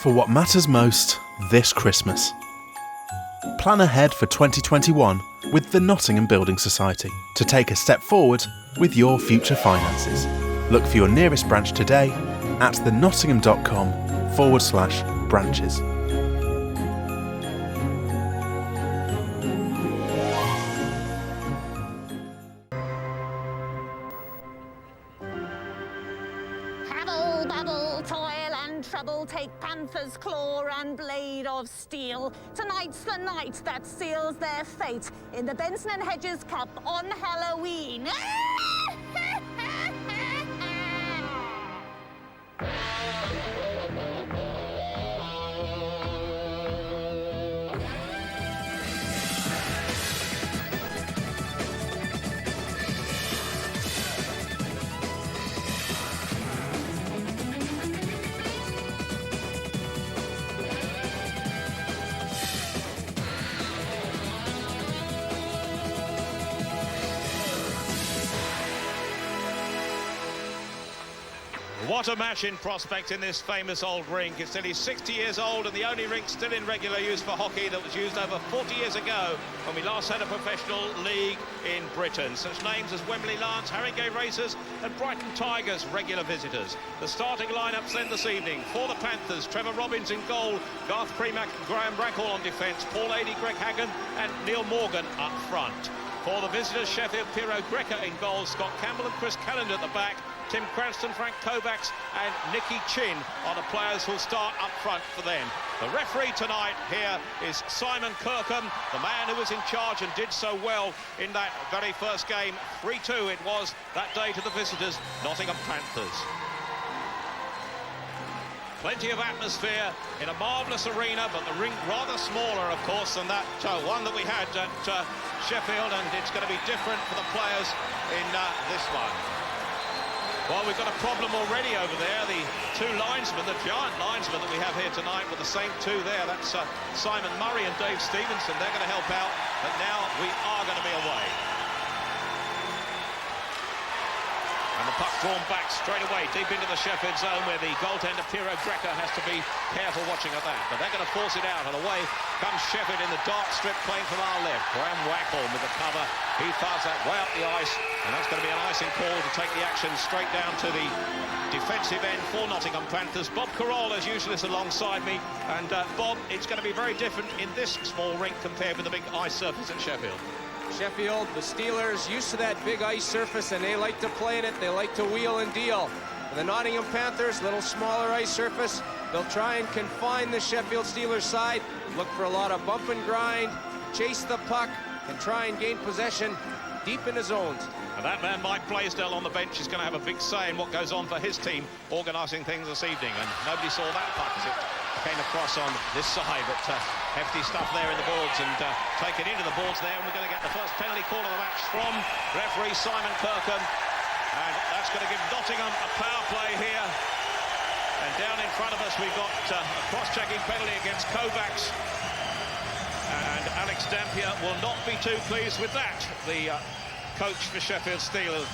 for what matters most this Christmas. Plan ahead for 2021 with the Nottingham Building Society to take a step forward with your future finances. Look for your nearest branch today at thenottingham.com/branches. Babble, babble, toil and trouble, take panther's claw and blade of steel. Tonight's the night that seals their fate in the Benson and Hedges Cup on Halloween. What a match in prospect in this famous old rink. It's nearly 60 years old and the only rink still in regular use for hockey that was used over 40 years ago when we last had a professional league in Britain. Such names as Wembley Lance, Haringey Racers and Brighton Tigers regular visitors. The starting lineups then this evening for the Panthers: Trevor Robbins in goal, Garth Premack and Graham Brackall on defence, Paul Adey, Greg Hagan and Neil Morgan up front. For the visitors, Sheffield, Piero Greca in goal, Scott Campbell and Chris Calendar at the back, Tim Cranston, Frank KOVACS and Nicky Chin are the players who'll start up front for them. The referee tonight here is Simon KIRKHAM, the man who was in charge and did so well in that very first game. 3-2 it was that day to the visitors, Nottingham Panthers. Plenty of atmosphere in a marvellous arena, but the rink rather smaller, of course, than that one that we had at Sheffield, and it's going to be different for the players in this one. Well, we've got a problem already over there. The two linesmen, the giant linesmen that we have here tonight with the same two there. That's Simon Murray and Dave Stevenson. They're going to help out, but now we are going to be away. And the puck drawn back straight away, deep into the Sheffield zone, where the goaltender Piero Greca has to be careful watching at that. But they're going to force it out, and away comes Sheffield in the dark strip, playing from our left. Graham Brackall with the cover. He fires that way up the ice, and that's going to be an icing call to take the action straight down to the defensive end for Nottingham Panthers. Bob Carroll, as usual, is alongside me. And Bob, it's going to be very different in this small rink compared with the big ice surface at Sheffield. Sheffield, the Steelers, used to that big ice surface, and they like to play in it. They like to wheel and deal. For the Nottingham Panthers, little smaller ice surface. They'll try and confine the Sheffield Steelers side, look for a lot of bump and grind, chase the puck, and try and gain possession deep in the zones. And that man, Mike Blaisdell, on the bench is going to have a big say in what goes on for his team, organising things this evening. And nobody saw that puck as it came across on this side, but hefty stuff there in the boards, and take it into the boards there, and we're going to get the first penalty call of the match from referee Simon KIRKHAM, and that's going to give Nottingham a power play here. And down in front of us we've got a cross-checking penalty against KOVACS, and Alex Dampier will not be too pleased with that, the coach for Sheffield Steelers.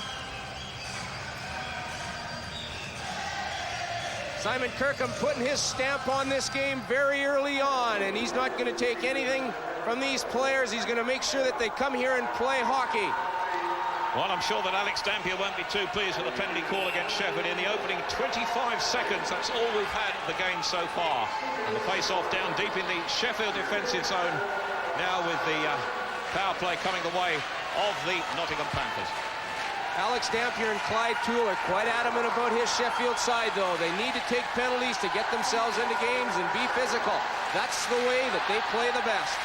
Simon KIRKHAM putting his stamp on this game very early on, and he's not going to take anything from these players. He's going to make sure that they come here and play hockey. Well, I'm sure that Alex Dampier won't be too pleased with the penalty call against Sheffield in the opening 25 seconds. That's all we've had of the game so far. And the face-off down deep in the Sheffield defensive zone, now with the power play coming the way of the Nottingham Panthers. Alex Dampier and Clyde Toole are quite adamant about his Sheffield side, though. They need to take penalties to get themselves into games and be physical. That's the way that they play the best.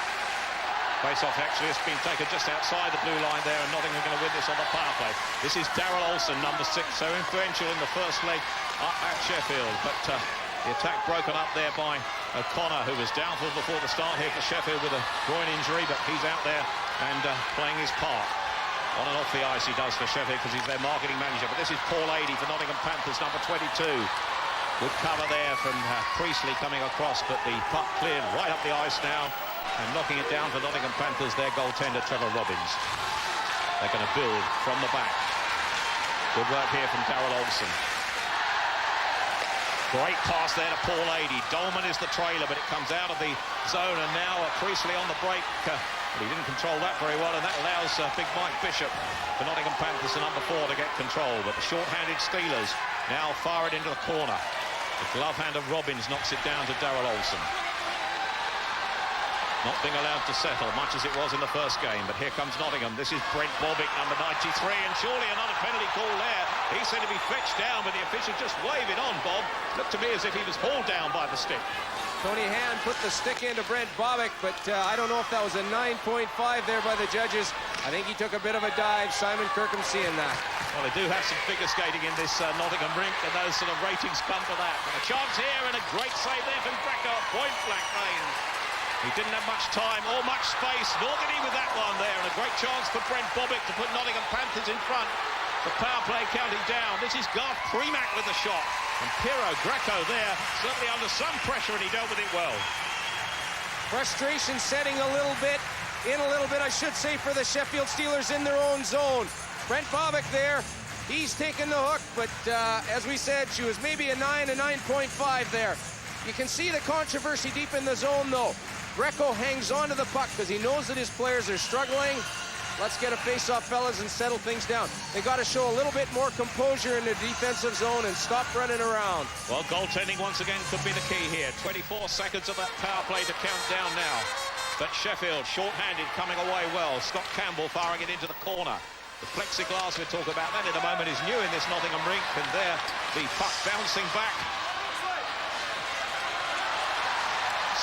Face-off actually has been taken just outside the blue line there, and Nottingham are going to win this on the power play. This is Daryl Olsen, number 6, so influential in the first leg at Sheffield. But the attack broken up there by O'Connor, who was doubtful before the start here for Sheffield with a groin injury, but he's out there and playing his part. On and off the ice he does for Sheffield because he's their marketing manager. But this is Paul Adey for Nottingham Panthers, number 22. Good cover there from Priestley coming across, but the puck cleared right up the ice now. And knocking it down for Nottingham Panthers, their goaltender Trevor Robbins. They're going to build from the back. Good work here from Daryl Olsen. Great pass there to Paul Adey. Dolman is the trailer, but it comes out of the zone, and now Priestley on the break. But he didn't control that very well, and that allows big Mike Bishop, the Nottingham Panthers, the number 4, to get control. But the short-handed Steelers now fire it into the corner. The glove hand of Robbins knocks it down to Daryl Olsen. Not being allowed to settle, much as it was in the first game. But here comes Nottingham. This is Brent Bobick, number 93, and surely another penalty call there. He said to be fetched down, but the official just waved it on, Bob. Looked to me as if he was hauled down by the stick. Tony Hand put the stick into Brent Bobick, but I don't know if that was a 9.5 there by the judges. I think he took a bit of a dive. Simon Kirkham seeing that. Well, they do have some figure skating in this Nottingham rink, and those sort of ratings come to that. And a chance here, and a great save there from Greco, point-blank range. He didn't have much time or much space, nor did he with that one there. And a great chance for Brent Bobick to put Nottingham Panthers in front. The power play counting down. This is Garth Premack with the shot. And Piero Greco there, certainly under some pressure, and he dealt with it well. Frustration setting a little bit, I should say, for the Sheffield Steelers in their own zone. Brent Bobick there, he's taken the hook, but as we said, she was maybe a 9, a 9.5 there. You can see the controversy deep in the zone, though. Greco hangs on to the puck because he knows that his players are struggling. Let's get a face-off, fellas, and settle things down. They got to show a little bit more composure in the defensive zone and stop running around. Well, goaltending once again could be the key here. 24 seconds of that power play to count down now. But Sheffield, short-handed, coming away well. Scott Campbell firing it into the corner. The plexiglass, we'll talk about that in a moment, is new in this Nottingham rink. And there, the puck bouncing back.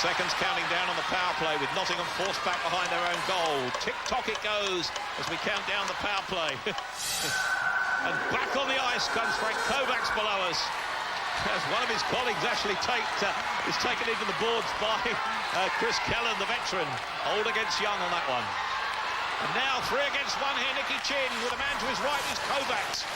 Seconds counting down on the power play with Nottingham forced back behind their own goal. Tick-tock it goes as we count down the power play. And back on the ice comes Frank KOVACS below us. As one of his colleagues actually is taken into the boards by Chris Kellan, the veteran. Old against young on that one. And now 3 against 1 here, Nicky Chin with a man to his right is KOVACS.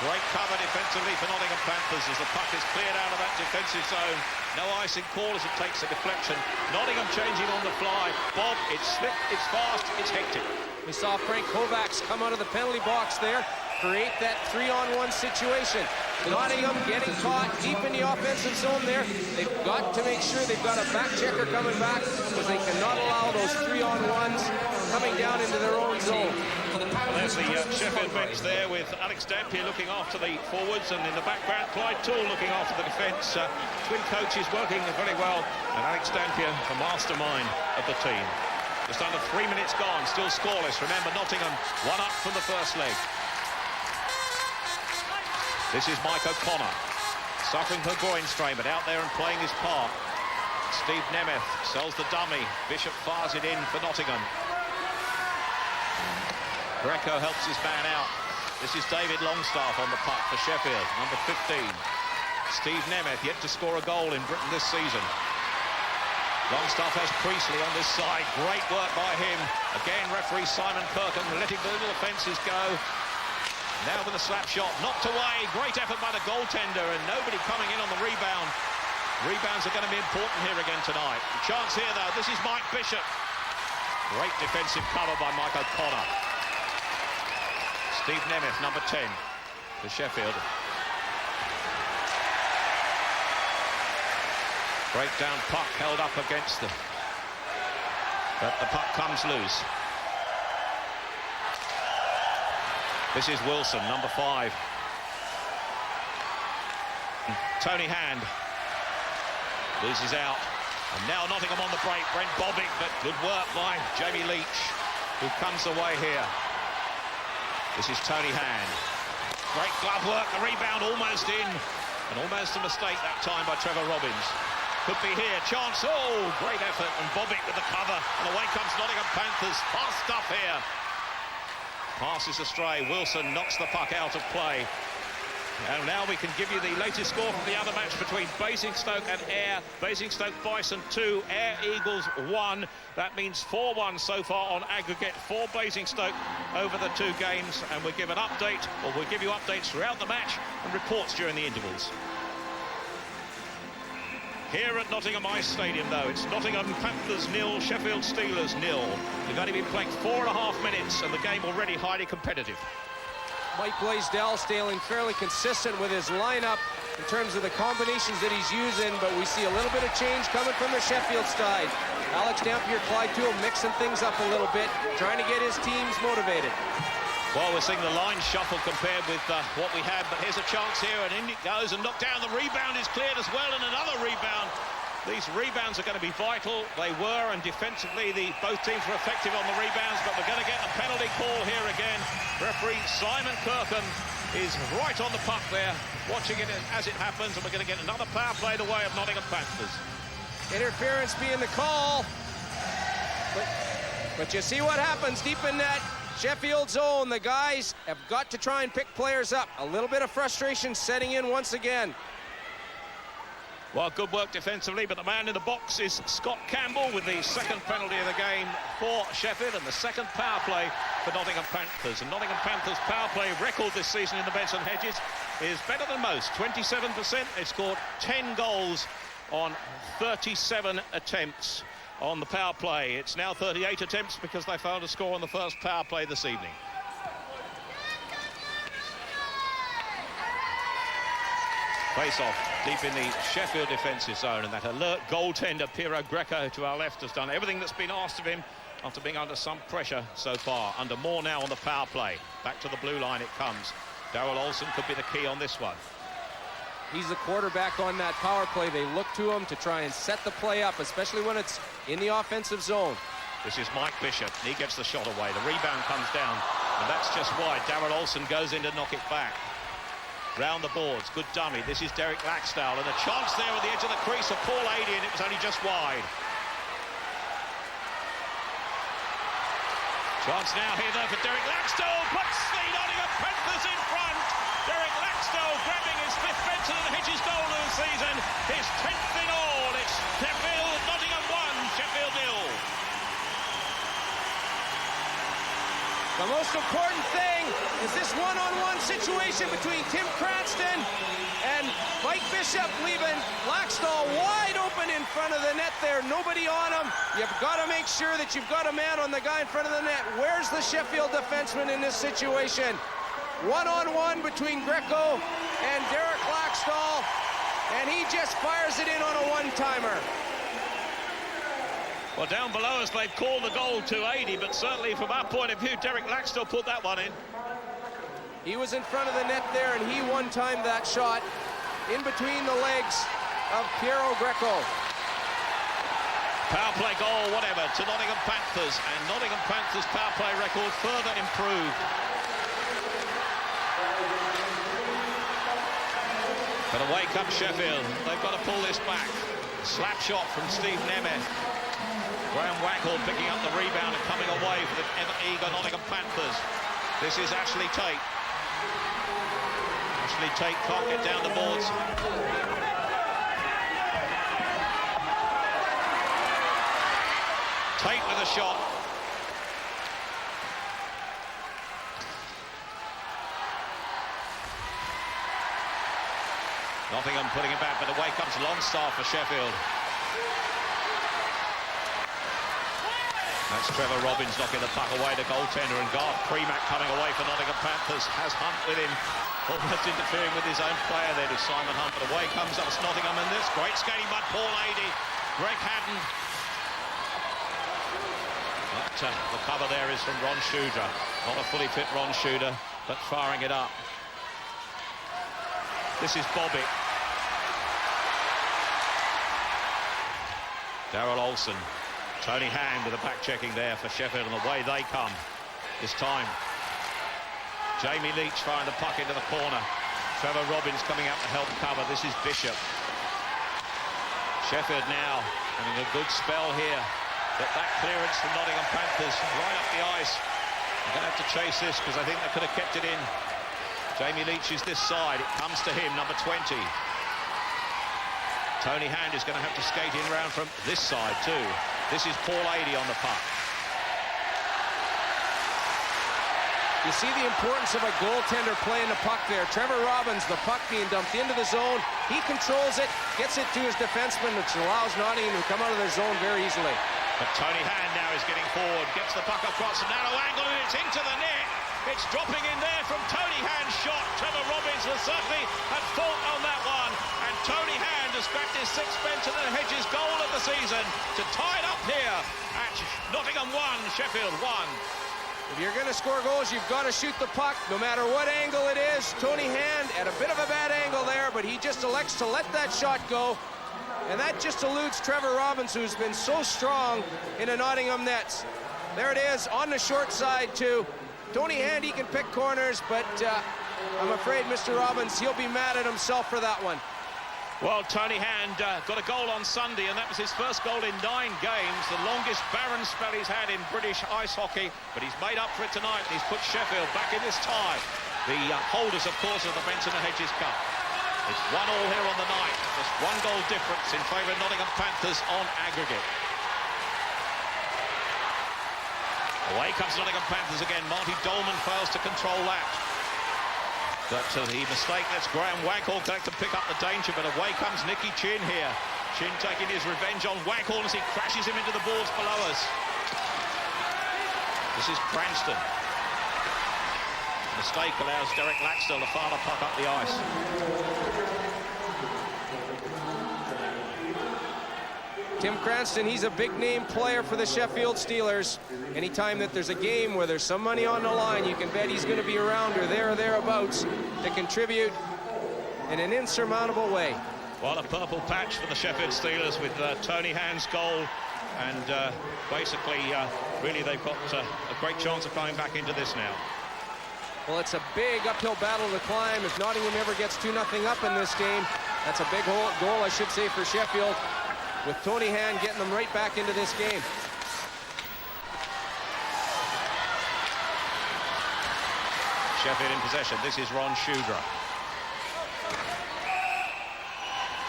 Great cover defensively for Nottingham Panthers as the puck is cleared out of that defensive zone. No icing call as it takes a deflection. Nottingham changing on the fly. Bob, it's slick, it's fast, it's hectic. We saw Frank KOVACS come out of the penalty box there, create that 3-on-1 situation. Nottingham getting caught deep in the offensive zone there. They've got to make sure they've got a back checker coming back because they cannot allow those 3-on-1s coming down into their own zone. Well, there's the Sheffield bench there with Alex Dampier looking after the forwards, and in the background Clyde Toole looking after the defence. Twin coaches working very well, and Alex Dampier, the mastermind of the team. Just under 3 minutes gone, still scoreless. Remember, Nottingham 1 up from the first leg. This is Mike O'Connor, suffering from groin strain, but out there and playing his part. Steve Nemeth sells the dummy. Bishop fires it in for Nottingham. Greco helps his man out. This is David Longstaff on the puck for Sheffield, number 15. Steve Nemeth yet to score a goal in Britain this season. Longstaff has Priestley on this side. Great work by him. Again, referee Simon Kirkham letting the little offences go. Now with a slap shot, knocked away. Great effort by the goaltender, and nobody coming in on the rebound. Rebounds are going to be important here again tonight. A chance here, though. This is Mike Bishop. Great defensive cover by Mike O'Connor. Steve Nemeth, number 10, for Sheffield. Breakdown puck held up against them. But the puck comes loose. This is Wilson, number 5. Tony Hand loses out. And now Nottingham on the break. Brent Bobick, but good work by Jamie Leach, who comes away here. This is Tony Hand. Great glove work, the rebound almost in. And almost a mistake that time by Trevor Robbins. Could be here, chance, oh, great effort. And Bobick with the cover. And away comes Nottingham Panthers. Fast stuff here. Passes astray, Wilson knocks the puck out of play. And now we can give you the latest score from the other match between Basingstoke and Ayr. Basingstoke Bison 2, Ayr Eagles 1. That means 4-1 so far on aggregate for Basingstoke over the 2 games. And we'll give an update, or we'll give you updates throughout the match and reports during the intervals. Here at Nottingham Ice Stadium, though, it's Nottingham Panthers 0, Sheffield Steelers 0. We've only been playing 4.5 minutes, and the game already highly competitive. Mike Blaisdell staying fairly consistent with his lineup in terms of the combinations that he's using, but we see a little bit of change coming from the Sheffield side. Alex Dampier, Clyde Toole mixing things up a little bit, trying to get his teams motivated. Well, we're seeing the line shuffle compared with what we had, but here's a chance here, and in it goes, and knocked down. The rebound is cleared as well, and another rebound. These rebounds are going to be vital. They were, and defensively, both teams were effective on the rebounds, but we're going to get a penalty call here again. Referee Simon KIRKHAM is right on the puck there, watching it as it happens, and we're going to get another power play the way of Nottingham Panthers. Interference being the call, but you see what happens deep in that Sheffield zone. The guys have got to try and pick players up. A little bit of frustration setting in once again. Well, good work defensively, but the man in the box is Scott Campbell with the second penalty of the game for Sheffield and the second power play for Nottingham Panthers. And Nottingham Panthers' power play record this season in the Benson Hedges is better than most, 27%. They scored 10 goals on 37 attempts on the power play. It's now 38 attempts because they failed to score on the first power play this evening. Face-off deep in the Sheffield defensive zone, and that alert goaltender Piero Greco to our left has done everything that's been asked of him after being under some pressure so far. Under more now on the power play. Back to the blue line it comes. Daryl Olsen could be the key on this one. He's the quarterback on that power play. They look to him to try and set the play up, especially when it's in the offensive zone. This is Mike Bishop. He gets the shot away. The rebound comes down, and that's just wide. Daryl Olsen goes in to knock it back. Round the boards, good dummy. This is Derek Laxdale, and a chance there at the edge of the crease of Paul Adey, and it was only just wide. Chance now here though for Derek Laxdale, puts the Nottingham Panthers in front. Derek Laxdale grabbing his 5th Benson and Hedges goal of the season, his 10th in all. It's Sheffield, Nottingham 1, Sheffield 0. The most important thing is this one-on-one situation between Tim Cranston and Mike Bishop, leaving Laxdale wide open in front of the net there. Nobody on him. You've got to make sure that you've got a man on the guy in front of the net. Where's the Sheffield defenseman in this situation? One-on-one between Greco and Derek Laxdale, and he just fires it in on a one-timer. Well, down below us, they've called the goal to Adey, but certainly from our point of view, Derek Laxdale put that one in. He was in front of the net there, and he one-timed that shot in between the legs of Piero Greco. Power play goal, whatever, to Nottingham Panthers, and Nottingham Panthers' power play record further improved. But away comes Sheffield. They've got to pull this back. Slap shot from Steve Nemeth. Graham Wackel picking up the rebound and coming away for the ever-eager Nottingham Panthers. This is Ashley Tate. Ashley Tate can't get down the boards. Tate with a shot. Nottingham putting it back, but away comes Longstaff for Sheffield. That's Trevor Robbins knocking the puck away to goaltender, and Garth Premack coming away for Nottingham Panthers. Has Hunt with him, almost interfering with his own player there to Simon Hunt. But away comes us Nottingham, and this great skating by Paul Adey. Greg Haddon. But the cover there is from Ron Schuder. Not a fully fit Ron Schuder, but firing it up. This is Bobbitt. Daryl Olsen. Tony Hand with a back-checking there for Sheffield, and away they come this time. Jamie Leach firing the puck into the corner. Trevor Robbins coming out to help cover. This is Bishop. Sheffield now having a good spell here. But that clearance from Nottingham Panthers right up the ice. They're going to have to chase this because I think they could have kept it in. Jamie Leach is this side. It comes to him, number 20. Tony Hand is going to have to skate in round from this side too. This is Paul Adey on the puck. You see the importance of a goaltender playing the puck there. Trevor Robbins, the puck being dumped into the zone. He controls it, gets it to his defenseman, which allows Nottingham to come out of their zone very easily. But Tony Hand now is getting forward, gets the puck across a narrow angle, and it's into the net. It's dropping in there from Tony Hand's shot. Trevor Robbins was certainly at fault on that one. And Tony Hand has backed his sixth Benson and Hedges goal of the season to tie it up here at Nottingham 1, Sheffield 1. If you're going to score goals, you've got to shoot the puck, no matter what angle it is. Tony Hand at a bit of a bad angle there, but he just elects to let that shot go. And that just eludes Trevor Robbins, who's been so strong in the Nottingham nets. There it is, on the short side, too. Tony Hand, he can pick corners, but I'm afraid Mr. Robbins, he'll be mad at himself for that one. Well, Tony Hand got a goal on Sunday, and that was his first goal in 9 games, the longest barren spell he's had in British ice hockey, but he's made up for it tonight, and he's put Sheffield back in this tie. The holders, of course, of the Benson and Hedges Cup. It's 1-1 here on the night, just 1 goal difference in favour of Nottingham Panthers on aggregate. Away comes Nottingham Panthers again. Marty Dolman fails to control that. But the mistake lets Graham Waghorn to pick up the danger, but away comes Nicky Chin here. Chin taking his revenge on Waghorn as he crashes him into the boards below us. This is Cranston. Mistake allows Derek Laxdell to fire the puck up the ice. Tim Cranston, he's a big-name player for the Sheffield Steelers. Anytime that there's a game where there's some money on the line, you can bet he's going to be around or thereabouts to contribute in an insurmountable way. Well, a purple patch for the Sheffield Steelers with Tony Hand's goal. And basically, really, they've got a great chance of coming back into this now. Well, it's a big uphill battle to climb. If Nottingham ever gets 2-0 up in this game, that's a big goal, I should say, for Sheffield, with Tony Hand getting them right back into this game. Sheffield in possession. This is Ron Shudra.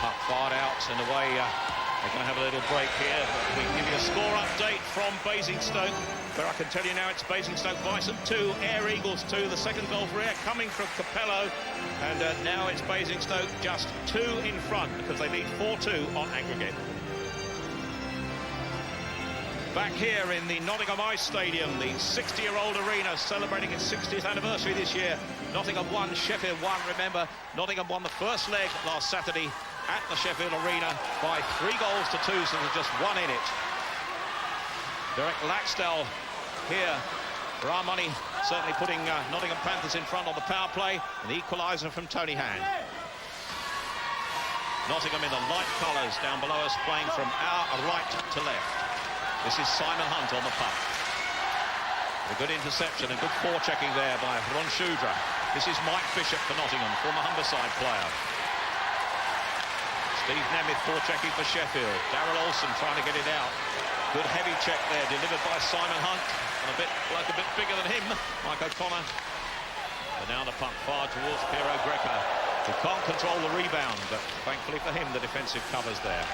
Puck fired out and away. They're going to have a little break here. But we can give you a score update from Basingstoke, where I can tell you now it's Basingstoke Bison 2, Air Eagles 2. The second goal for Air coming from Capello. And now it's Basingstoke just 2 in front because they lead 4-2 on aggregate. Back here in the Nottingham Ice Stadium, the 60-year-old arena celebrating its 60th anniversary this year. Nottingham 1, Sheffield 1. Remember, Nottingham won the first leg last Saturday at the Sheffield Arena by 3-2, so there's just 1 in it. Derek Laxdell here for our money, certainly putting Nottingham Panthers in front on the power play, and the equaliser from Tony Hand. Nottingham in the light colours down below us, playing from our right to left. This is Simon Hunt on the puck. A good interception and good forechecking there by Ron Shudra. This is Mike Bishop for Nottingham, former Humberside player. Steve Nemeth forechecking for Sheffield. Darrell Olsen trying to get it out. Good heavy check there, delivered by Simon Hunt. And a bit bigger than him, Mike O'Connor. But now the puck far towards Piero Greco, who can't control the rebound, but thankfully for him, the defensive cover's there.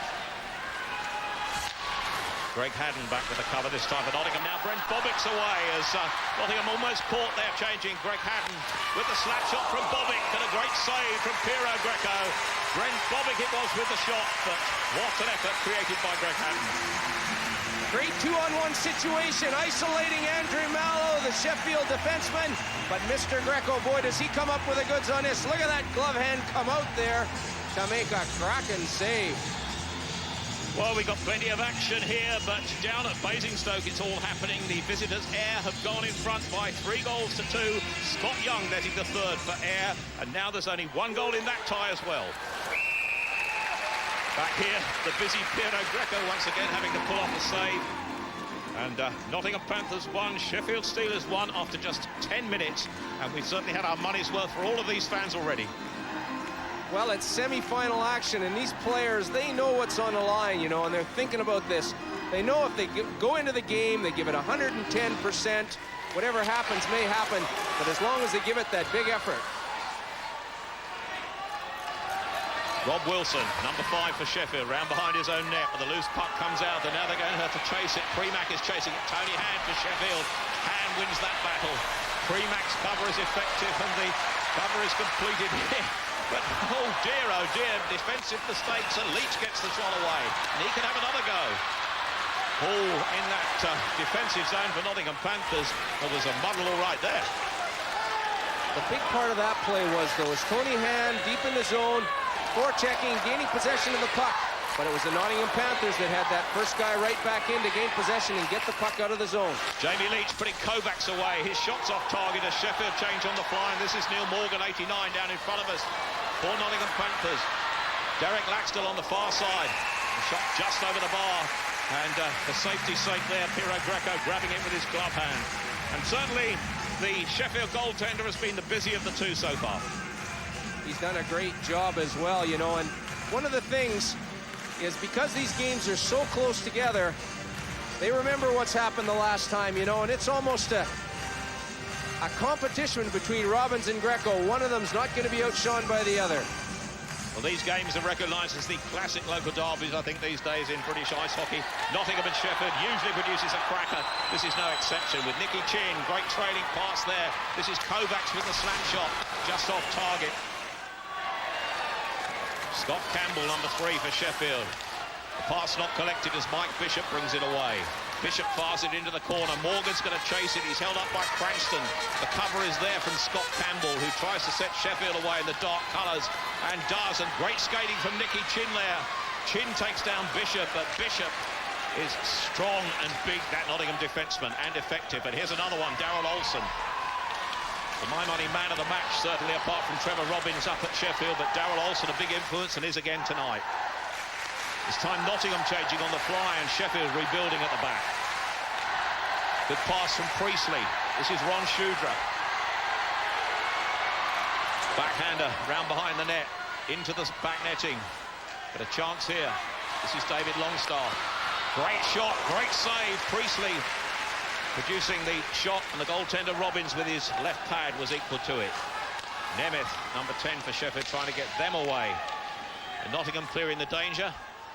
Greg Hadden back with the cover this time for Nottingham. Now Brent Bobbick's away as Nottingham almost caught there, changing. Greg Hadden with the slap shot from Bobbick and a great save from Piero Greco. Brent Bobbick it was with the shot, but what an effort created by Greg Hadden. Great 2-on-1 situation, isolating Andrew Mallow, the Sheffield defenseman. But Mr. Greco, boy, does he come up with the goods on this. Look at that glove hand come out there to make a cracking save. Well, we've got plenty of action here, but down at Basingstoke, it's all happening. The visitors, Ayr, have gone in front by 3-2. Scott Young netting the third for Ayr, and now there's only 1 goal in that tie as well. Back here, the busy Piero Greco once again having to pull off the save. And Nottingham Panthers 1, Sheffield Steelers 1 after just 10 minutes. And we've certainly had our money's worth for all of these fans already. Well, it's semi-final action, and these players, they know what's on the line, you know, and they're thinking about this. They know if they go into the game, they give it 110%. Whatever happens may happen, but as long as they give it that big effort. Rob Wilson, number 5 for Sheffield, round behind his own net, but the loose puck comes out, and now they're going to have to chase it. Premack is chasing it. Tony Hand for Sheffield. Hand wins that battle. Premack's cover is effective, and the cover is completed here. But, oh dear, defensive mistakes, and Leach gets the shot away. And he can have another go. Oh, in that defensive zone for Nottingham Panthers, there was a muddle all right there. The big part of that play was Tony Hand deep in the zone, forechecking, gaining possession of the puck. But it was the Nottingham Panthers that had that first guy right back in to gain possession and get the puck out of the zone. Jamie Leach putting KOVACS away. His shot's off target as Sheffield change on the fly. And this is Neil Morgan, 89, down in front of us for Nottingham Panthers. Derek Laxdell on the far side. A shot just over the bar. And for safety's sake there, Piero Greco grabbing it with his glove hand. And certainly the Sheffield goaltender has been the busy of the two so far. He's done a great job as well, you know. And one of the things is because these games are so close together, they remember what's happened the last time, you know, and it's almost a competition between Robbins and Greco. One of them's not going to be outshone by the other. Well, these games are recognised as the classic local derbies, I think, these days in British ice hockey. Nottingham and Sheffield usually produces a cracker. This is no exception with Nicky Chin. Great trailing pass there. This is KOVACS with the slam shot, just off target. Scott Campbell, number 3 for Sheffield. The pass not collected as Mike Bishop brings it away. Bishop fires it into the corner. Morgan's going to chase it. He's held up by Cranston. The cover is there from Scott Campbell, who tries to set Sheffield away in the dark colours, and does. And great skating from Nicky Chin there. Chin takes down Bishop, but Bishop is strong and big, that Nottingham defenseman, and effective. And here's another one, Daryl Olsen. For my money, man of the match, certainly apart from Trevor Robbins up at Sheffield, but Daryl Olsen a big influence and is again tonight. This time Nottingham changing on the fly and Sheffield rebuilding at the back. Good pass from Priestley. This is Ron Shudra. Backhander round behind the net, into the back netting. But a chance here. This is David Longstaff. Great shot, great save. Priestley producing the shot, and the goaltender Robbins with his left pad was equal to it. Nemeth, number 10 for Sheffield, trying to get them away. And Nottingham clearing the danger.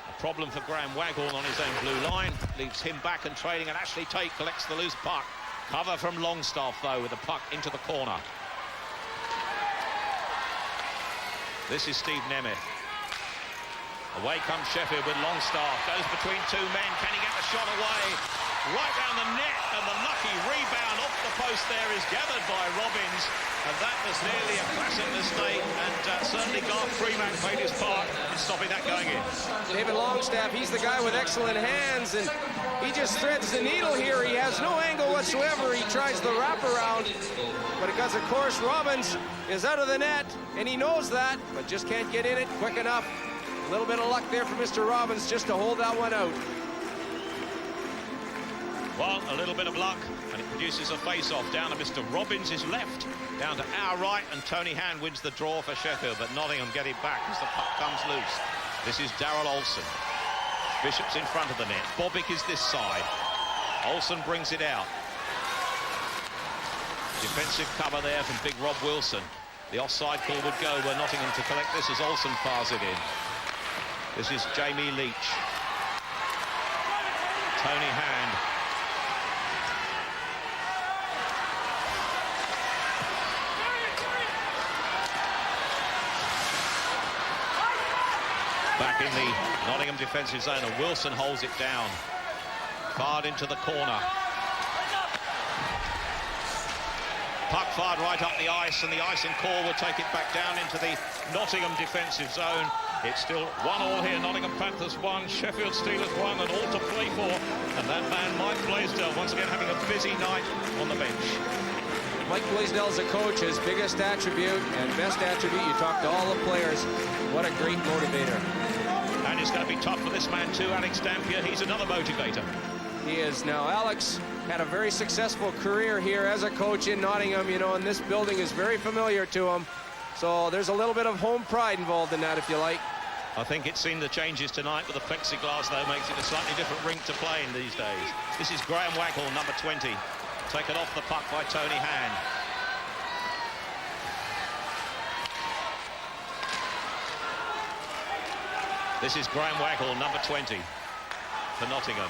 A problem for Graham Waghorn on his own blue line. Leaves him back and trailing, and Ashley Tate collects the loose puck. Cover from Longstaff, though, with the puck into the corner. This is Steve Nemeth. Away comes Sheffield with Longstaff. Goes between two men. Can he get the shot away? Right down the net, and the lucky rebound off the post there is gathered by Robbins, and that was nearly a classic mistake, and certainly Garth Freeman played his part in stopping that going in. David Longstaff, he's the guy with excellent hands, and he just threads the needle here. He has no angle whatsoever. He tries the wraparound, but because, of course, Robbins is out of the net, and he knows that, but just can't get in it quick enough. A little bit of luck there for Mr. Robbins just to hold that one out. Well, a little bit of luck, and it produces a face-off down to Mr. Robbins' left, down to our right, and Tony Hand wins the draw for Sheffield, but Nottingham get it back as the puck comes loose. This is Daryl Olsen. Bishop's in front of the net. Bobic is this side. Olsen brings it out. Defensive cover there from big Rob Wilson. The offside call would go were Nottingham to collect this as Olsen fires it in. This is Jamie Leach. Tony Hand. Back in the Nottingham defensive zone, and Wilson holds it down. Fired into the corner. Puck fired right up the ice, and the icing call will take it back down into the Nottingham defensive zone. It's still 1-1 here. Nottingham Panthers 1, Sheffield Steelers 1, and all to play for. And that man, Mike Blaisdell, once again having a busy night on the bench. Mike Blaisdell's a coach. His biggest attribute and best attribute, you talk to all the players. What a great motivator. And it's going to be tough for this man too, Alex Dampier. He's another motivator. He is now. Alex had a very successful career here as a coach in Nottingham, you know, and this building is very familiar to him. So there's a little bit of home pride involved in that, if you like. I think it's seen the changes tonight with the plexiglass, though, makes it a slightly different rink to play in these days. This is Graham Waghorn, number 20. Taken off the puck by Tony Hand. This is Graham Waghorn, number 20 for Nottingham.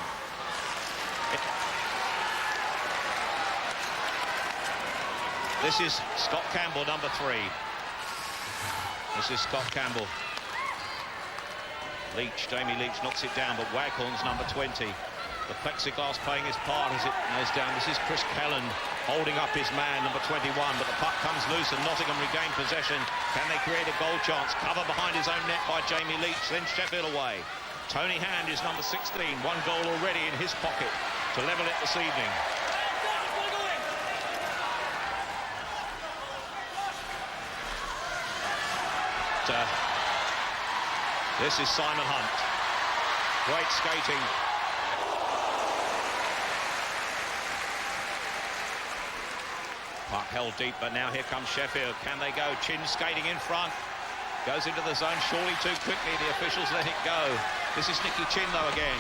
This is Scott Campbell, number 3. This is Scott Campbell. Leach, Jamie Leach knocks it down, but Waghorn's number 20. The plexiglass playing his part as it goes down. This is Chris Kelland holding up his man, number 21, but the puck comes loose and Nottingham regain possession. Can they create a goal chance? Cover behind his own net by Jamie Leach, sends Sheffield away. Tony Hand is number 16, one goal already in his pocket to level it this evening. This is Simon Hunt. Great skating. Puck held deep, but now here comes Sheffield. Can they go? Chin skating in front. Goes into the zone, surely too quickly. The officials let it go. This is Nicky Chin, though, again.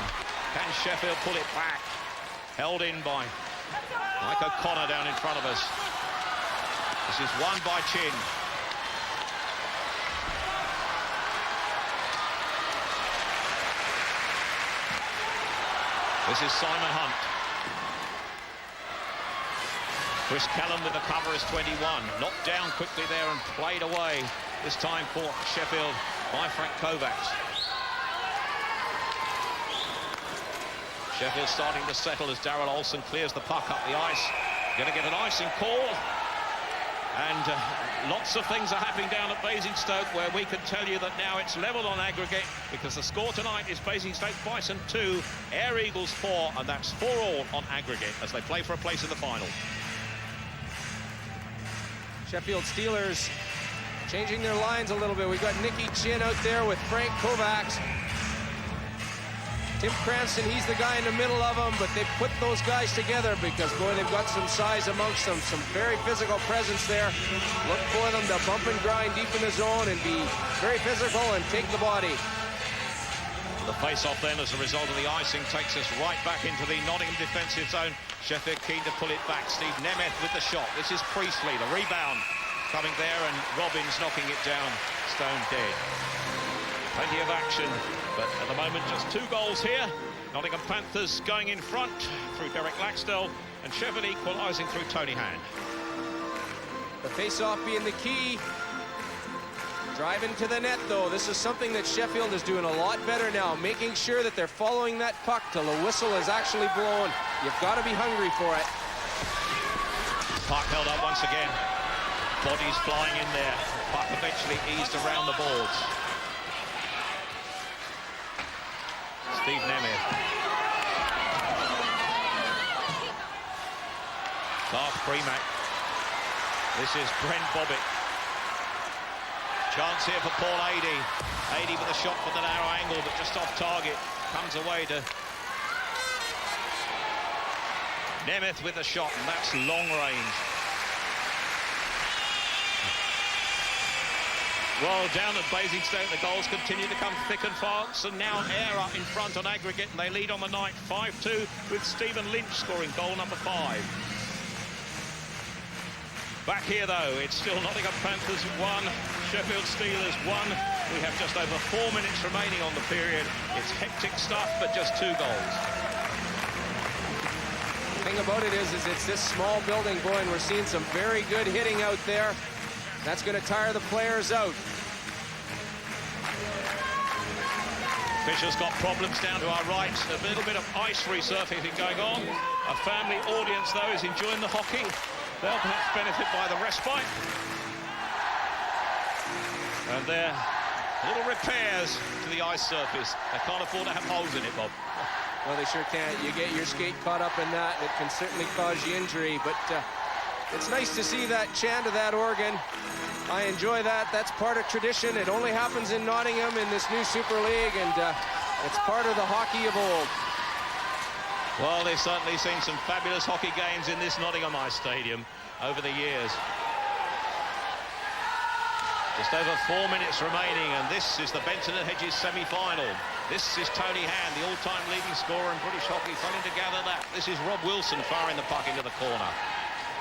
Can Sheffield pull it back? Held in by Mike O'Connor down in front of us. This is won by Chin. This is Simon Hunt. Chris Kelland with the cover is 21. Knocked down quickly there and played away. This time for Sheffield by Frank KOVACS. Sheffield starting to settle as Darrell Olsen clears the puck up the ice. Going to get an icing call. And lots of things are happening down at Basingstoke, where we can tell you that now it's level on aggregate, because the score tonight is Basingstoke Bison 2, Air Eagles 4, and that's 4-all on aggregate as they play for a place in the final. Sheffield Steelers changing their lines a little bit. We've got Nicky Chin out there with Frank KOVACS. Tim Cranston, he's the guy in the middle of them, but they put those guys together because, boy, they've got some size amongst them, some very physical presence there. Look for them to bump and grind deep in the zone and be very physical and take the body. The face-off then, as a result of the icing, takes us right back into the Nottingham defensive zone. Sheffield keen to pull it back. Steve Nemeth with the shot. This is Priestley, the rebound coming there, and Robbins knocking it down, stone dead. Plenty of action, but at the moment just 2 goals here. Nottingham Panthers going in front through Derek Laxdell, and Sheffield equalising through Tony Hand. The face-off being the key. Driving to the net, though. This is something that Sheffield is doing a lot better now, making sure that they're following that puck till the whistle is actually blown. You've got to be hungry for it. Puck held up once again. Bodies flying in there. Puck eventually eased around the boards. Steve Nemeth. Garth Premack. This is Brent Bobbitt. Chance here for Paul Adey. Adey with a shot from the narrow angle, but just off target. Comes away to Nemeth with a shot, and that's long range. Well, down at Basingstoke, the goals continue to come thick and fast, and now Ayr up in front on aggregate, and they lead on the night 5-2, with Stephen Lynch scoring goal number 5. Back here, though, it's still Nottingham Panthers 1, Sheffield Steelers 1. We have just over 4 minutes remaining on the period. It's hectic stuff, but just 2 goals. The thing about it is it's this small building, boy, and we're seeing some very good hitting out there. That's going to tire the players out. Fisher's got problems down to our right. A little bit of ice resurfacing going on. A family audience, though, is enjoying the hockey. They'll perhaps benefit by the respite. And there are little repairs to the ice surface. They can't afford to have holes in it, Bob. Well, they sure can't. You get your skate caught up in that, and it can certainly cause you injury. But it's nice to see that chant of that organ. I enjoy that. That's part of tradition. It only happens in Nottingham in this new Super League, and it's part of the hockey of old. Well, they've certainly seen some fabulous hockey games in this Nottingham Ice Stadium over the years. Just over 4 minutes remaining, and this is the Benson and Hedges semi-final. This is Tony Hand, the all-time leading scorer in British hockey, failing to gather that. This is Rob Wilson firing the puck into the corner.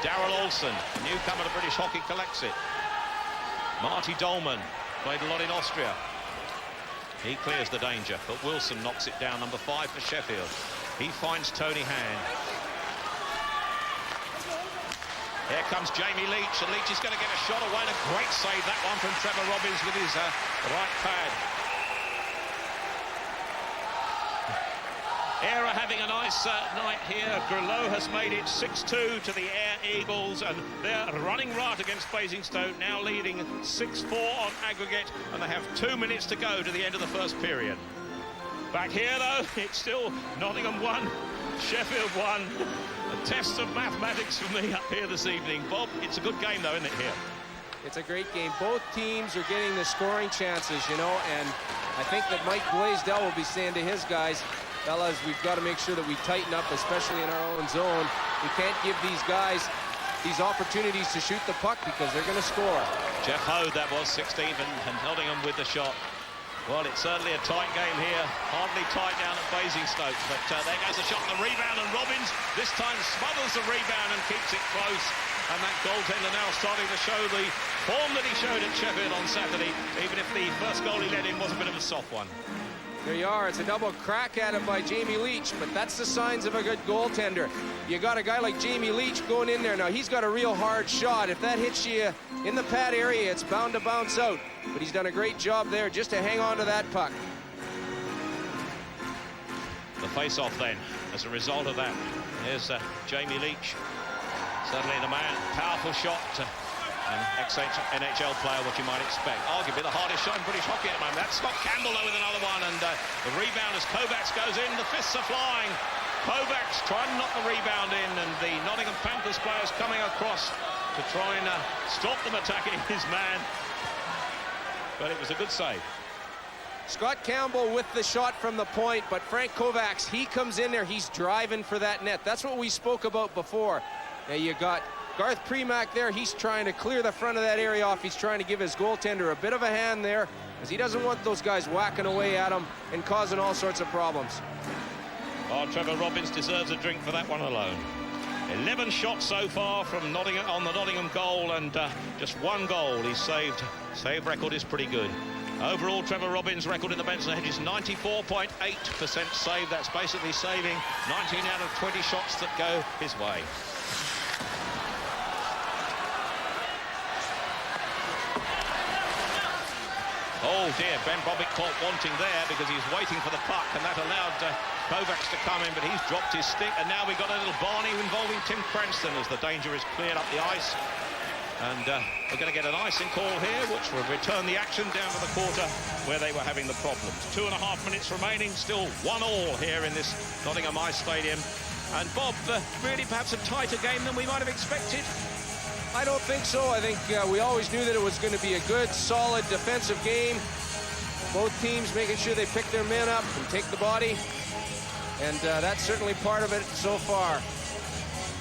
Darrell Olsen, newcomer to British hockey, collects it. Marty Dolman played a lot in Austria. He clears the danger, but Wilson knocks it down. Number 5 for Sheffield. He finds Tony Hand. Here comes Jamie Leach, and Leach is going to get a shot away, and a great save, that one from Trevor Robbins with his right pad. Era having a nice night here. Grillo has made it 6-2 to the Air Eagles, and they're running right against Basingstoke, now leading 6-4 on aggregate, and they have 2 minutes to go to the end of the first period. Back here, though, it's still Nottingham 1, Sheffield 1. A test of mathematics for me up here this evening. Bob, it's a good game, though, isn't it, here? It's a great game. Both teams are getting the scoring chances, you know, and I think that Mike Blaisdell will be saying to his guys, fellas, we've got to make sure that we tighten up, especially in our own zone. We can't give these guys these opportunities to shoot the puck because they're going to score. Jeff Hode, that was 16th, and Nottingham with the shot. Well, it's certainly a tight game here. Hardly tight down at Basingstoke, but there goes the shot and the rebound, and Robbins this time smothers the rebound and keeps it close. And that goaltender now starting to show the form that he showed at Sheffield on Saturday, even if the first goal he let in was a bit of a soft one. There you are. It's a double crack at it by Jamie Leach, but that's the signs of a good goaltender. You got a guy like Jamie Leach going in there. Now, he's got a real hard shot. If that hits you in the pad area, it's bound to bounce out. But he's done a great job there just to hang on to that puck. The face-off then, as a result of that. Here's Jamie Leach. Certainly the man. Powerful shot. An ex-NHL player, what you might expect. Arguably the hardest shot in British hockey at the moment. That's Scott Campbell, though, with another one. And the rebound as KOVACS goes in. The fists are flying. KOVACS trying to knock the rebound in. And the Nottingham Panthers players coming across to try and stop them attacking his man. But it was a good save. Scott Campbell with the shot from the point, but Frank KOVACS, he comes in there. He's driving for that net. That's what we spoke about before. Now you got Garth Premack there. He's trying to clear the front of that area off. He's trying to give his goaltender a bit of a hand there, as he doesn't want those guys whacking away at him and causing all sorts of problems. Oh, Trevor Robbins deserves a drink for that one alone. 11 shots so far from Nottingham on the Nottingham goal, and just one goal he's saved. Save record is pretty good. Overall, Trevor Robbins' record in the Benson Hedge is 94.8% save. That's basically saving 19 out of 20 shots that go his way. Oh dear, Ben Bobbitt caught wanting there because he's waiting for the puck, and that allowed KOVACS to come in, but he's dropped his stick, and now we've got a little Barney involving Tim Cranston as the danger is cleared up the ice. And we're going to get an icing call here, which will return the action down to the quarter where they were having the problems. 2.5 minutes remaining, still 1-1 here in this Nottingham Ice Stadium. And Bob, really perhaps a tighter game than we might have expected? I don't think so. I think we always knew that it was going to be a good, solid defensive game. Both teams making sure they pick their men up and take the body. And that's certainly part of it so far.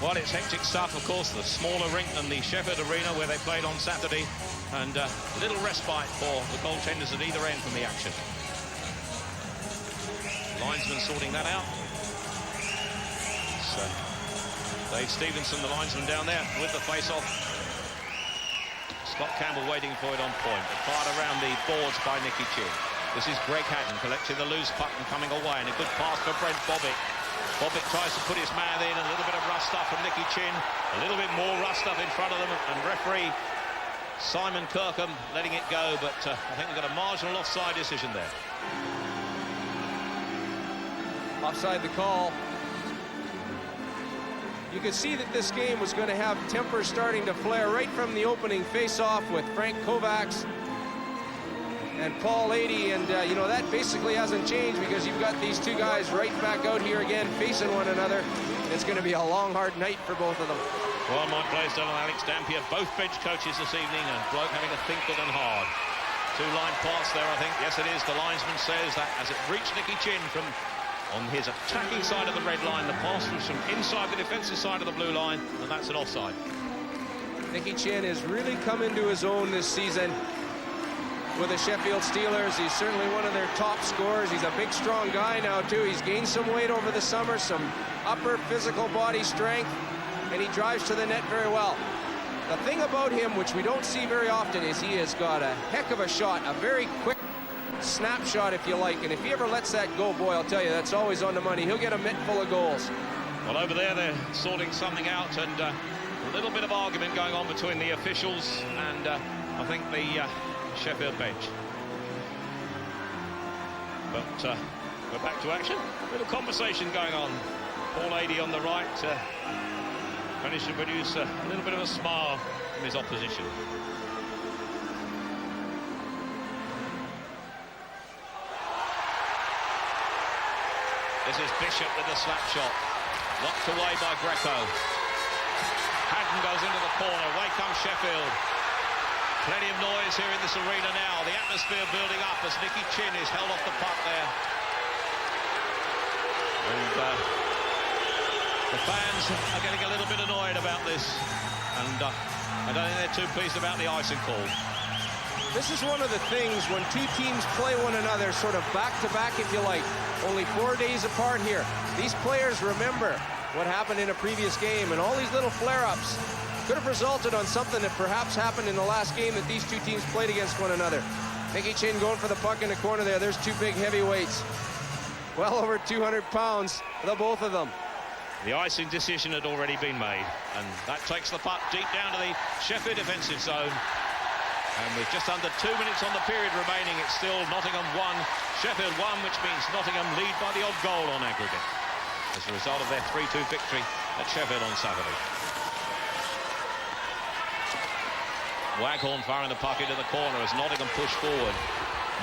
Well, it's hectic stuff, of course, the smaller rink than the Sheffield Arena where they played on Saturday. And a little respite for the goaltenders at either end from the action. Linesman sorting that out. So Dave Stevenson, the linesman down there with the face-off. Scott Campbell waiting for it on point. Fired around the boards by Nicky Chin. This is Greg Hatton collecting the loose puck and coming away. And a good pass for Brent Bobbitt. Bobbitt tries to put his man in. A little bit of rough stuff from Nicky Chin. A little bit more rough stuff in front of them. And referee Simon KIRKHAM letting it go. But I think we've got a marginal offside decision there. Offside the call. You could see that this game was going to have tempers starting to flare right from the opening face-off with Frank KOVACS and Paul Lady, and you know, that basically hasn't changed because you've got these two guys right back out here again facing one another. It's going to be a long, hard night for both of them. Well, Mike Blaisdell and Alex Dampier, both bench coaches this evening, and Bloke having to think good and hard. Two-line pass there, I think. Yes, it is. The linesman says that as it reached Nicky Chin from on his attacking side of the red line, the pass was from inside the defensive side of the blue line, and that's an offside. Nicky Chin has really come into his own this season with the Sheffield Steelers. He's certainly one of their top scorers. He's a big, strong guy now, too. He's gained some weight over the summer, some upper physical body strength, and he drives to the net very well. The thing about him, which we don't see very often, is he has got a heck of a shot, a very quick snapshot, if you like, and if he ever lets that go, boy, I'll tell you, that's always on the money. He'll get a mitt full of goals. Well, over there, they're sorting something out, and a little bit of argument going on between the officials and I think the Sheffield bench. But We're back to action. Little conversation going on. Paul Adey on the right managed to produce a little bit of a smile from his opposition. This is Bishop with the slap shot. Locked away by Greco. Haddon goes into the corner. Away comes Sheffield. Plenty of noise here in this arena now. The atmosphere building up as Nicky Chin is held off the puck there. And the fans are getting a little bit annoyed about this. And I don't think they're too pleased about the icing call. This is one of the things when two teams play one another sort of back-to-back, if you like. Only 4 days apart here. These players remember what happened in a previous game, and all these little flare-ups could have resulted on something that perhaps happened in the last game that these two teams played against one another. Nicky Chin going for the puck in the corner there. There's two big heavyweights. Well over 200 pounds, the both of them. The icing decision had already been made, and that takes the puck deep down to the Sheffield defensive zone. And with just under 2 minutes on the period remaining, it's still Nottingham 1, Sheffield 1, which means Nottingham lead by the odd goal on aggregate as a result of their 3-2 victory at Sheffield on Saturday. Waghorn firing the puck into the corner as Nottingham push forward.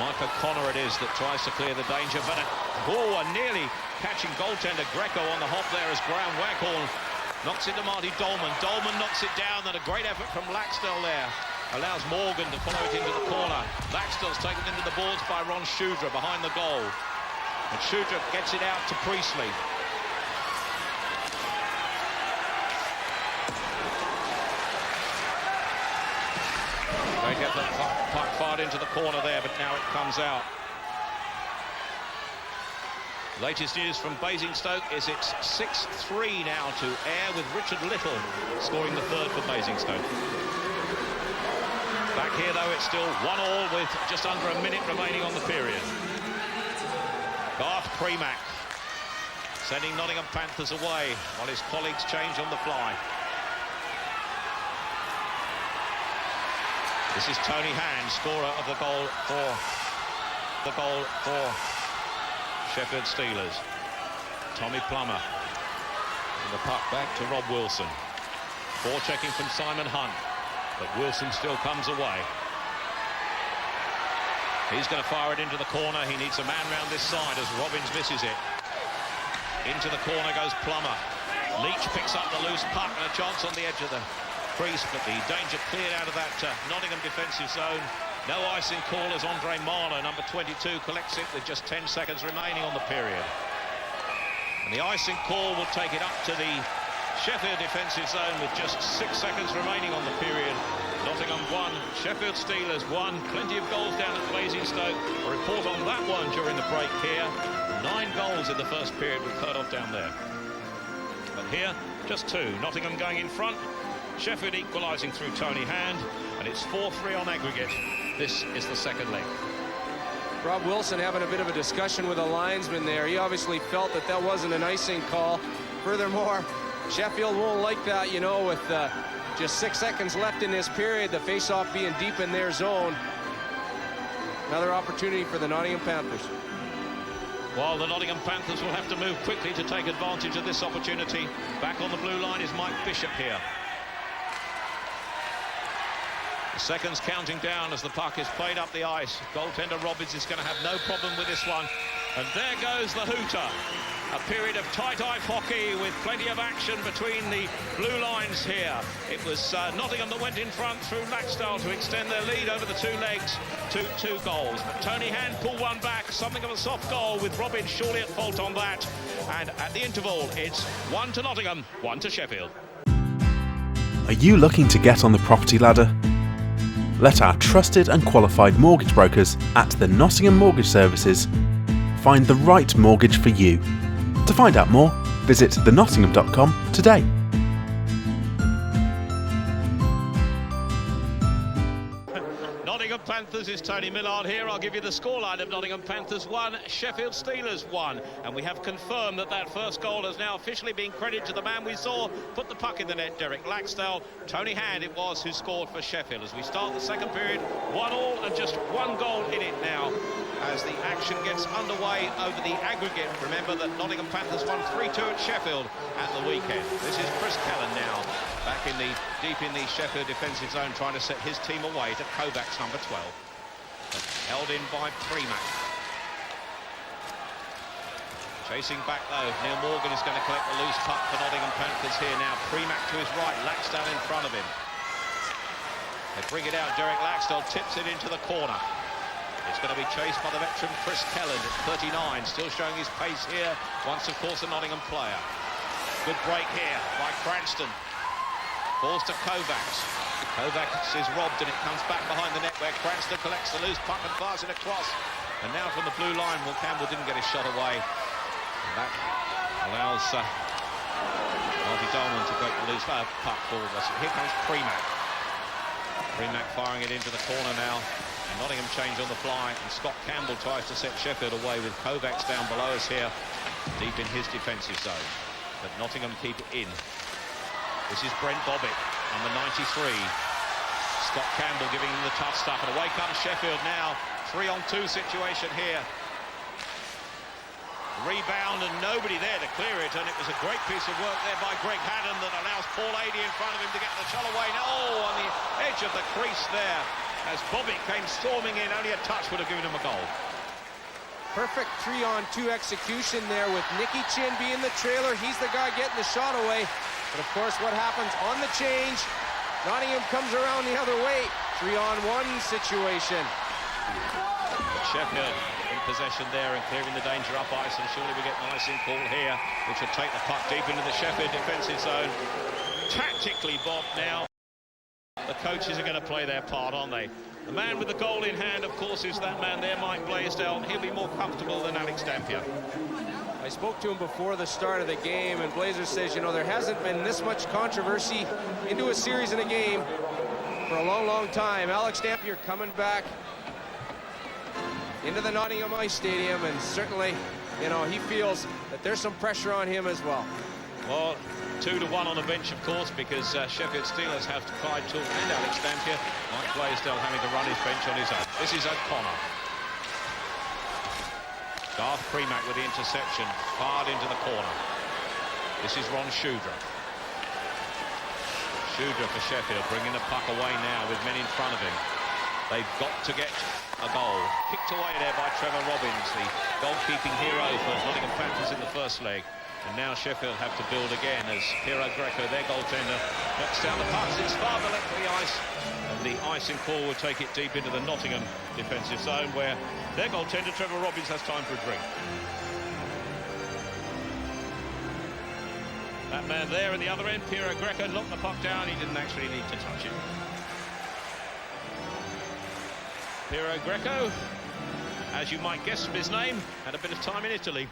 Mike O'Connor it is that tries to clear the danger, but nearly catching goaltender Greco on the hop there as Graham Waghorn knocks into Marty Dolman. Dolman knocks it down, and a great effort from Laxdell there. Allows Morgan to follow it into the corner. Laxdell's taken into the boards by Ron Shudra behind the goal. And Shudra gets it out to Priestley. They get the puck fired into the corner there, but now it comes out. Latest news from Basingstoke is it's 6-3 now to Ayr, with Richard Little scoring the third for Basingstoke. Back here, though, it's still 1-1 with just under a minute remaining on the period. Garth Premack sending Nottingham Panthers away while his colleagues change on the fly. This is Tony Hand, scorer of the goal for Sheffield Steelers. Tommy Plummer. And the puck back to Rob Wilson. Forechecking from Simon Hunt. But Wilson still comes away. He's going to fire it into the corner. He needs a man round this side as Robbins misses it. Into the corner goes Plummer. Leach picks up the loose puck and a chance on the edge of the crease, but the danger cleared out of that Nottingham defensive zone. No icing call as Andre Marler, number 22, collects it with just 10 seconds remaining on the period. And the icing call will take it up to the Sheffield defensive zone with just 6 seconds remaining on the period. Nottingham 1, Sheffield Steelers 1. Plenty of goals down at Basingstoke. A report on that one during the break here. 9 goals in the first period with cut-off down there. But here, just 2. Nottingham going in front. Sheffield equalising through Tony Hand. And it's 4-3 on aggregate. This is the second leg. Rob Wilson having a bit of a discussion with the linesman there. He obviously felt that that wasn't an icing call. Furthermore, Sheffield won't like that, you know, with just 6 seconds left in this period, the face-off being deep in their zone. Another opportunity for the Nottingham Panthers. Well, the Nottingham Panthers will have to move quickly to take advantage of this opportunity. Back on the blue line is Mike Bishop here. The seconds counting down as the puck is played up the ice. Goaltender Robbins is going to have no problem with this one. And there goes the hooter. A period of tight ice hockey with plenty of action between the blue lines here. It was Nottingham that went in front through Laxdell to extend their lead over the 2 legs to 2 goals. But Tony Hand pulled one back, something of a soft goal with Robin surely at fault on that. And at the interval, it's 1 to Nottingham, 1 to Sheffield. Are you looking to get on the property ladder? Let our trusted and qualified mortgage brokers at the Nottingham Mortgage Services find the right mortgage for you. To find out more, visit thenottingham.com today. Nottingham Panthers is Tony Millard here. I'll give you the scoreline of Nottingham Panthers 1, Sheffield Steelers 1. And we have confirmed that that first goal has now officially been credited to the man we saw put the puck in the net, Derek Laxdell. Tony Hand it was who scored for Sheffield. As we start the second period, 1-1 and just 1 goal in it now. as the action gets underway over the aggregate. Remember that Nottingham Panthers won 3-2 at Sheffield at the weekend. This is Chris Callan now, back in the deep in the Sheffield defensive zone, trying to set his team away to KOVACS number 12. Held in by Primack. Chasing back though, Neil Morgan is going to collect the loose puck for Nottingham Panthers here now. Primack to his right, Laxdale in front of him. They bring it out, Derek Laxdale tips it into the corner. It's going to be chased by the veteran Chris Callan at 39, still showing his pace here, once of course a Nottingham player. Good break here by Cranston. Falls to KOVACS. KOVACS is robbed and it comes back behind the net where Cranston collects the loose puck and fires it across. And now from the blue line, well, Campbell didn't get his shot away. And that allows Marty Dolman to collect the loose puck forward. Here comes Primack. Primack firing it into the corner now. And Nottingham change on the fly, and Scott Campbell tries to set Sheffield away with KOVACS down below us here, deep in his defensive zone. But Nottingham keep it in. This is Brent Bobbitt, number 93. Scott Campbell giving him the tough stuff, and away comes Sheffield now. 3-on-2 situation here. Rebound and nobody there to clear it, and it was a great piece of work there by Greg Haddon that allows Paul Adey in front of him to get the shot away. Oh, on the edge of the crease there. As Bobbitt came storming in, only a touch would have given him a goal. Perfect 3-on-2 execution there with Nicky Chin being the trailer. He's the guy getting the shot away. But of course, what happens on the change? Nottingham comes around the other way. 3-on-1 situation. Sheffield in possession there and clearing the danger up ice, and surely we get an icing call here, which will take the puck deep into the Sheffield defensive zone. Tactically, Bob, now the coaches are going to play their part, aren't they? The man with the goal in hand, of course, is that man there, Mike Blaisdell. He'll be more comfortable than Alex Dampier. I spoke to him before the start of the game, and Blazer says, you know, there hasn't been this much controversy into a series in a game for a long, long time. Alex Dampier coming back into the Nottingham Ice Stadium, and certainly, you know, he feels that there's some pressure on him as well. Well, 2-1 on the bench, of course, because Sheffield Steelers have Clyde Toole and Alex Dampier. Mike Blaisdell having to run his bench on his own. This is O'Connor. Garth Primack with the interception, hard into the corner. This is Ron Shudra. Shudra for Sheffield, bringing the puck away now with men in front of him. They've got to get a goal. Kicked away there by Trevor Robbins, the goalkeeping hero for Nottingham Panthers in the first leg. And now Sheffield have to build again as Piero Greco, their goaltender, knocks down the puck. It's far the length of the ice. And the icing call will take it deep into the Nottingham defensive zone, where their goaltender, Trevor Robbins, has time for a drink. That man there at the other end, Piero Greco, knocked the puck down. He didn't actually need to touch it. Piero Greco, as you might guess from his name, had a bit of time in Italy.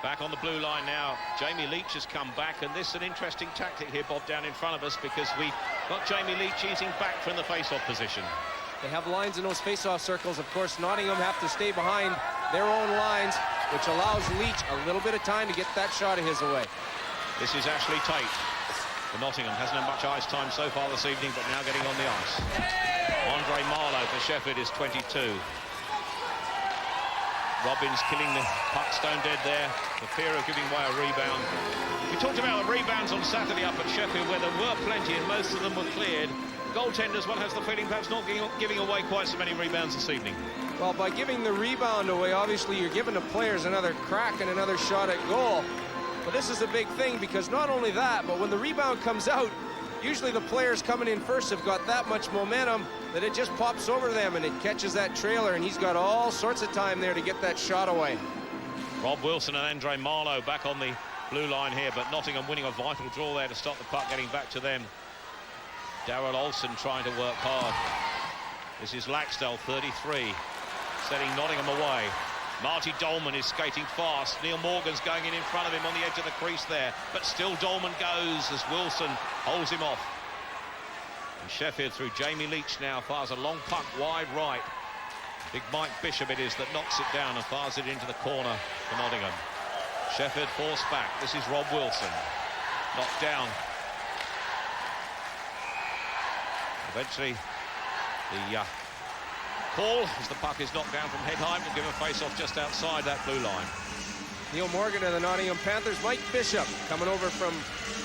Back on the blue line now, Jamie Leach has come back, and this is an interesting tactic here, Bob, down in front of us, because we got Jamie Leach easing back from the face-off position. They have lines in those face-off circles. Of course, Nottingham have to stay behind their own lines, which allows Leach a little bit of time to get that shot of his away. This is Ashley Tate. For Nottingham, hasn't had much ice time so far this evening, but now getting on the ice. Andre Marlowe for Sheffield is 22. Robbins killing the puck stone dead there. The fear of giving away a rebound. We talked about the rebounds on Saturday up at Sheffield, where there were plenty and most of them were cleared. Goaltenders, one has the feeling, perhaps not giving away quite so many rebounds this evening. Well, by giving the rebound away, obviously you're giving the players another crack and another shot at goal. But this is a big thing, because not only that, but when the rebound comes out, usually the players coming in first have got that much momentum that it just pops over them and it catches that trailer, and he's got all sorts of time there to get that shot away. Rob Wilson and Andre Marlowe back on the blue line here, but Nottingham winning a vital draw there to stop the puck getting back to them. Darrell Olsen trying to work hard. This is Laxdale, 33, setting Nottingham away. Marty Dolman is skating fast. Neil Morgan's going in front of him on the edge of the crease there, but still Dolman goes as Wilson holds him off. And Sheffield through Jamie Leach now fires a long puck wide right. Big Mike Bishop it is that knocks it down and fires it into the corner for Nottingham. Sheffield forced back. This is Rob Wilson. Knocked down. Eventually, the call as the puck is knocked down from head height. Will give a face-off just outside that blue line. Neil Morgan of the Nottingham Panthers. Mike Bishop coming over from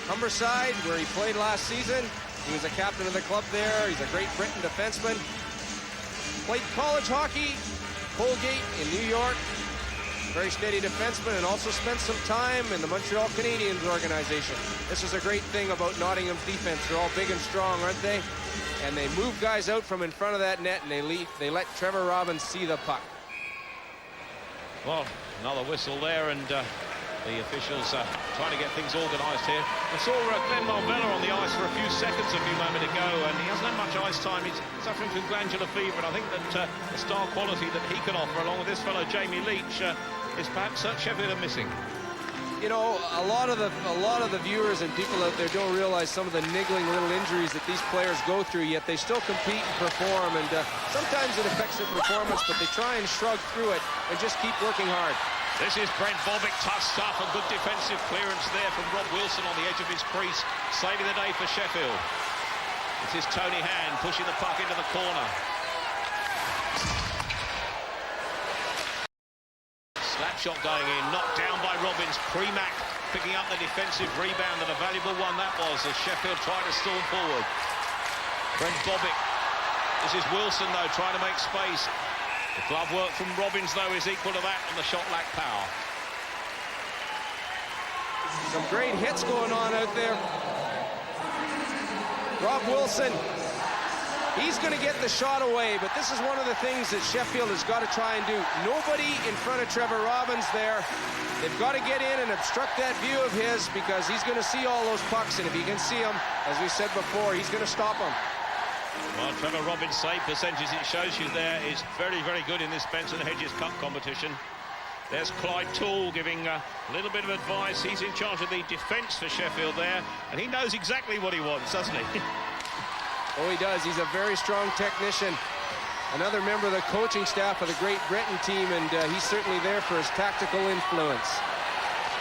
Humberside, where he played last season. He was a captain of the club there. He's a Great Britain defenseman. Played college hockey, Colgate in New York. Very steady defenseman, and also spent some time in the Montreal Canadiens organization. This is a great thing about Nottingham's defense. They're all big and strong, aren't they? And they move guys out from in front of that net, and they let Trevor Robbins see the puck. Well, another whistle there, and the officials trying to get things organised here. I saw Glenn Malvella on the ice for a few seconds a moment ago, and he hasn't had much ice time. He's suffering from glandular fever, and I think that the star quality that he can offer, along with this fellow Jamie Leach, is perhaps Sheffield are missing. You know, a lot of the viewers and people out there don't realize some of the niggling little injuries that these players go through, yet they still compete and perform, and sometimes it affects their performance, but they try and shrug through it and just keep working hard. This is Brent Bobick, tough stuff, a good defensive clearance there from Rob Wilson on the edge of his crease, saving the day for Sheffield. This is Tony Hand pushing the puck into the corner. Slap shot going in, knocked down by Robbins. Premack picking up the defensive rebound, and a valuable one that was, as Sheffield tried to storm forward. Brent Bobick. This is Wilson, though, trying to make space. The glove work from Robbins, though, is equal to that, and the shot lacked power. Some great hits going on out there. Rob Wilson, he's going to get the shot away, but this is one of the things that Sheffield has got to try and do. Nobody in front of Trevor Robbins there. They've got to get in and obstruct that view of his, because he's going to see all those pucks, and if he can see them, as we said before, he's going to stop them. Well, Trevor Robbins' save percentage, it shows you there, is very, very good in this Benson Hedges Cup competition. There's Clyde Toole giving a little bit of advice. He's in charge of the defence for Sheffield there, and he knows exactly what he wants, doesn't he? Oh, he does. He's a very strong technician. Another member of the coaching staff of the Great Britain team, and he's certainly there for his tactical influence.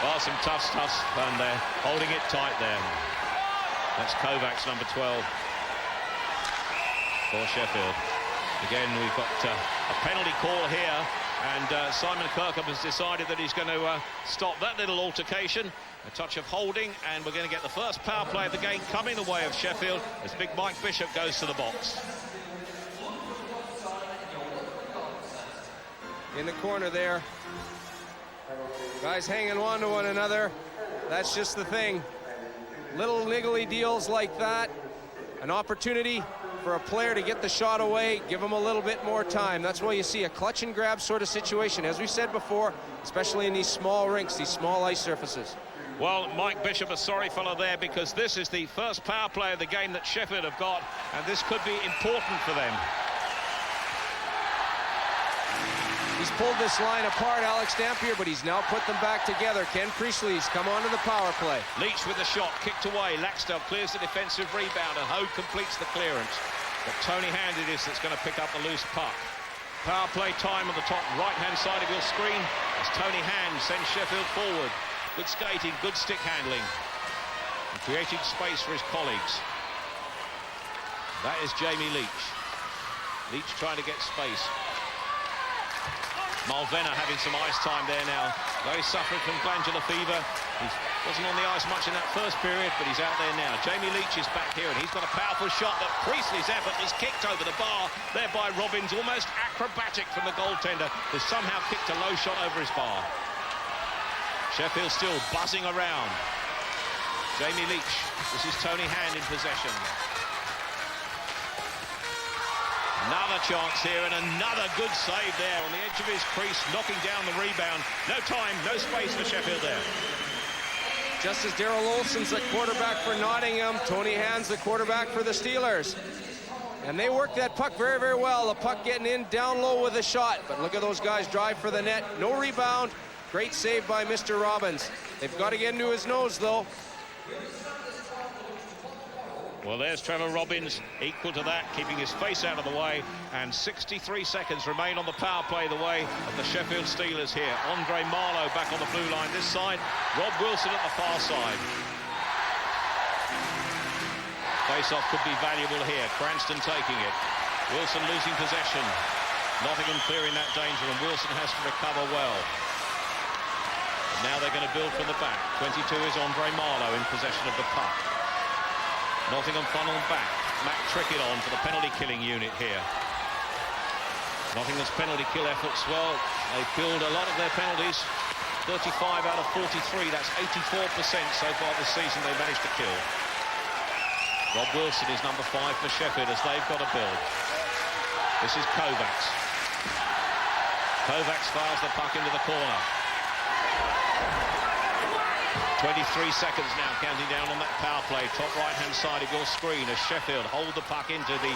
Well, some tough stuff, and they're holding it tight there. That's KOVACS, number 12. For Sheffield. Again, we've got a penalty call here, and Simon KIRKHAM has decided that he's going to stop that little altercation. A touch of holding, and we're going to get the first power play of the game coming the way of Sheffield as big Mike Bishop goes to the box. In the corner there. Guys hanging on to one another. That's just the thing. Little niggly deals like that. An opportunity for a player to get the shot away, give him a little bit more time. That's why you see a clutch and grab sort of situation, as we said before, especially in these small rinks, these small ice surfaces. Well, Mike Bishop, a sorry fellow there, because this is the first power play of the game that Sheffield have got, and this could be important for them. He's pulled this line apart, Alex Dampier, but he's now put them back together. Ken Priestley's come onto the power play. Leach with the shot, kicked away. Laxdale clears the defensive rebound, and Hogue completes the clearance. But Tony Hand it is that's going to pick up the loose puck. Power play time on the top right-hand side of your screen as Tony Hand sends Sheffield forward. Good skating, good stick handling, and creating space for his colleagues. That is Jamie Leach. Leach trying to get space. Malvena having some ice time there now. Though he's suffering from glandular fever. He wasn't on the ice much in that first period, but he's out there now. Jamie Leach is back here, and he's got a powerful shot, but Priestley's effort is kicked over the bar there by Robbins, almost acrobatic from the goaltender, who somehow kicked a low shot over his bar. Sheffield still buzzing around. Jamie Leach. This is Tony Hand in possession. Another chance here, and another good save there on the edge of his crease, knocking down the rebound. No time, no space for Sheffield there. Just as Daryl Olsen's the quarterback for Nottingham, Tony Hand's the quarterback for the Steelers. And they work that puck very, very well. The puck getting in down low with a shot. But look at those guys drive for the net. No rebound. Great save by Mr. Robbins. They've got to get into his nose, though. Well, there's Trevor Robbins, equal to that, keeping his face out of the way, and 63 seconds remain on the power play the way of the Sheffield Steelers here. Andre Marlowe back on the blue line this side, Rob Wilson at the far side. Face-off could be valuable here, Cranston taking it. Wilson losing possession. Nottingham clearing that danger, and Wilson has to recover well. And now they're going to build from the back. 22 is Andre Marlowe in possession of the puck. Nottingham funneled back. Matt Trickett on for the penalty-killing unit here. Nottingham's penalty kill efforts, well, they've killed a lot of their penalties. 35 out of 43, that's 84% so far this season they've managed to kill. Rob Wilson is number 5 for Sheffield as they've got to build. This is KOVACS. KOVACS fires the puck into the corner. 23 seconds now counting down on that power play. Top right-hand side of your screen as Sheffield hold the puck into the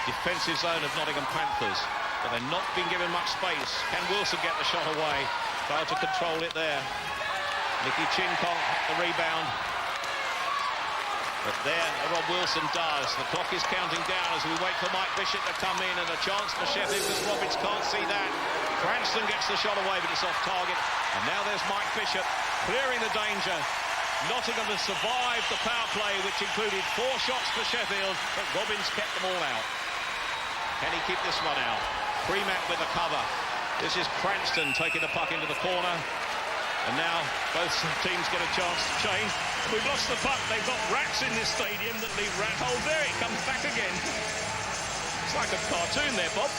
defensive zone of Nottingham Panthers. But they're not being given much space. Can Wilson get the shot away? Failed to control it there. Nicky Chinkong had the rebound. But there, Rob Wilson does. The clock is counting down as we wait for Mike Bishop to come in, and a chance for Sheffield because Robbins can't see that. Cranston gets the shot away, but it's off target. And now there's Mike Bishop clearing the danger. Nottingham has survived the power play, which included 4 shots for Sheffield, but Robbins kept them all out. Can he keep this one out? Premat with the cover. This is Cranston taking the puck into the corner. And now both teams get a chance to change. We've lost the puck. They've got rats in this stadium that leave rat hole. There it comes back again. It's like a cartoon there, Bob.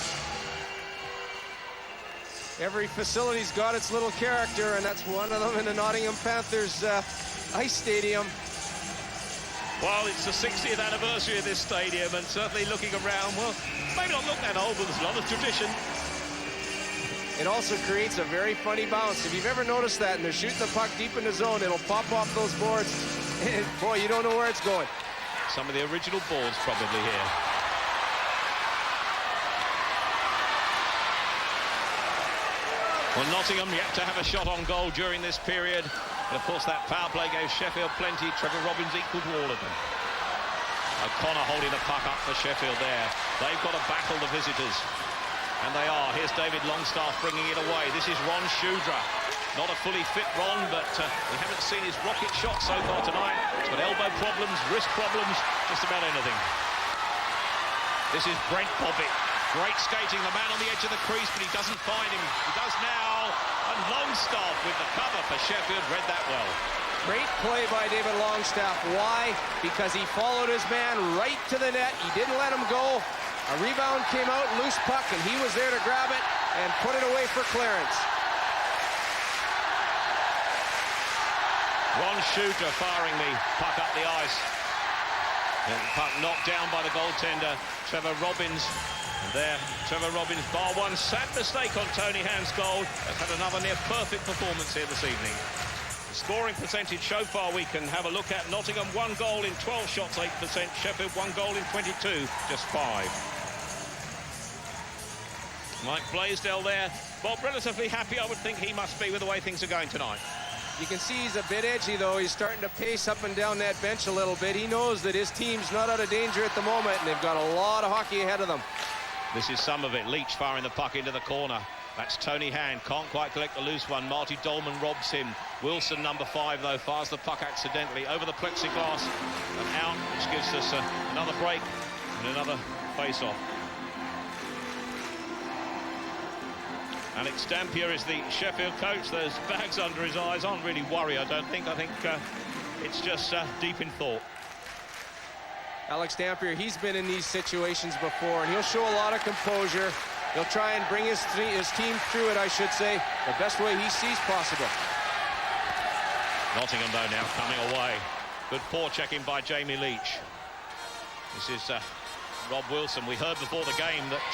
Every facility's got its little character, and that's one of them in the Nottingham Panthers ice stadium. Well, it's the 60th anniversary of this stadium, and certainly looking around, well, maybe not look that old, but there's a lot of tradition. It also creates a very funny bounce. If you've ever noticed that, and they're shooting the puck deep in the zone, it'll pop off those boards, and boy, you don't know where it's going. Some of the original boards probably here. Well, Nottingham yet to have a shot on goal during this period. But of course, that power play gave Sheffield plenty. Trevor Robbins equalled to all of them. O'Connor holding the puck up for Sheffield there. They've got to battle the visitors. And they are. Here's David Longstaff bringing it away. This is Ron Shudra. Not a fully fit Ron, but we haven't seen his rocket shot so far tonight. He's got elbow problems, wrist problems, just about anything. This is Brent Bobbitt. Great skating, the man on the edge of the crease, but he doesn't find him. He does now, and Longstaff with the cover for Sheffield, read that well. Great play by David Longstaff. Why? Because he followed his man right to the net. He didn't let him go. A rebound came out, loose puck, and he was there to grab it and put it away for clearance. Ron Shudra firing the puck up the ice. And the puck knocked down by the goaltender, Trevor Robbins. And there, Trevor Robbins, bar one sad mistake on Tony Hand's goal, has had another near-perfect performance here this evening. The scoring percentage so far we can have a look at. Nottingham 1 goal in 12 shots, 8%. Sheffield 1 goal in 22, just 5. Mike Blaisdell there. Bob, relatively happy, I would think he must be with the way things are going tonight. You can see he's a bit edgy, though. He's starting to pace up and down that bench a little bit. He knows that his team's not out of danger at the moment, and they've got a lot of hockey ahead of them. This is some of it. Leach firing the puck into the corner. That's Tony Hand. Can't quite collect the loose one. Marty Dolman robs him. Wilson, number 5, though, fires the puck accidentally over the plexiglass and out, which gives us another break and another face-off. Alex Dampier is the Sheffield coach. Those bags under his eyes aren't really worry, I don't think. I think it's just deep in thought. Alex Dampier, he's been in these situations before, and he'll show a lot of composure. He'll try and bring his team through it, I should say, the best way he sees possible. Nottingham, though, now coming away. Good forechecking by Jamie Leach. This is Rob Wilson. We heard before the game that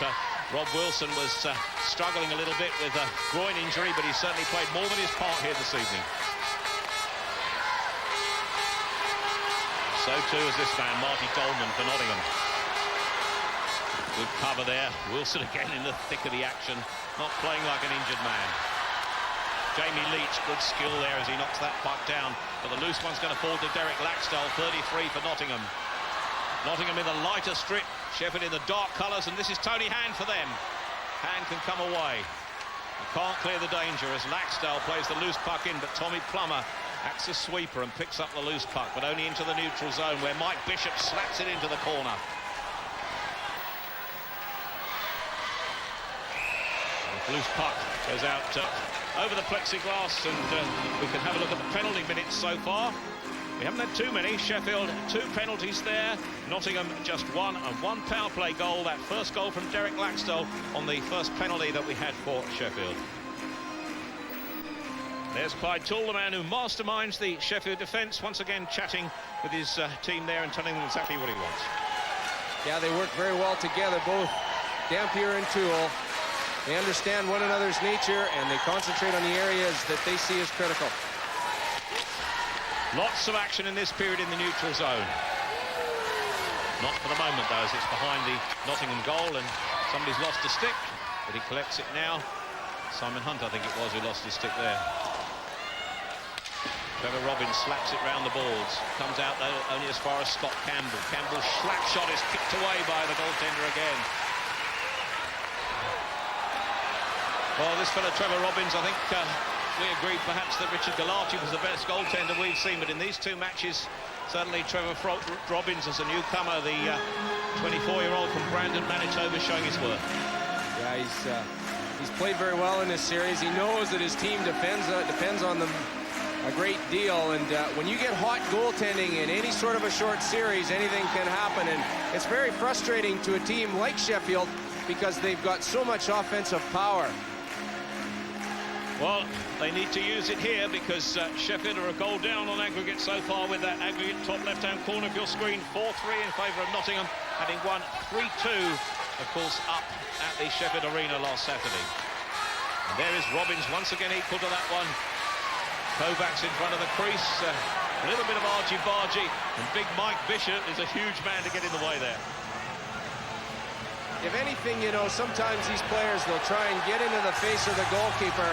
Rob Wilson was struggling a little bit with a groin injury, but he certainly played more than his part here this evening. So too is this man, Marty Dolman, for Nottingham. Good cover there. Wilson again in the thick of the action, not playing like an injured man. Jamie Leach, good skill there as he knocks that puck down, but the loose one's going to fall to Derek Laxdale, 33 for Nottingham. Nottingham in the lighter strip, Sheffield in the dark colours, and this is Tony Hand for them. Hand can come away. He can't clear the danger as Laxdale plays the loose puck in, but Tommy Plummer acts as sweeper and picks up the loose puck, but only into the neutral zone where Mike Bishop slaps it into the corner. Loose puck goes out over the plexiglass, and we can have a look at the penalty minutes so far. We haven't had too many. Sheffield, 2 penalties there. Nottingham just 1, and 1 power play goal. That first goal from Derek Laxdell on the first penalty that we had for Sheffield. There's Clyde Toole, the man who masterminds the Sheffield defence, once again chatting with his team there and telling them exactly what he wants. Yeah, they work very well together, both Dampier and Toole. They understand one another's nature, and they concentrate on the areas that they see as critical. Lots of action in this period in the neutral zone. Not for the moment, though, as it's behind the Nottingham goal, and somebody's lost a stick, but he collects it now. Simon Hunt, I think it was, who lost his stick there. Trevor Robbins slaps it round the boards. Comes out, though, only as far as Scott Campbell. Campbell's slap shot is kicked away by the goaltender again. Well, this fellow Trevor Robbins, I think we agreed perhaps that Richard Galati was the best goaltender we've seen, but in these 2 matches, certainly Trevor Robbins as a newcomer, the 24-year-old from Brandon, Manitoba, showing his worth. Yeah, he's played very well in this series. He knows that his team depends on them a great deal, and when you get hot goaltending in any sort of a short series, anything can happen, and it's very frustrating to a team like Sheffield because they've got so much offensive power. Well, they need to use it here because Sheffield are a goal down on aggregate so far with that aggregate top left-hand corner of your screen. 4-3 in favour of Nottingham, having won 3-2, of course, up at the Sheffield Arena last Saturday. And there is Robbins once again equal to that one. KOVACS in front of the crease. A little bit of argy-bargy, and big Mike Bishop is a huge man to get in the way there. If anything, you know, sometimes these players, they'll try and get into the face of the goalkeeper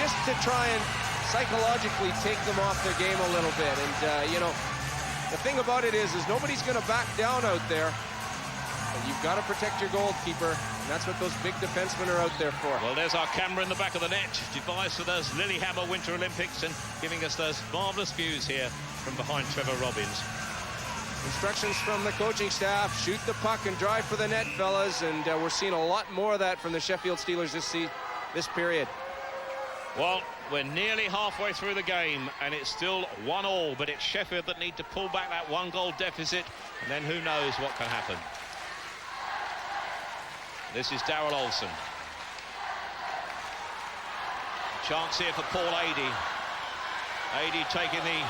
just to try and psychologically take them off their game a little bit. And, you know, the thing about it is nobody's going to back down out there. And you've got to protect your goalkeeper, and that's what those big defensemen are out there for. Well, there's our camera in the back of the net, devised for those Lillehammer Winter Olympics, and giving us those marvellous views here from behind Trevor Robbins. Instructions from the coaching staff: shoot the puck and drive for the net, fellas. And we're seeing a lot more of that from the Sheffield Steelers this period. Well, we're nearly halfway through the game, and it's still 1-1, but it's Sheffield that need to pull back that 1-goal deficit, and then who knows what can happen. This is Darrell Olsen. Chance here for Paul Adey. Adey taking the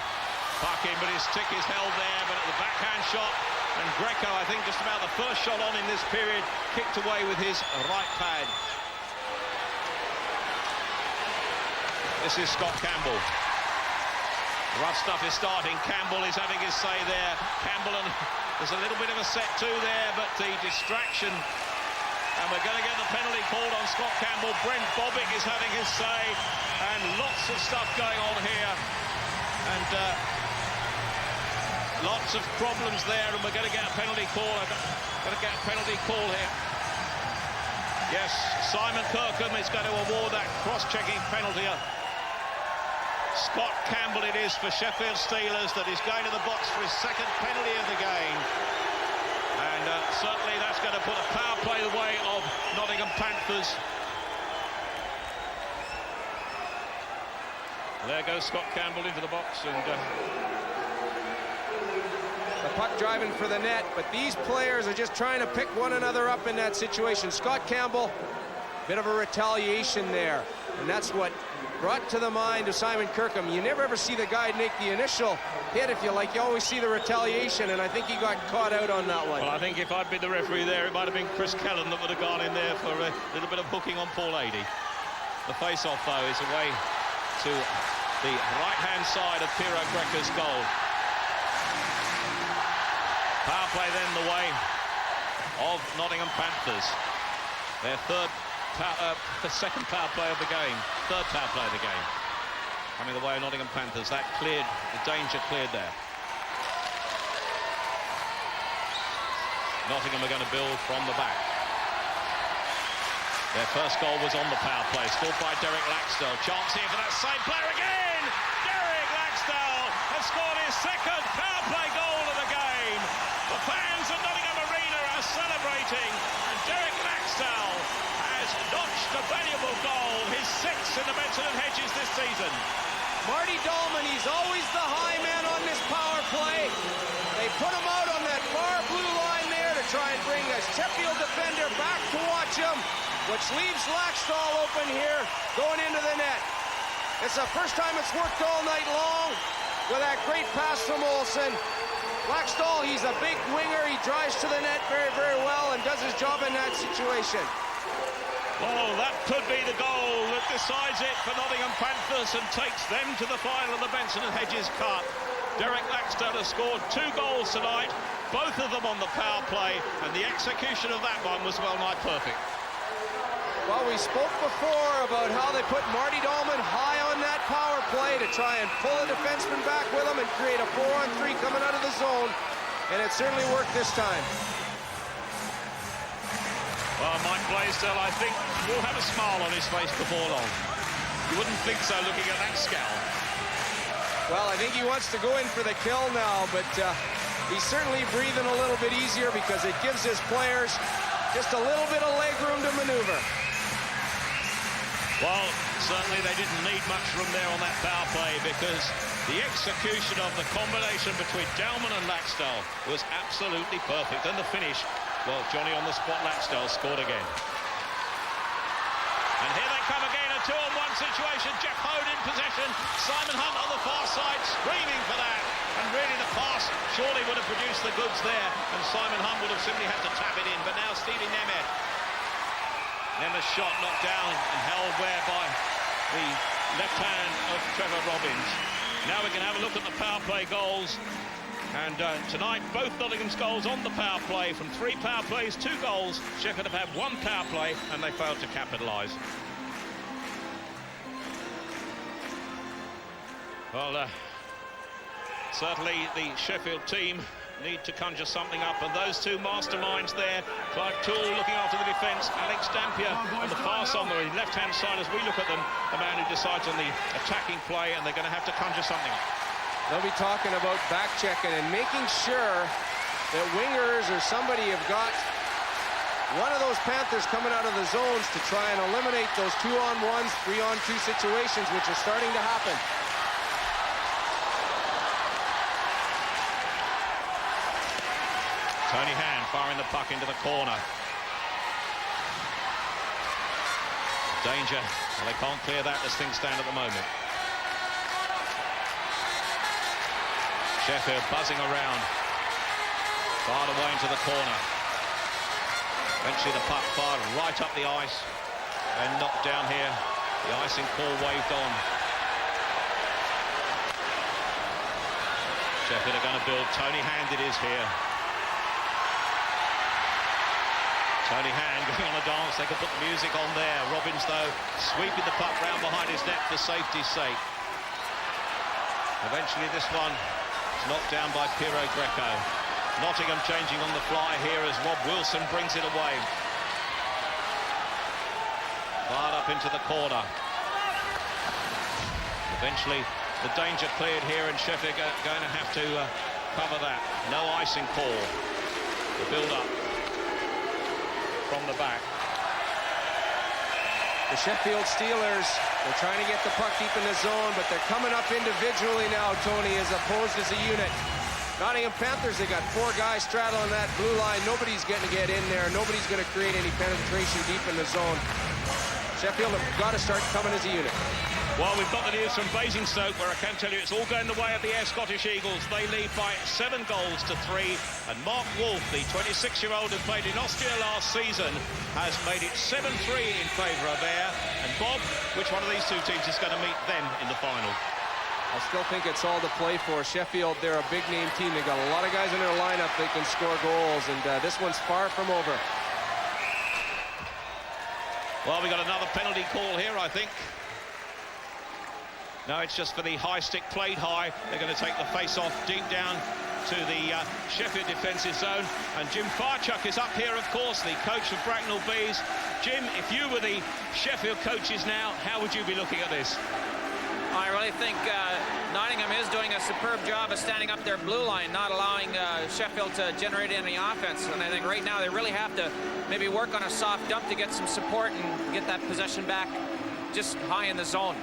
puck in, but his stick is held there, but at the backhand shot, and Greco, I think just about the first shot on in this period, kicked away with his right pad. This is Scott Campbell. Rough stuff is starting. Campbell is having his say there. Campbell, and there's a little bit of a set two there, but the distraction, and we're going to get the penalty called on Scott Campbell. Brent Bobick is having his say, and lots of stuff going on here, and lots of problems there, and we're going to get a penalty call. Going to get a penalty call here. Yes, Simon KIRKHAM is going to award that cross-checking penalty. Scott Campbell it is for Sheffield Steelers that is going to the box for his second penalty of the game. And certainly that's going to put a power play the way of Nottingham Panthers. There goes Scott Campbell into the box, and the puck driving for the net, but these players are just trying to pick one another up in that situation. Scott Campbell, bit of a retaliation there, and that's what brought to the mind of Simon KIRKHAM. You never ever see the guy make the initial hit, if you like. You always see the retaliation, and I think he got caught out on that one. Well, I think if I'd been the referee there, it might have been Chris Kellan that would have gone in there for a little bit of hooking on Paul Adey. The face-off, though, is away to the right-hand side of Piero Greco's goal. Power play then the way of Nottingham Panthers. Their second power play of the game. Third power play of the game. Coming the way of Nottingham Panthers. That cleared, the danger cleared there. Nottingham are going to build from the back. Their first goal was on the power play, scored by Derek Laxdell. Chance here for that same player again! Derek Laxdell has scored his second power play goal of the game. The fans at Nottingham Arena are celebrating, and Derek Laxdell has notched a valuable goal, his 6th in the Benson and Hedges this season. Marty Dahlman, he's always the high man on this power play. They put him out on that far blue line there to try and bring a Sheffield defender back to watch him, which leaves Laxdal open here, going into the net. It's the first time it's worked all night long with that great pass from Olsen. Laxdal, he's a big winger. He drives to the net very, very well and does his job in that situation. Oh, that could be the goal that decides it for Nottingham Panthers and takes them to the final of the Benson and Hedges Cup. Derek Laxdal has scored 2 goals tonight, both of them on the power play, and the execution of that one was well nigh perfect. Well, we spoke before about how they put Marty Dahlman high on that power play to try and pull a defenseman back with him and create a 4-on-3 coming out of the zone, and it certainly worked this time. Well, Mike Blaisdell, I think, will have a smile on his face before long. You wouldn't think so, looking at that scowl. Well, I think he wants to go in for the kill now, but he's certainly breathing a little bit easier because it gives his players just a little bit of leg room to maneuver. Well, certainly they didn't need much room there on that power play because the execution of the combination between Dahlman and Laxdal was absolutely perfect. And the finish, well, Johnny on the spot, Laxdal scored again. And here they come again, a 2-on-1 situation. Jeff Hode in possession. Simon Hunt on the far side, screaming for that. And really the pass surely would have produced the goods there. And Simon Hunt would have simply had to tap it in. But now Stevie Nemeth. Nemeth's shot knocked down and held there by the left hand of Trevor Robbins. Now we can have a look at the power play goals. And tonight, both Nottingham's goals on the power play. From 3 power plays, 2 goals. Sheffield have had 1 power play, and they failed to capitalise. Well, certainly the Sheffield team need to conjure something up. And those 2 masterminds there, Clive Toole looking after the defence, Alex Dampier on the far side, on the left-hand side as we look at them, the man who decides on the attacking play, and they're going to have to conjure something. They'll be talking about back-checking and making sure that wingers or somebody have got one of those Panthers coming out of the zones to try and eliminate those 2-on-1s, 3-on-2 situations, which are starting to happen. Tony Hand firing the puck into the corner. Danger. Well, they can't clear that as things stand at the moment. Sheffield buzzing around. Fired away into the corner. Eventually the puck fired right up the ice and knocked down here. The icing call waved on. Sheffield are going to build. Tony Hand it is here. Tony Hand going on a dance. They can put the music on there. Robbins, though, sweeping the puck round behind his net for safety's sake. Eventually this one is knocked down by Piero Greco. Nottingham changing on the fly here as Rob Wilson brings it away. Fired up into the corner. Eventually the danger cleared here, and Sheffield going to have to cover that. No icing call. The build-up from the back. The Sheffield Steelers, they're trying to get the puck deep in the zone, but they're coming up individually now, Tony, as opposed as a unit. Nottingham Panthers, they got 4 guys straddling that blue line. Nobody's getting to get in there. Nobody's going to create any penetration deep in the zone. Sheffield have got to start coming as a unit. Well, we've got the news from Basingstoke, where I can tell you it's all going the way of the Air Scottish Eagles. They lead by 7 goals to 3. And Mark Wolf, the 26-year-old who played in Austria last season, has made it 7-3 in favour of Air. And Bob, which one of these 2 teams is going to meet them in the final? I still think it's all to play for. Sheffield, they're a big-name team. They've got a lot of guys in their lineup that can score goals, and this one's far from over. Well, we got another penalty call here, I think. No, it's just for the high stick played high. They're going to take the face-off deep down to the Sheffield defensive zone. And Jim Farchuk is up here, of course, the coach of Bracknell Bees. Jim, if you were the Sheffield coaches now, how would you be looking at this? I really think Nottingham is doing a superb job of standing up their blue line, not allowing Sheffield to generate any offense. And I think right now they really have to maybe work on a soft dump to get some support and get that possession back just high in the zone.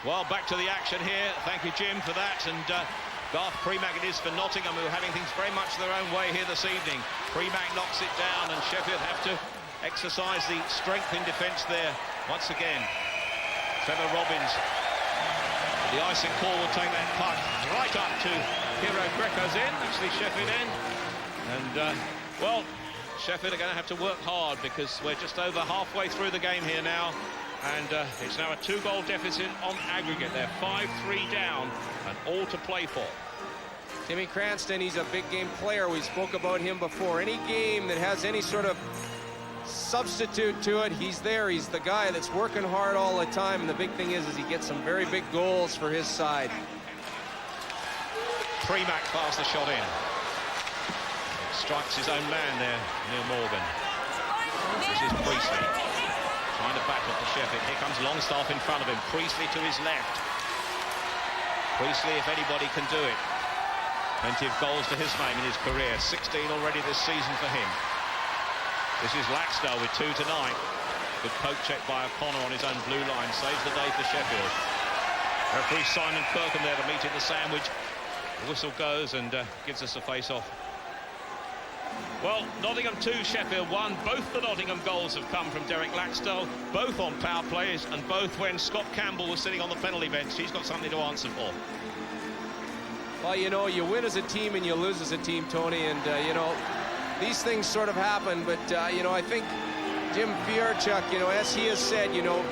Well, back to the action here. Thank you, Jim, for that. And Garth Premack it is for Nottingham, who are having things very much their own way here this evening. Premack knocks it down, and Sheffield have to exercise the strength in defence there once again. Trevor Robbins, the icing call, will take that puck right up to Hero Greco's end, actually Sheffield end. And, well, Sheffield are going to have to work hard because we're just over halfway through the game here now. And it's now a 2-goal deficit on aggregate. They're 5-3 down and all to play for. Timmy Cranston, he's a big game player. We spoke about him before. Any game that has any sort of substitute to it, he's there. He's the guy that's working hard all the time. And the big thing is he gets some very big goals for his side. Premack fires the shot in. Strikes his own man there, Neil Morgan. This is Priestley. Trying to back up the Sheffield. Here comes Longstaff in front of him. Priestley to his left. Priestley, if anybody can do it. Plenty of goals to his name in his career. 16 already this season for him. This is Laxdale with 2 tonight. Good poke check by O'Connor on his own blue line. Saves the day for Sheffield. Referee Simon Kirkham there to meet in the sandwich. The whistle goes and gives us a face-off. Well, Nottingham 2, Sheffield 1. Both the Nottingham goals have come from Derek Laxdale, both on power plays, and both when Scott Campbell was sitting on the penalty bench. He's got something to answer for. Well, you know, you win as a team and you lose as a team, Tony, and, you know, these things sort of happen, but, you know, I think Jim Fiorchuk, you know, as he has said, you know,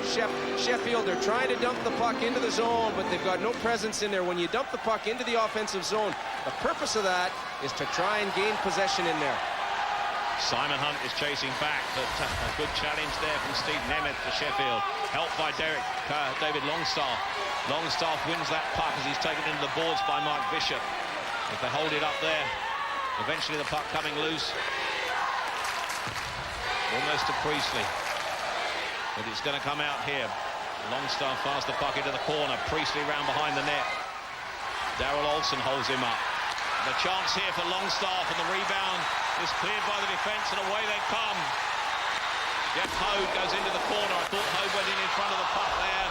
Sheffield, they're trying to dump the puck into the zone, but they've got no presence in there. When you dump the puck into the offensive zone, the purpose of that is to try and gain possession in there. Simon Hunt is chasing back, but a good challenge there from Steve Nemeth to Sheffield. Helped by David Longstaff. Longstaff wins that puck as he's taken into the boards by Mike Bishop. If they hold it up there, eventually the puck coming loose. Almost to Priestley. But it's going to come out here. Longstaff fires the puck into the corner. Priestley round behind the net. Darrell Olsen holds him up. The chance here for Longstaff, and the rebound is cleared by the defence, and away they come. Jeff Hode goes into the corner. I thought Hode went in front of the puck there,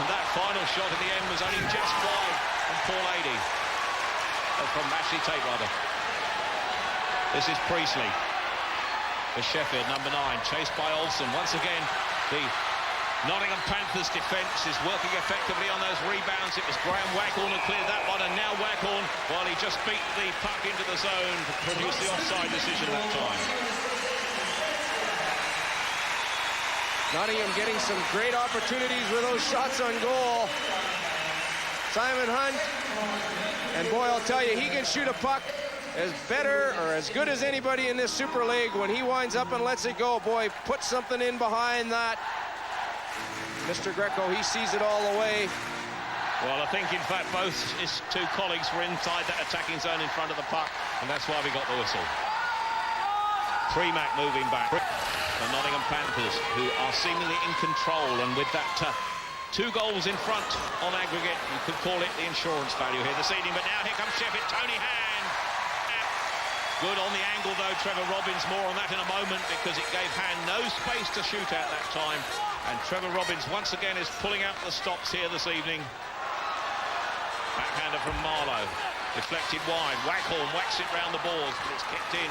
and that final shot in the end was only just wide from Paul Adey. From Ashley Tate, rather. This is Priestley for Sheffield, number 9, chased by Olsen. Once again, the Nottingham Panthers defence is working effectively on those rebounds. It was Graham Waghorn who cleared that one, and now Waghorn, while he just beat the puck into the zone to produce the offside decision that time. Nottingham getting some great opportunities with those shots on goal. Simon Hunt, and boy, I'll tell you, he can shoot a puck as better or as good as anybody in this Super League. When he winds up and lets it go, boy, put something in behind that. Mr. Greco, he sees it all the way. Well, I think, in fact, both his 2 colleagues were inside that attacking zone in front of the puck, and that's why we got the whistle. Premack moving back. The Nottingham Panthers, who are seemingly in control, and with that 2 goals in front on aggregate, you could call it the insurance value here this evening. But now here comes Sheffield. Tony Hand. Good on the angle, though, Trevor Robbins. More on that in a moment, because it gave Hand no space to shoot at that time. And Trevor Robbins once again is pulling out the stops here this evening. Backhander from Marlowe. Deflected wide. Waghorn whacks it round the boards, but it's kicked in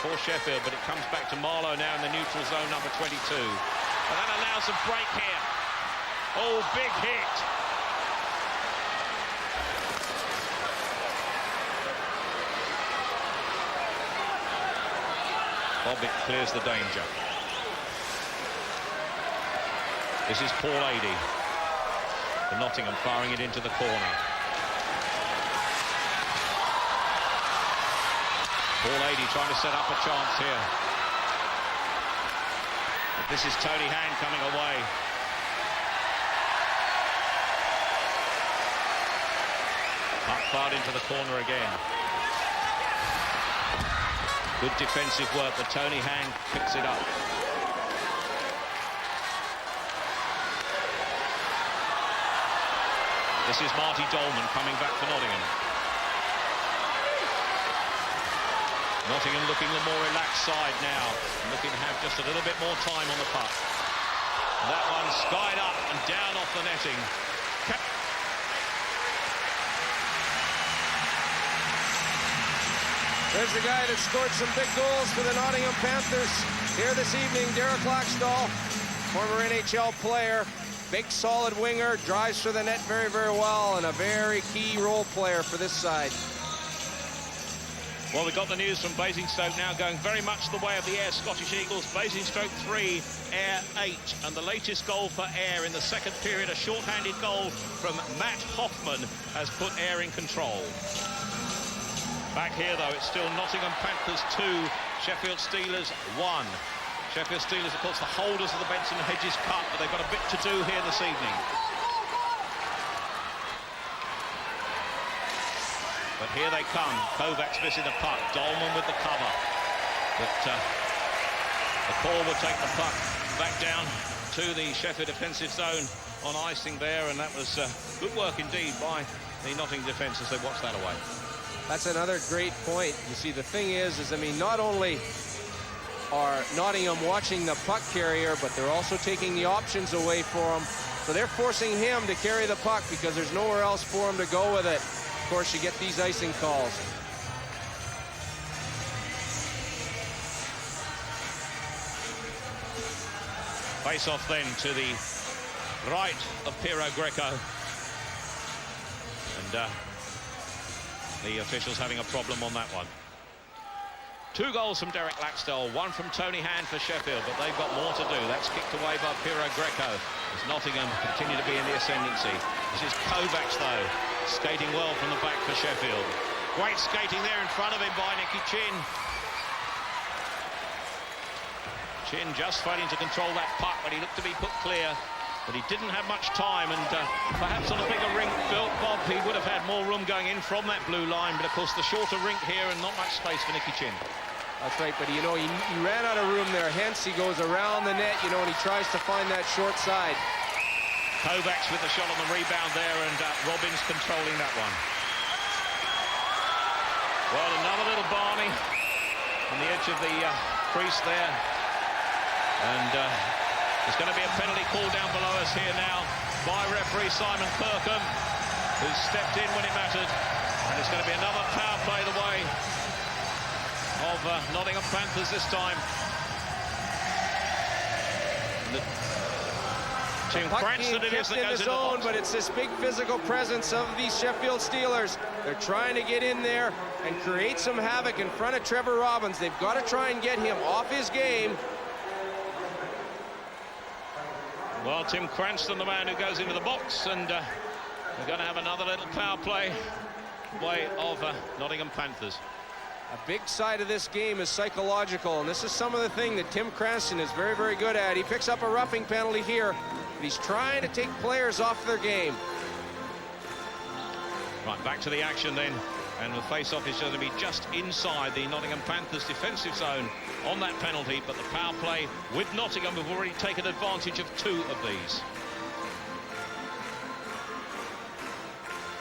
for Sheffield. But it comes back to Marlowe now in the neutral zone, number 22. And that allows a break here. Oh, big hit. Bobbitt clears the danger. This is Paul Adey. The Nottingham firing it into the corner. Paul Adey trying to set up a chance here. But this is Tony Hand coming away. Puck fired into the corner again. Good defensive work, but Tony Hand picks it up. This is Marty Dolman coming back for Nottingham. Nottingham looking the more relaxed side now, looking to have just a little bit more time on the puck. That one skied up and down off the netting. There's the guy that scored some big goals for the Nottingham Panthers here this evening, Derek Laxdal, former NHL player, big solid winger, drives for the net very, very well, and a very key role player for this side. Well, we got the news from Basingstoke now going very much the way of the Ayr Scottish Eagles. Basingstoke 3, Ayr 8. And the latest goal for Ayr in the second period, a short-handed goal from Matt Hoffman, has put Ayr in control. Back here, though, it's still Nottingham Panthers 2, Sheffield Steelers 1. Sheffield Steelers, of course, the holders of the Benson Hedges Cup, but they've got a bit to do here this evening. But here they come. KOVACS missing the puck. Dolman with the cover. But the call will take the puck back down to the Sheffield defensive zone on icing there, and that was good work indeed by the Nottingham defence as they watched that away. That's another great point. You see, the thing is I mean, not only are Nottingham watching the puck carrier, but they're also taking the options away for him. So they're forcing him to carry the puck because there's nowhere else for him to go with it. Of course, you get these icing calls. Face off then to the right of Piero Greco. And the officials having a problem on that one. 2 goals from Derek Laxdal, 1 from Tony Hand for Sheffield, but they've got more to do. That's kicked away by Piero Greco as Nottingham continue to be in the ascendancy. This is KOVACS, though, skating well from the back for Sheffield. Great skating there in front of him by Nicky Chin. Chin just failing to control that puck, but he looked to be put clear. But he didn't have much time, and perhaps on a bigger rink built, Bob, he would have had more room going in from that blue line. But, of course, the shorter rink here and not much space for Nicky Chin. That's right, but, you know, he ran out of room there. Hence, he goes around the net, you know, and he tries to find that short side. KOVACS with the shot on the rebound there, and Robbins controlling that one. Well, another little Barney on the edge of the crease there. And there's going to be a penalty call down below us here now by referee Simon KIRKHAM, who's stepped in when it mattered. And it's going to be another power play the way of Nottingham Panthers this time. Tim Cranston it is that goes in the zone, but it's this big physical presence of these Sheffield Steelers. They're trying to get in there and create some havoc in front of Trevor Robbins. They've got to try and get him off his game. Well, Tim Cranston, the man who goes into the box, and we're going to have another little power play way of Nottingham Panthers. A big side of this game is psychological, and this is some of the thing that Tim Cranston is very, very good at. He picks up a roughing penalty here, but he's trying to take players off their game. Right, back to the action then, and the face-off is going to be just inside the Nottingham Panthers defensive zone on that penalty, but the power play with Nottingham have already taken advantage of 2 of these.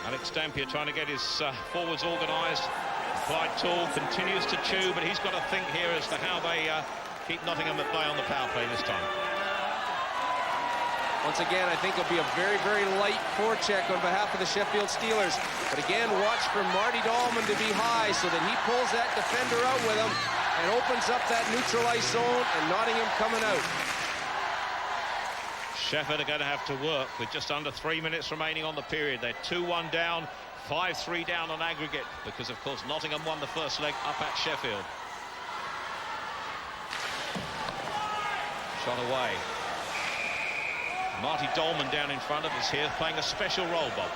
Alex Dampier trying to get his forwards organised. Clyde Toole continues to chew, but he's got to think here as to how they keep Nottingham at bay on the power play this time. Once again, I think it'll be a very, very light forecheck on behalf of the Sheffield Steelers. But again, watch for Marty Dolman to be high so that he pulls that defender out with him and opens up that neutralized zone, and Nottingham coming out. Sheffield are going to have to work with just under 3 minutes remaining on the period. They're 2-1 down, 5-3 down on aggregate, because, of course, Nottingham won the first leg up at Sheffield. Shot away. Marty Dolman down in front of us here, playing a special role, Bob.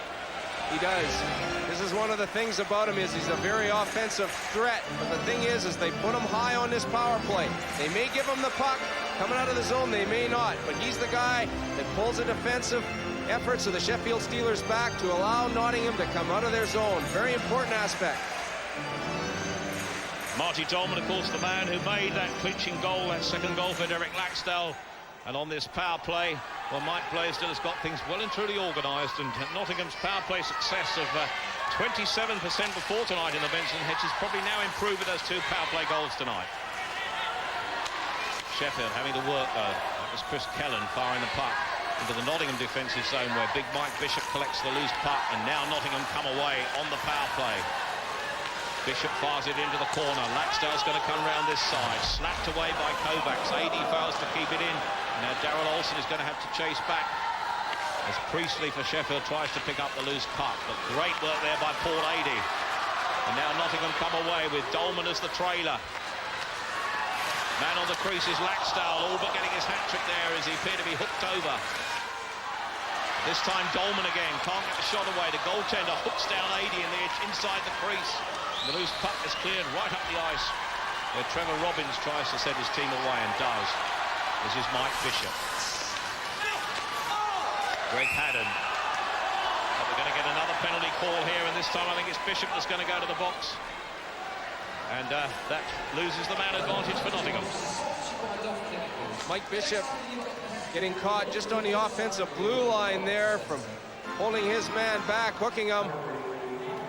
He does. This is one of the things about him, is he's a very offensive threat. But the thing is they put him high on this power play. They may give him the puck coming out of the zone, they may not. But he's the guy that pulls a defensive efforts of the Sheffield Steelers back to allow Nottingham to come out of their zone. Very important aspect. Marty Dolman, of course, the man who made that clinching goal, that second goal for Derek Laxdal And on this power play, well, Mike Blaisdell has got things well and truly organised, and Nottingham's power play success of 27% before tonight in the Benson Hedges probably now improved with those 2 power play goals tonight. Sheffield having to work though. That was Chris Kellan firing the puck into the Nottingham defensive zone, where big Mike Bishop collects the loose puck, and now Nottingham come away on the power play. Bishop fires it into the corner. Laxdale's going to come round this side. Slapped away by KOVACS. AD fails to keep it in. Now Darrell Olsen is going to have to chase back as Priestley for Sheffield tries to pick up the loose puck. But great work there by Paul AD. And now Nottingham come away with Dolman as the trailer. Man on the crease is Laxdale, all but getting his hat-trick there as he appeared to be hooked over. This time Dolman again, can't get the shot away. The goaltender hooks down AD in the edge inside the crease. The loose puck is cleared right up the ice, where Trevor Robbins tries to set his team away and does. This is Mike Bishop. Greg Haddon. But we're going to get another penalty call here, and this time I think it's Bishop that's going to go to the box. And that loses the man advantage for Nottingham. Mike Bishop getting caught just on the offensive blue line there from holding his man back, hooking him.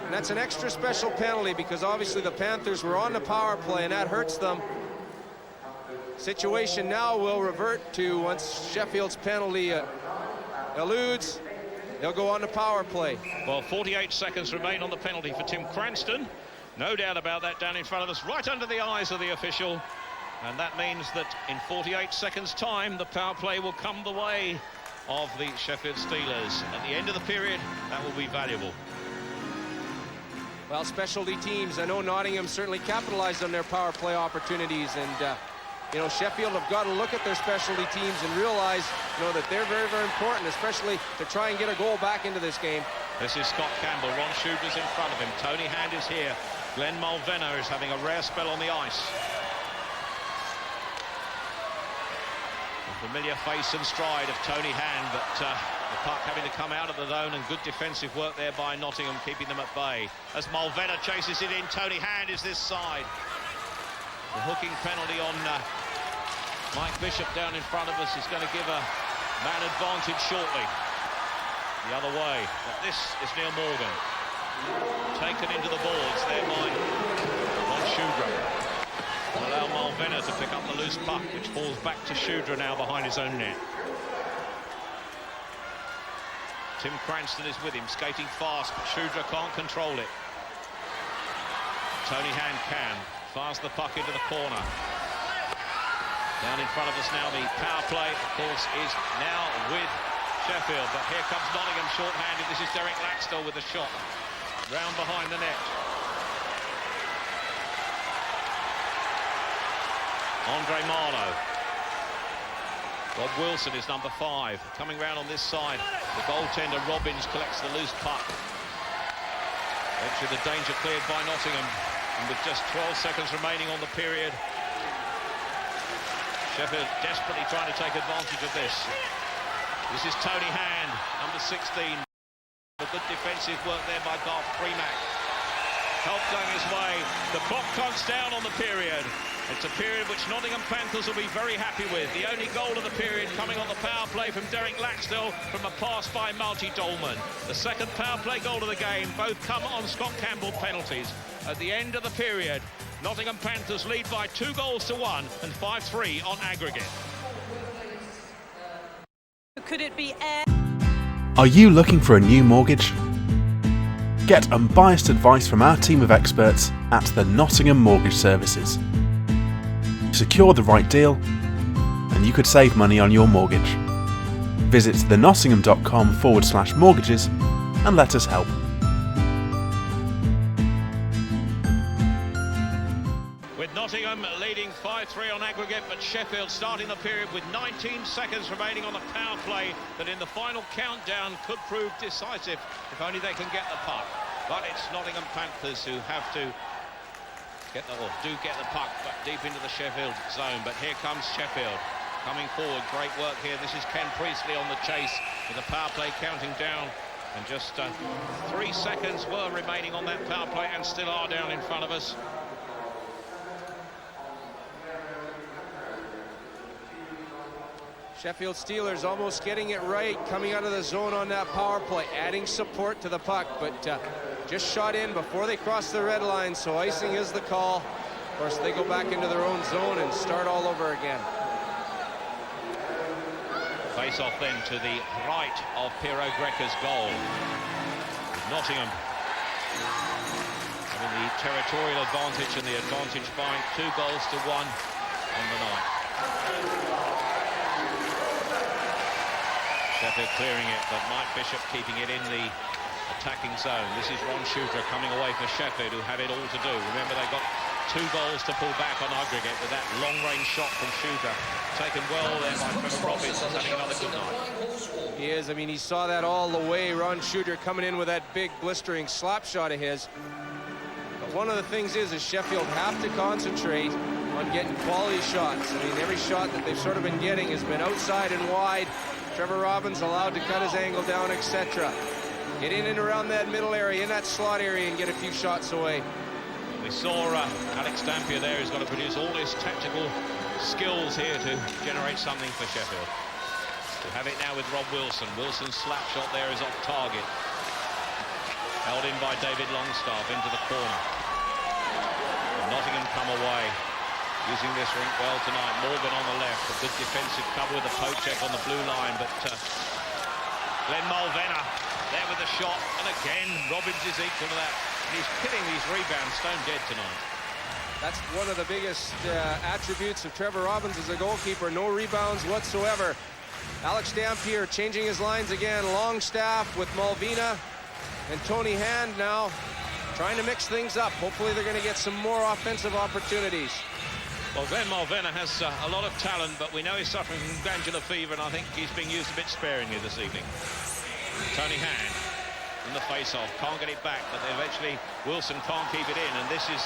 And that's an extra special penalty because obviously the Panthers were on the power play and that hurts them. Situation now will revert to once Sheffield's penalty eludes, they'll go on the power play. Well, 48 seconds remain on the penalty for Tim Cranston. No doubt about that down in front of us, right under the eyes of the official. And that means that in 48 seconds' time, the power play will come the way of the Sheffield Steelers. At the end of the period, that will be valuable. Well, specialty teams, I know Nottingham certainly capitalized on their power play opportunities, and you know, Sheffield have got to look at their specialty teams and realize, you know, that they're very, very important, especially to try and get a goal back into this game. This is Scott Campbell. Ron Schuber's in front of him. Tony Hand is here. Glenn Mulvenna is having a rare spell on the ice. A familiar face and stride of Tony Hand, but the puck having to come out of the zone, and good defensive work there by Nottingham, keeping them at bay. As Mulvenna chases it in, Tony Hand is this side. The hooking penalty on Mike Bishop down in front of us is going to give a man advantage shortly. The other way, but this is Neil Morgan. Taken into the boards there by Ron Shudra. Allow Mulvenna to pick up the loose puck, which falls back to Shudra now behind his own net. Tim Cranston is with him, skating fast, but Shudra can't control it. Tony Hand can. Fires the puck into the corner. Down in front of us now, the power play, of course, is now with Sheffield. But here comes Nottingham short-handed. This is Derek Laxdale with a shot. Round behind the net. Andre Marlowe. Rob Wilson is number 5. Coming round on this side, the goaltender Robbins collects the loose puck. Eventually the danger cleared by Nottingham. And with just 12 seconds remaining on the period, Sheffield desperately trying to take advantage of this. This is Tony Hand, number 16. A good defensive work there by Garth Premack. Help going his way. The clock counts down on the period. It's a period which Nottingham Panthers will be very happy with. The only goal of the period coming on the power play from Derek Laxdale from a pass by Marty Dolman. The second power play goal of the game, both come on Scott Campbell penalties. At the end of the period, Nottingham Panthers lead by 2-1 and 5-3 on aggregate. Could it be air? Are you looking for a new mortgage? Get unbiased advice from our team of experts at the Nottingham Mortgage Services. Secure the right deal, and you could save money on your mortgage. Visit thenottingham.com/mortgages and let us help. With Nottingham leading 5-3 on aggregate, but Sheffield starting the period with 19 seconds remaining on the power play that in the final countdown could prove decisive if only they can get the puck. But it's Nottingham Panthers who have to get the puck but deep into the Sheffield zone. But here comes Sheffield coming forward. Great work here. This is Ken Priestley on the chase with the power play counting down. And just 3 seconds were remaining on that power play and still are down in front of us. Sheffield Steelers almost getting it right, coming out of the zone on that power play, adding support to the puck, but just shot in before they cross the red line, so icing is the call. Of course, they go back into their own zone and start all over again. Face off then to the right of Piero Greca's goal. Nottingham having the territorial advantage and the advantage by 2 goals to 1 on the night. Sheffield clearing it, but Mike Bishop keeping it in the attacking zone. This is Ron Shudra coming away for Sheffield, who have it all to do. Remember, they got 2 goals to pull back on aggregate with that long-range shot from Shudra. Taken well there by Trevor Robbins, having another good night. He is. I mean, he saw that all the way. Ron Shudra coming in with that big, blistering slap shot of his. But one of the things is Sheffield have to concentrate on getting quality shots. I mean, every shot that they've sort of been getting has been outside and wide. Trevor Robbins allowed to cut his angle down, etc. Get in and around that middle area, in that slot area, and get a few shots away. We saw Alex Dampier there, who's got to produce all his tactical skills here to generate something for Sheffield. We have it now with Rob Wilson. Wilson's slap shot there is off target. Held in by David Longstaff into the corner. Nottingham come away, using this rink well tonight. Morgan on the left, a good defensive cover with a poke check on the blue line, but Glenn Mulvenna there with the shot, and again Robbins is equal to that. He's killing these rebounds stone dead tonight. That's one of the biggest attributes of Trevor Robbins as a goalkeeper. No rebounds whatsoever. Alex Dampier changing his lines again. Longstaff with Mulvena and Tony Hand now trying to mix things up. Hopefully they're going to get some more offensive opportunities. Well, Glenn Mulvenna has a lot of talent, but we know he's suffering from glandular fever, and I think he's being used a bit sparingly this evening. Tony Hand in the face-off, can't get it back, but eventually Wilson can't keep it in, and this is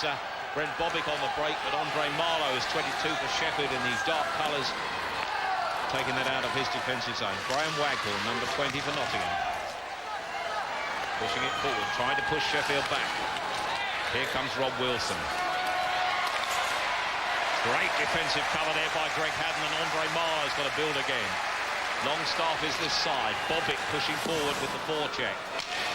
Brent Bobic on the break, but Andre Marlowe is 22 for Sheffield in these dark colours, taking that out of his defensive zone. Graham Waghorn, number 20 for Nottingham, pushing it forward, trying to push Sheffield back. Here comes Rob Wilson. Great defensive cover there by Greg Haddon, and Andre Marlowe's got to build again. Longstaff is this side. Bobic pushing forward with the forecheck.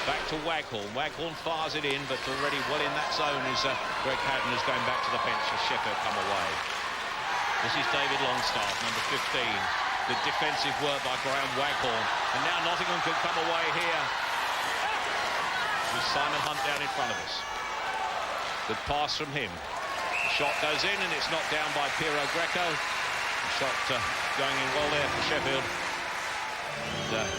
Back to Waghorn. Waghorn fires it in, but already well in that zone is Greg Haddon, who's going back to the bench as Sheffield come away. This is David Longstaff, number 15. Good defensive work by Graham Waghorn. And now Nottingham could come away here with Simon Hunt down in front of us. Good pass from him. The shot goes in, and it's knocked down by Piero Greco. The shot going in well there for Sheffield. And,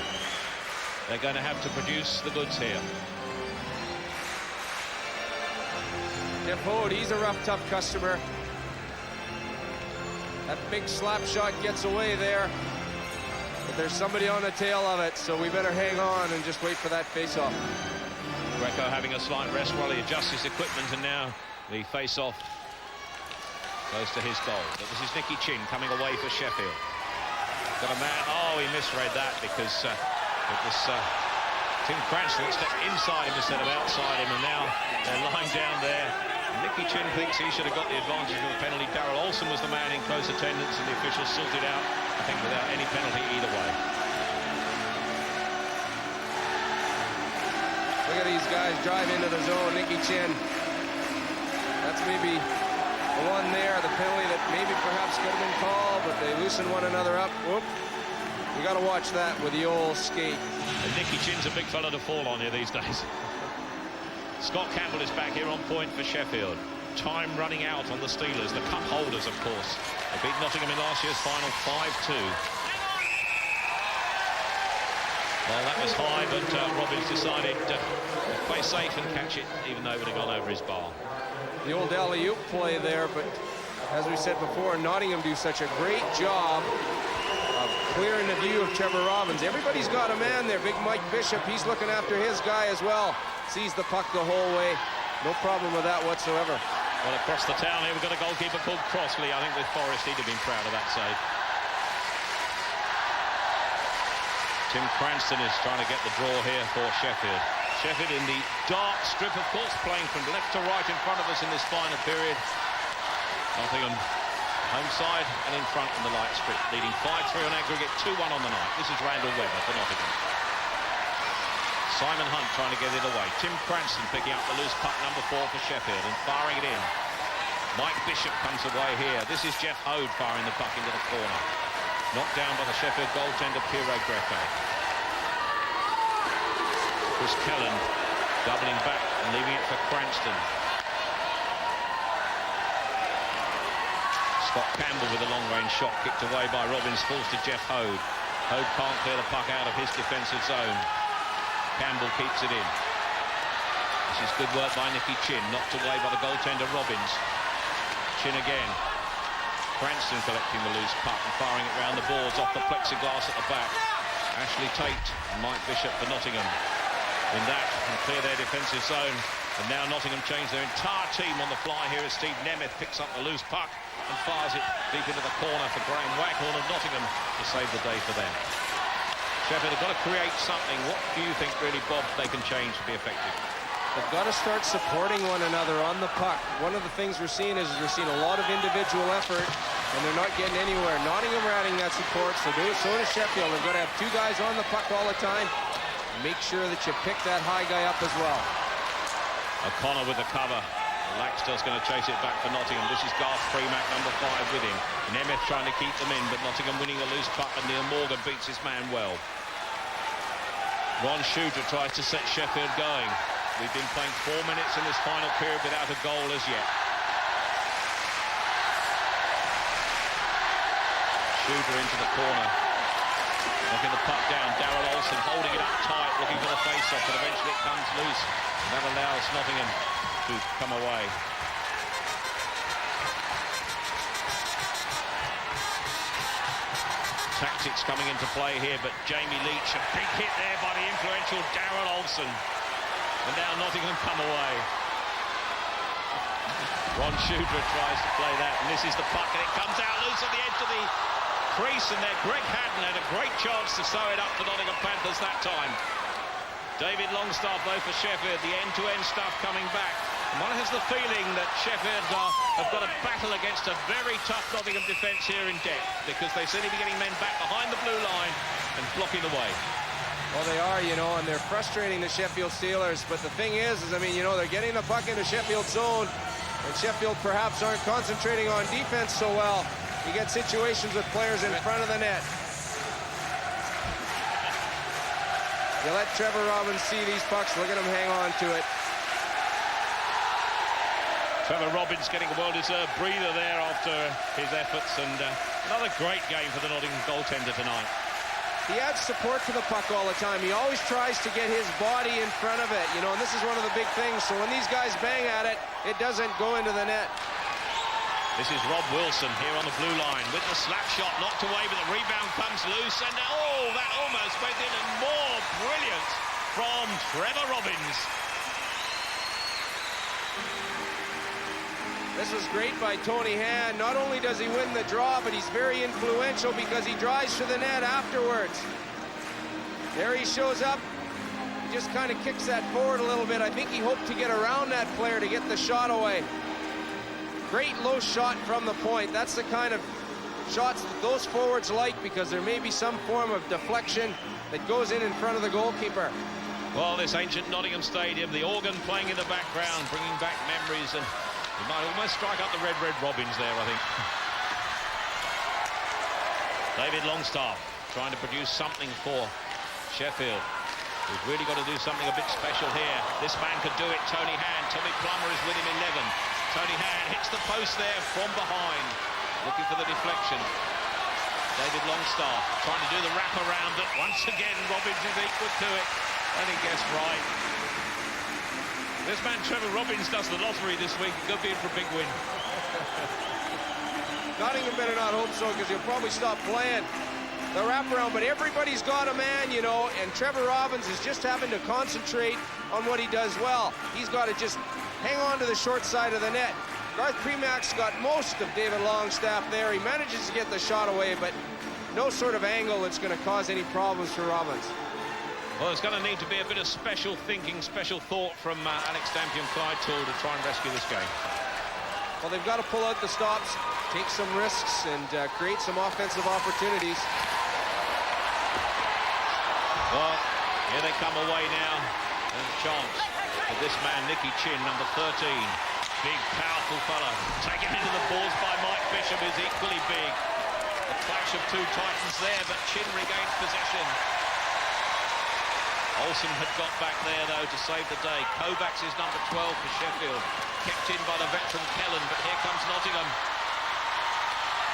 they're going to have to produce the goods here. Jeff Hode, he's a rough, tough customer. That big slap shot gets away there, but there's somebody on the tail of it, so we better hang on and just wait for that face-off. Greco having a slight rest while he adjusts his equipment, and now the face-off goes to his goal. But this is Nicky Chin coming away for Sheffield. Got a man, oh, he misread that because it was Tim Cranston that stepped inside him instead of outside him, and now they're lying down there. Nicky Chin thinks he should have got the advantage of the penalty. Darrell Olsen was the man in close attendance, and the officials sorted out, I think, without any penalty either way. Look at these guys drive into the zone. Nicky Chin. That's maybe the one there, the penalty that maybe perhaps could have been called, but they loosen one another up. Whoop. You got to watch that with the old skate. And Nicky Chin's a big fella to fall on here these days. Scott Campbell is back here on point for Sheffield. Time running out on the Steelers, the cup holders, of course. They beat Nottingham in last year's final 5-2. Well, that was high, but Robbins decided to play safe and catch it, even though it would have gone over his bar. The old alley-oop play there, but as we said before, Nottingham do such a great job of clearing the view of Trevor Robbins. Everybody's got a man there. Big Mike Bishop, he's looking after his guy as well. Sees the puck the whole way. No problem with that whatsoever. Well, across the town here, we've got a goalkeeper called Crossley. I think with Forrest, he'd have been proud of that save. Tim Cranston is trying to get the draw here for Sheffield. Sheffield in the dark strip, of course, playing from left to right in front of us in this final period. Nottingham Home side and in front in the light strip, leading 5-3 on aggregate, 2-1 on the night. This is Randall Webber for Nottingham. Simon Hunt trying to get it away. Tim Cranston picking up the loose puck, number 4 for Sheffield, and firing it in. Mike Bishop comes away here. This is Jeff Hode firing the puck into the corner. Knocked down by the Sheffield goaltender, Piero Greco. Chris Kellan doubling back and leaving it for Cranston. Scott Campbell with a long-range shot, kicked away by Robbins, falls to Jeff Hode. Hode can't clear the puck out of his defensive zone. Campbell keeps it in. This is good work by Nicky Chin, knocked away by the goaltender Robbins. Chin again. Cranston collecting the loose puck and firing it round the boards off the plexiglass at the back. Ashley Tate and Mike Bishop for Nottingham in that and clear their defensive zone. And now Nottingham change their entire team on the fly here as Steve Nemeth picks up the loose puck and fires it deep into the corner for Graham Waghorn of Nottingham to save the day for them. Sheffield have got to create something. What do you think, really, Bob, they can change to be effective? They've got to start supporting one another on the puck. One of the things we're seeing is we're seeing a lot of individual effort, and they're not getting anywhere. Nottingham are adding that support, so does Sheffield. They've got to have 2 guys on the puck all the time. Make sure that you pick that high guy up as well. O'Connor with the cover. Laxdale's going to chase it back for Nottingham. This is Garth Premack, number 5, with him. Nemeth trying to keep them in, but Nottingham winning a loose puck, and Neil Morgan beats his man well. Ron Shooter tries to set Sheffield going. We've been playing 4 minutes in this final period without a goal as yet. Shooter into the corner. Knocking the puck down. Darrell Olsen holding it up tight, looking for the face-off, but eventually it comes loose. And that allows Nottingham to come away. Tactics coming into play here, but Jamie Leach, a big hit there by the influential Darrell Olsen. And now Nottingham come away. Ron Shooter tries to play that, and this is the puck, and it comes out loose at the edge of the crease, and there Greg Hadden had a great chance to sew it up for Nottingham Panthers that time. David Longstaff, though, for Sheffield, the end-to-end stuff coming back. And one has the feeling that Sheffield have got a battle against a very tough Nottingham defence here in depth, because they seem to be getting men back behind the blue line and blocking the way. Well, they are, you know, and they're frustrating the Sheffield Steelers. But the thing is, I mean, you know, they're getting the puck into Sheffield's zone, and Sheffield perhaps aren't concentrating on defense so well. You get situations with players in front of the net. You let Trevor Robbins see these pucks, look at him hang on to it. Trevor Robbins getting a well-deserved breather there after his efforts, and another great game for the Nottingham goaltender tonight. He adds support to the puck all the time. He always tries to get his body in front of it, you know, and this is one of the big things. So when these guys bang at it, it doesn't go into the net. This is Rob Wilson here on the blue line with the slap shot knocked away, but the rebound comes loose, and oh, that almost went in, and more brilliant from Trevor Robbins. This was great by Tony Hand. Not only does he win the draw, but he's very influential because he drives to the net afterwards. There he shows up. He just kind of kicks that forward a little bit. I think he hoped to get around that player to get the shot away. Great low shot from the point. That's the kind of shots that those forwards like, because there may be some form of deflection that goes in front of the goalkeeper. Well, this ancient Nottingham Stadium, the organ playing in the background, bringing back memories, and you might almost strike up the Red Robins there, I think. David Longstaff trying to produce something for Sheffield. We've really got to do something a bit special here. This man could do it, Tony Hand. Tommy Plummer is with him 11. Tony Hand hits the post there from behind, looking for the deflection. David Longstaff trying to do the wrap around, but once again Robbins is equal to it, and he guessed right. This man Trevor Robbins does the lottery this week. He could be in for a big win. Nottingham better not hope so, because he'll probably stop playing the wraparound, but everybody's got a man, you know, and Trevor Robbins is just having to concentrate on what he does well. He's got to just hang on to the short side of the net. Garth Premack's got most of David Longstaff there. He manages to get the shot away, but no sort of angle that's going to cause any problems for Robbins. Well, there's going to need to be a bit of special thinking, special thought from Alex Dampier and Clyde Toole to try and rescue this game. Well, they've got to pull out the stops. take some risks and create some offensive opportunities. Well, here they come away now. There's a chance for this man, Nicky Chin, number 13. Big, powerful fella. Taken into the balls by Mike Bishop, who's equally big. A clash of two Titans there, but Chin regains possession. Olsen had got back there, though, to save the day. KOVACS is number 12 for Sheffield. Kept in by the veteran Kellen, but here comes Nottingham.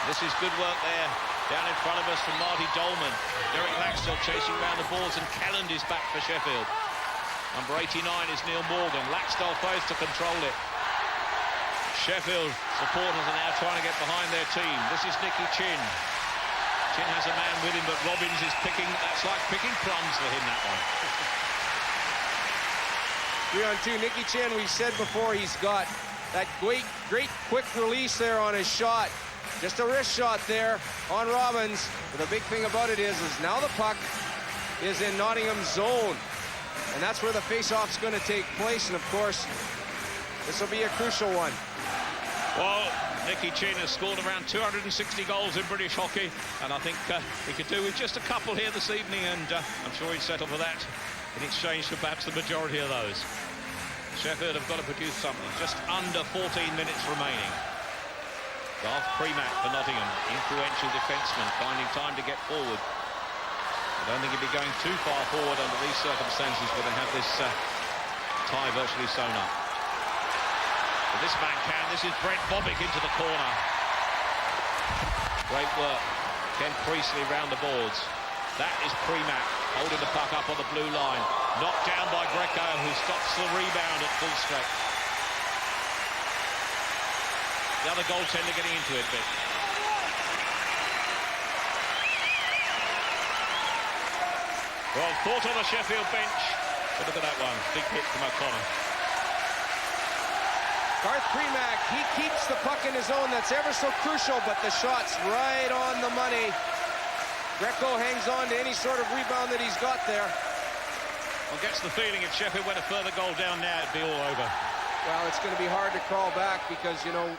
This is good work there. Down in front of us from Marty Dolman. Derek Laxdell chasing around the balls, and Kelland is back for Sheffield. Number 89 is Neil Morgan. Laxdell fails to control it. Sheffield supporters are now trying to get behind their team. This is Nicky Chin. Chin has a man with him, but Robbins is picking. That's like picking plums for him, that one. 3-on-2. Nicky Chin, we've said before, he's got that great quick release there on his shot. Just a wrist shot there on Robbins. But the big thing about it is now the puck is in Nottingham's zone. And that's where the face-off's going to take place. And, of course, this will be a crucial one. Well, Nicky Chin has scored around 260 goals in British hockey, and I think he could do with just a couple here this evening, and I'm sure he'd settle for that in exchange for perhaps the majority of those. Sheffield have got to produce something. Just under 14 minutes remaining. Garth Premack for Nottingham, influential defenseman, finding time to get forward. I don't think he'd be going too far forward under these circumstances where they have this tie virtually sewn up. But this man can. This is Brent Bobick into the corner. Great work. Ken Priestley round the boards. That is Premack holding the puck up on the blue line. Knocked down by Greco, who stops the rebound at full stretch. The other goaltender getting into it a bit. Well, thought on the Sheffield bench. But look at that one. Big hit from O'Connor. Garth Premack, he keeps the puck in his zone. That's ever so crucial, but the shot's right on the money. Greco hangs on to any sort of rebound that he's got there. Well, gets the feeling if Sheffield went a further goal down now, it'd be all over. Well, it's going to be hard to crawl back because, you know,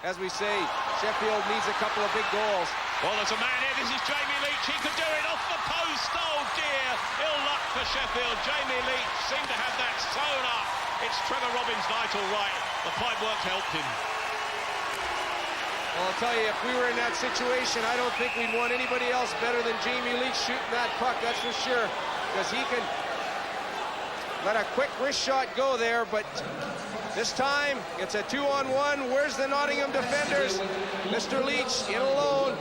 as we say, Sheffield needs a couple of big goals. Well, there's a man here. This is Jamie Leach. He could do it off the post. Oh, dear. Ill luck for Sheffield. Jamie Leach seemed to have that sewn up. It's Trevor Robbins' night, all right. The pipe work helped him. Well, I'll tell you, if we were in that situation, I don't think we'd want anybody else better than Jamie Leach shooting that puck, that's for sure. Because he can let a quick wrist shot go there, but this time, it's a 2-on-1. Where's the Nottingham defenders? Mr. Leach in alone.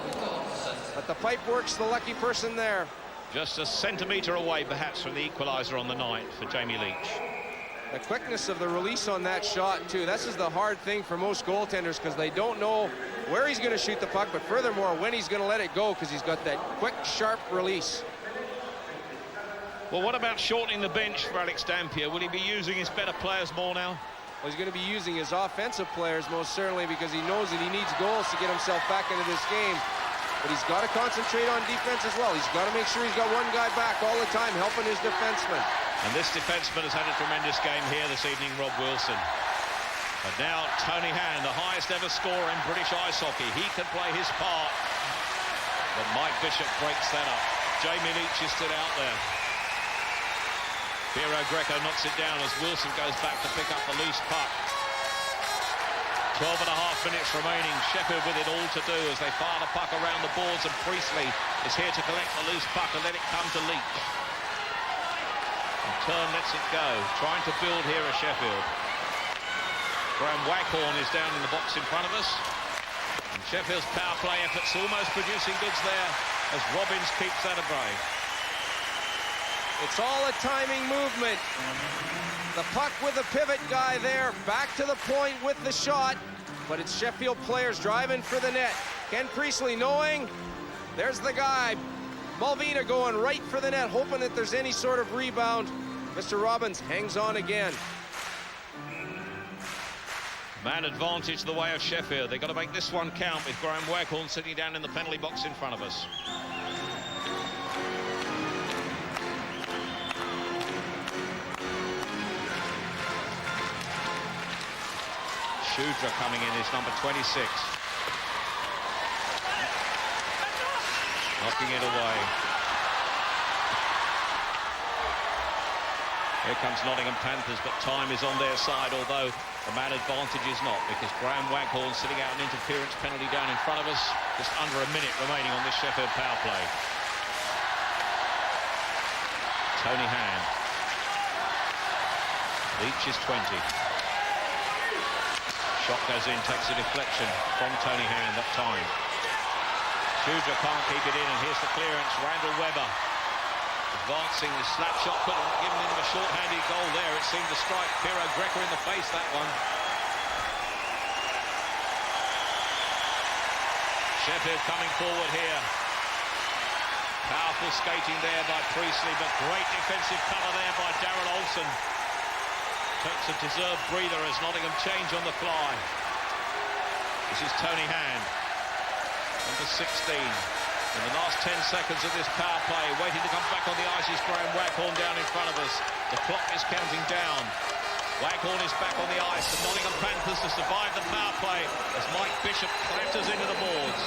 But the pipe work's the lucky person there. Just a centimetre away, perhaps, from the equaliser on the night for Jamie Leach. The quickness of the release on that shot, too. This is the hard thing for most goaltenders because they don't know where he's going to shoot the puck, but furthermore, when he's going to let it go because he's got that quick, sharp release. Well, what about shortening the bench for Alex Dampier? Will he be using his better players more now? Well, he's going to be using his offensive players most certainly because he knows that he needs goals to get himself back into this game. But he's got to concentrate on defense as well. He's got to make sure he's got one guy back all the time helping his defenseman. And this defenseman has had a tremendous game here this evening, Rob Wilson. But now Tony Hand, the highest ever scorer in British ice hockey. He can play his part. But Mike Bishop breaks that up. Jamie Leach is still out there. Piero Greco knocks it down as Wilson goes back to pick up the loose puck. 12.5 minutes remaining. Sheffield with it all to do as they fire the puck around the boards, and Priestley is here to collect the loose puck and let it come to Leach. And Turn lets it go, trying to build here at Sheffield. Graham Waghorn is down in the box in front of us. And Sheffield's power play efforts almost producing goods there as Robbins keeps that at bay. It's all a timing movement. The puck with the pivot guy there, back to the point with the shot, but it's Sheffield players driving for the net. Ken Priestley knowing, there's the guy. Malvina going right for the net, hoping that there's any sort of rebound. Mr. Robbins hangs on again. Man advantage the way of Sheffield. They've got to make this one count with Graham Waghorn sitting down in the penalty box in front of us. Shudra coming in is number 26. knocking it away. Here comes Nottingham Panthers, but time is on their side, although the man advantage is not, because Graham Waghorn sitting out an interference penalty down in front of us. Just under a minute remaining on this Sheffield power play. Tony Hand. Leach is 20. Shot goes in, takes a deflection from Tony Hand that time. Shudra can't keep it in, and here's the clearance. Randall Webber advancing, the slap shot couldn't give him a short-handed goal there. It seemed to strike Piero Greco in the face, that one. Sheffield coming forward here. Powerful skating there by Priestley, but great defensive cover there by Darrell Olsen. Takes a deserved breather as Nottingham change on the fly. This is Tony Hand, number 16. In the last 10 seconds of this power play, waiting to come back on the ice is Graham Waghorn down in front of us. The clock is counting down. Waghorn is back on the ice. The Nottingham Panthers to survive the power play as Mike Bishop clatters into the boards.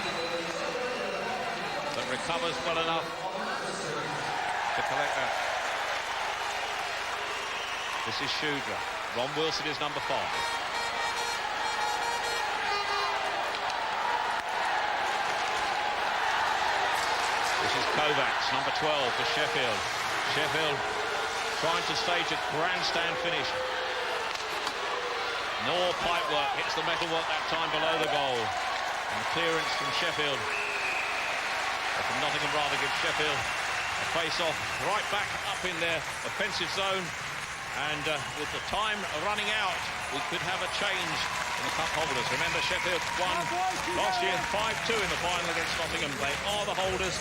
But recovers well enough to collect that. This is Shudra. Ron Wilson is number 5. This is KOVACS, number 12 for Sheffield. Sheffield trying to stage a grandstand finish. No pipe work, hits the metalwork that time below the goal. And the clearance from Sheffield. Or from Nottingham rather, gives Sheffield a face-off right back up in their offensive zone. And with the time running out, we could have a change in the cup holders. Remember, Sheffield won last year 5-2 in the final against Nottingham. They are the holders.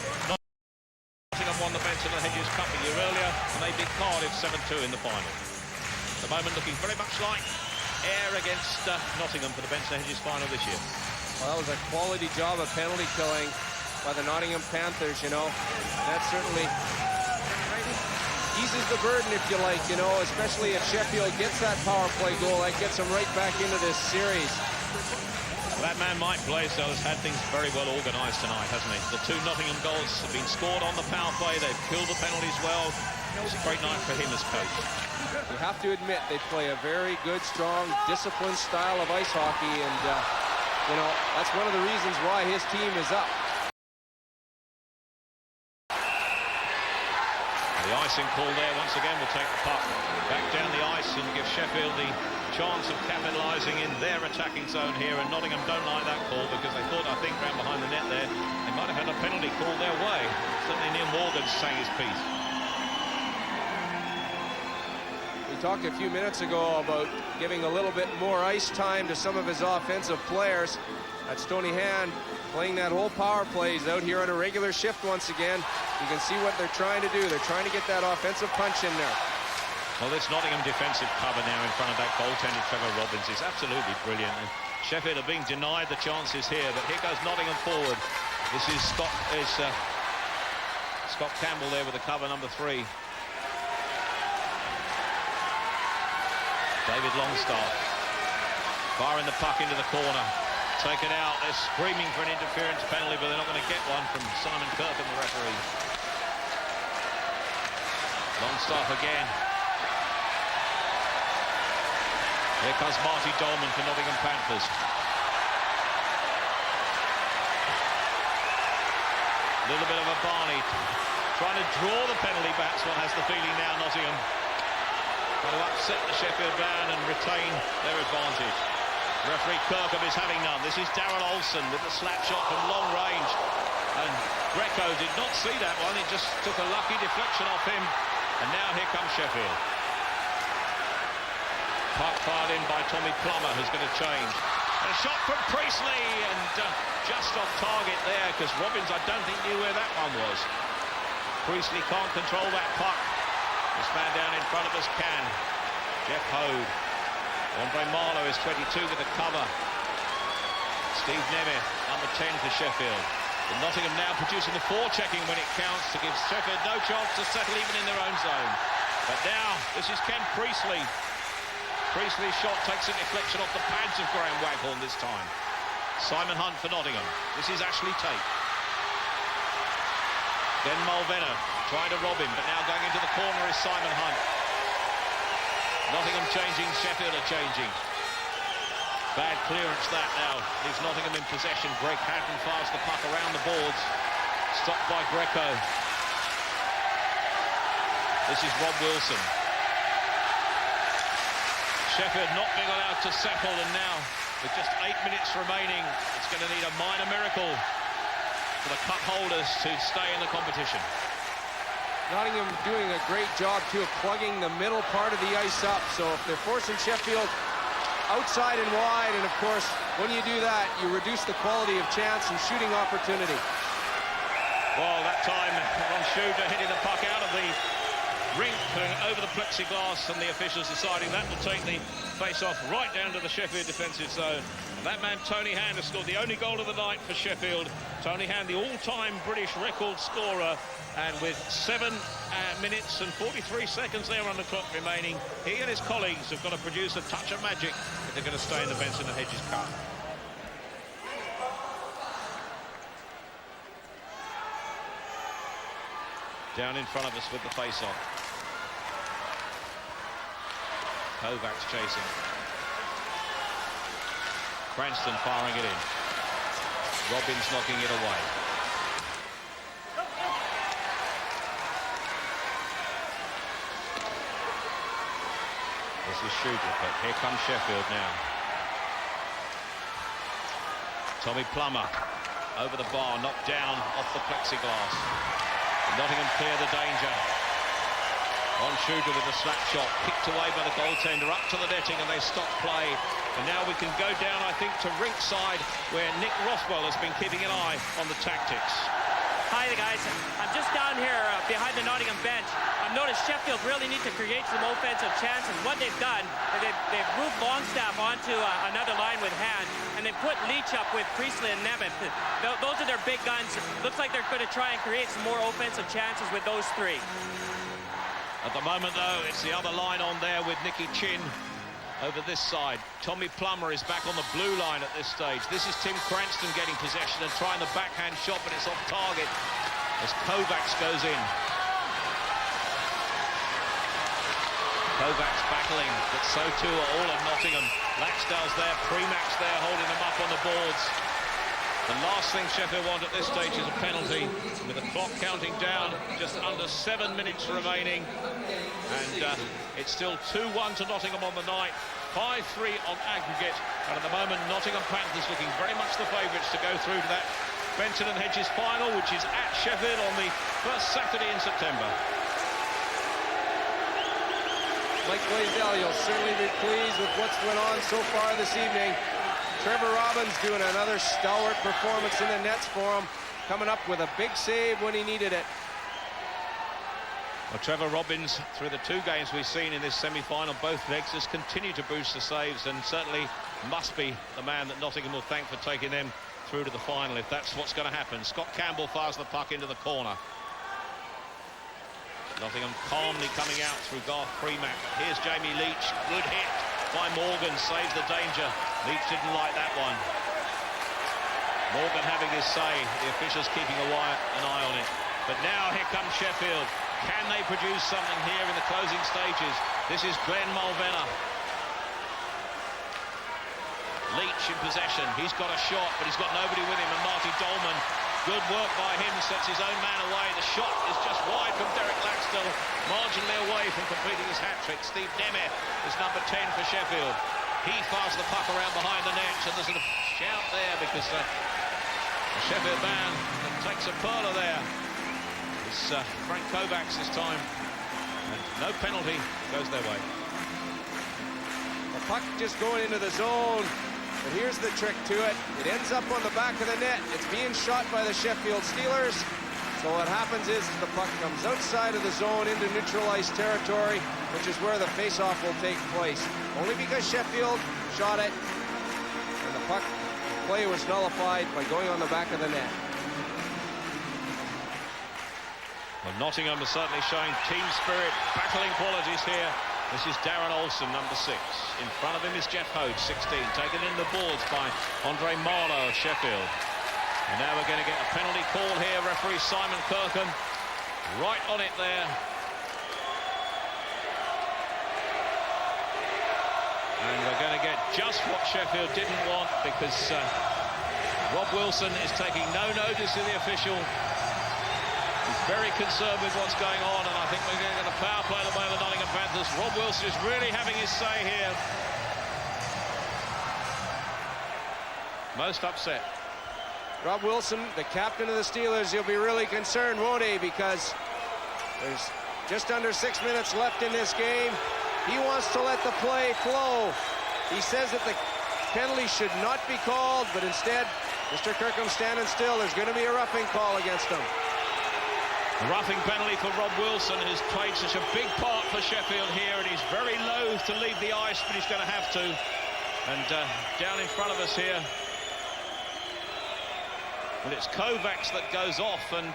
Nottingham won the Benson and Hedges Cup a year earlier, and they beat Cardiff 7-2 in the final. At the moment, looking very much like Ayr against Nottingham for the Benson and Hedges final this year. Well, that was a quality job of penalty killing by the Nottingham Panthers, you know. That certainly eases the burden, if you like, you know, especially if Sheffield gets that power play goal. That gets them right back into this series. Well, that man Mike Blaisdell has had things very well organised tonight, hasn't he? The 2 Nottingham goals have been scored on the power play. They've killed the penalties well. It was a great night for him as coach. You have to admit they play a very good, strong, disciplined style of ice hockey, and you know, that's one of the reasons why his team is up. The icing call there once again will take the puck back down the ice and give Sheffield the chance of capitalising in their attacking zone here, and Nottingham don't like that call because they thought, I think, round behind the net there, they might have had a penalty called their way. Certainly Neil Morgan sang his piece. We talked a few minutes ago about giving a little bit more ice time to some of his offensive players. That's Tony Hand playing that whole power play. He's out here on a regular shift once again. You can see what they're trying to do. They're trying to get that offensive punch in there. Well, this Nottingham defensive cover now in front of that goaltender Trevor Robbins is absolutely brilliant. And Sheffield are being denied the chances here, but here goes Nottingham forward. This is Scott Campbell there with the cover, number 3. David Longstaff firing the puck into the corner. Taken out. They're screaming for an interference penalty, but they're not going to get one from Simon KIRKHAM, the referee. Longstaff again. Here comes Marty Dolman for Nottingham Panthers. A little bit of a Barney trying to draw the penalty bats. One has the feeling now, Nottingham. Trying to upset the Sheffield band and retain their advantage. Referee KIRKHAM is having none. This is Darrell Olsen with the slap shot from long range. And Greco did not see that one. It just took a lucky deflection off him. And now here comes Sheffield. Puck fired in by Tommy Plummer, who's going to change. And a shot from Priestley, and just off target there, because Robbins, I don't think, knew where that one was. Priestley can't control that puck. This man down in front of us can. Jeff Hode. Andre Marlowe is 22 with the cover. Steve Nemeth, number 10 for Sheffield. And Nottingham now producing the forechecking when it counts to give Sheffield no chance to settle even in their own zone. But now, this is Ken Priestley. Priestley's shot takes a deflection off the pads of Graham Waghorn this time. Simon Hunt for Nottingham. This is Ashley Tate. Then Mulvenna trying to rob him, but now going into the corner is Simon Hunt. Nottingham changing, Sheffield are changing. Bad clearance that now. Leaves Nottingham in possession. Greg Haddon fires the puck around the boards. Stopped by Greco. This is Rob Wilson. Sheffield not being allowed to settle, and now with just 8 minutes remaining, it's going to need a minor miracle for the cup holders to stay in the competition. Nottingham doing a great job too of plugging the middle part of the ice up, so if they're forcing Sheffield outside and wide, and of course when you do that you reduce the quality of chance and shooting opportunity. Well, that time Ron Schuder hitting the puck out of the rink, going over the plexiglass, and the officials deciding that will take the face-off right down to the Sheffield defensive zone. And that man, Tony Hand, has scored the only goal of the night for Sheffield. Tony Hand, the all-time British record scorer, and with 7 minutes and 43 seconds there on the clock remaining, he and his colleagues have got to produce a touch of magic if they're going to stay in the Benson and Hedges Cup. Down in front of us with the face-off. KOVACS chasing. Cranston firing it in. Robbins knocking it away. This is Schuder, but here comes Sheffield now. Tommy Plummer over the bar, knocked down off the plexiglass. Nottingham clear the danger. On Schuder with a slap shot, kicked away by the goaltender, up to the netting, and they stop play. And now we can go down, I think, to rinkside, where Nick Rothwell has been keeping an eye on the tactics. Hi guys, I'm just down here behind the Nottingham bench. I've noticed Sheffield really need to create some offensive chances. What they've done, they've moved Longstaff onto another line with Hand, and they put Leach up with Priestley and Nemeth. Those are their big guns. Looks like they're going to try and create some more offensive chances with those three. At the moment, though, it's the other line on there with Nicky Chin over this side. Tommy Plummer is back on the blue line at this stage. This is Tim Cranston getting possession and trying the backhand shot, but it's off target as KOVACS goes in. KOVACS battling, but so too are all of Nottingham. Laxdale's there, Premack's there, holding them up on the boards. The last thing Sheffield want at this stage is a penalty, with the clock counting down, just under 7 minutes remaining. And it's still 2-1 to Nottingham on the night, 5-3 on aggregate. And at the moment, Nottingham Panthers looking very much the favourites to go through to that Benson and Hedges final, which is at Sheffield on the first Saturday in September. Mike Blaisdell, you'll certainly be pleased with what's went on so far this evening. Trevor Robbins doing another stalwart performance in the nets for him, coming up with a big save when he needed it. Well, Trevor Robbins, through the 2 games we've seen in this semi-final, both legs, has continued to boost the saves, and certainly must be the man that Nottingham will thank for taking them through to the final, if that's what's going to happen. Scott Campbell fires the puck into the corner. Nottingham calmly coming out through Garth Premack. Here's Jamie Leach, good hit by Morgan, saves the danger. Leach didn't like that one. Morgan having his say, the officials keeping an eye on it. But now here comes Sheffield. Can they produce something here in the closing stages? This is Glenn Mulvenna. Leach in possession. He's got a shot, but he's got nobody with him. And Marty Dolman, good work by him, sets his own man away. The shot is just wide from Derek Laxdale, marginally away from completing his hat-trick. Steve Nemeth is number 10 for Sheffield. He fires the puck around behind the net, and there's a shout there because the Sheffield man takes a perler there. It's Frank KOVACS this time, and no penalty goes their way. The puck just going into the zone, but here's the trick to it. It ends up on the back of the net. It's being shot by the Sheffield Steelers. So what happens is the puck comes outside of the zone into neutral ice territory, which is where the face-off will take place. Only because Sheffield shot it, and the puck play was nullified by going on the back of the net. Well, Nottingham is certainly showing team spirit, battling qualities here. This is Darren Olsen, number 6. In front of him is Jeff Hogue, 16, taken in the boards by Andre Marlowe of Sheffield. And now we're going to get a penalty call here. Referee Simon KIRKHAM right on it there. And we're going to get just what Sheffield didn't want, because Rob Wilson is taking no notice of the official. He's very concerned with what's going on, and I think we're going to get a power play by the Nottingham Panthers. Rob Wilson is really having his say here. Most upset. Rob Wilson, the captain of the Steelers, he'll be really concerned, won't he? Because there's just under 6 minutes left in this game. He wants to let the play flow. He says that the penalty should not be called, but instead, Mr. KIRKHAM standing still. There's going to be a roughing call against him. A roughing penalty for Rob Wilson, who's played such a big part for Sheffield here, and he's very loath to leave the ice, but he's going to have to. And down in front of us here, well, it's KOVACS that goes off, and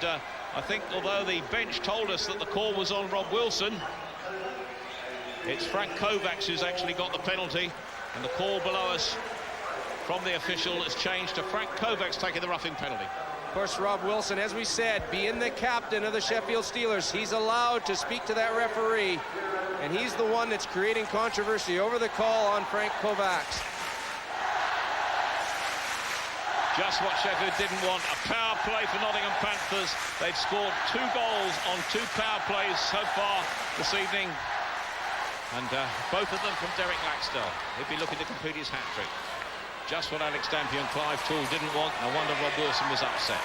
I think although the bench told us that the call was on Rob Wilson, it's Frank KOVACS who's actually got the penalty, and the call below us from the official has changed to Frank KOVACS taking the roughing penalty. Of course, Rob Wilson, as we said, being the captain of the Sheffield Steelers, he's allowed to speak to that referee, and he's the one that's creating controversy over the call on Frank KOVACS. Just what Sheffield didn't want, a power play for Nottingham Panthers. They've scored 2 goals on 2 power plays so far this evening. And both of them from Derek Laxdell. He'd be looking to complete his hat-trick. Just what Alex Dampier and Clive Toole didn't want. No wonder Rob Wilson was upset.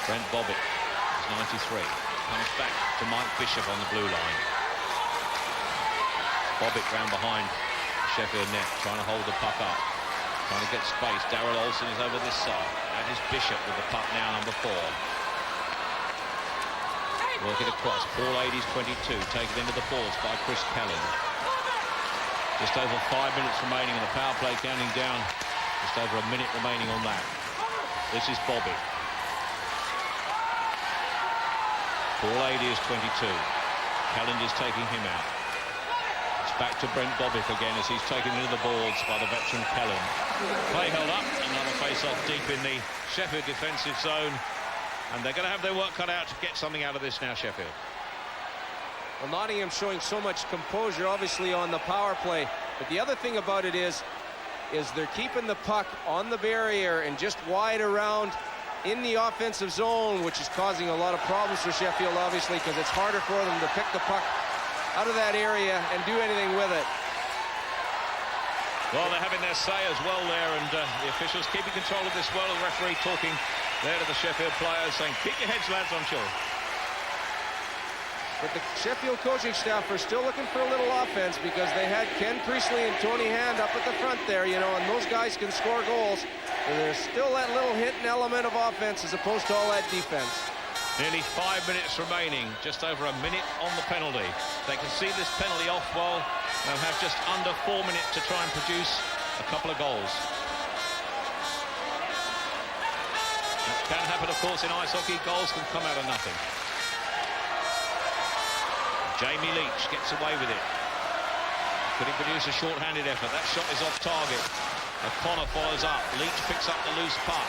Brent Bobbitt is 93. Comes back to Mike Bishop on the blue line. Bobbitt round behind Sheffield net, trying to hold the puck up, trying to get space. Darrell Olsen is over this side. That is Bishop with the puck now, number 4. Working across. Paul Adie's 22, taken into the boards by Chris Kelly. Just over 5 minutes remaining in the power play, counting down. Just over a minute remaining on that. This is Bobbitt. Paul Adie is 22. Callender's taking him out. Back to Brent Bobbitt again as he's taken into the boards by the veteran Kellen. Play held up, another face-off deep in the Sheffield defensive zone, and they're going to have their work cut out to get something out of this now, Sheffield. Well, Nottingham showing so much composure, obviously, on the power play, but the other thing about it is they're keeping the puck on the barrier and just wide around in the offensive zone, which is causing a lot of problems for Sheffield, obviously, because it's harder for them to pick the puck out of that area and do anything with it. Well, they're having their say as well there, and the officials keeping control of this well. The referee talking there to the Sheffield players, saying, keep your heads, lads, on shore. But the Sheffield coaching staff are still looking for a little offense, because they had Ken Priestley and Tony Hand up at the front there, you know, and those guys can score goals. But there's still that little hidden element of offense as opposed to all that defense. Nearly 5 minutes remaining, just over a minute on the penalty. They can see this penalty off well. They'll have just under 4 minutes to try and produce a couple of goals. That can happen, of course, in ice hockey. Goals can come out of nothing. Jamie Leach gets away with it. Could he produce a short-handed effort? That shot is off target. O'Connor follows up. Leach picks up the loose puck.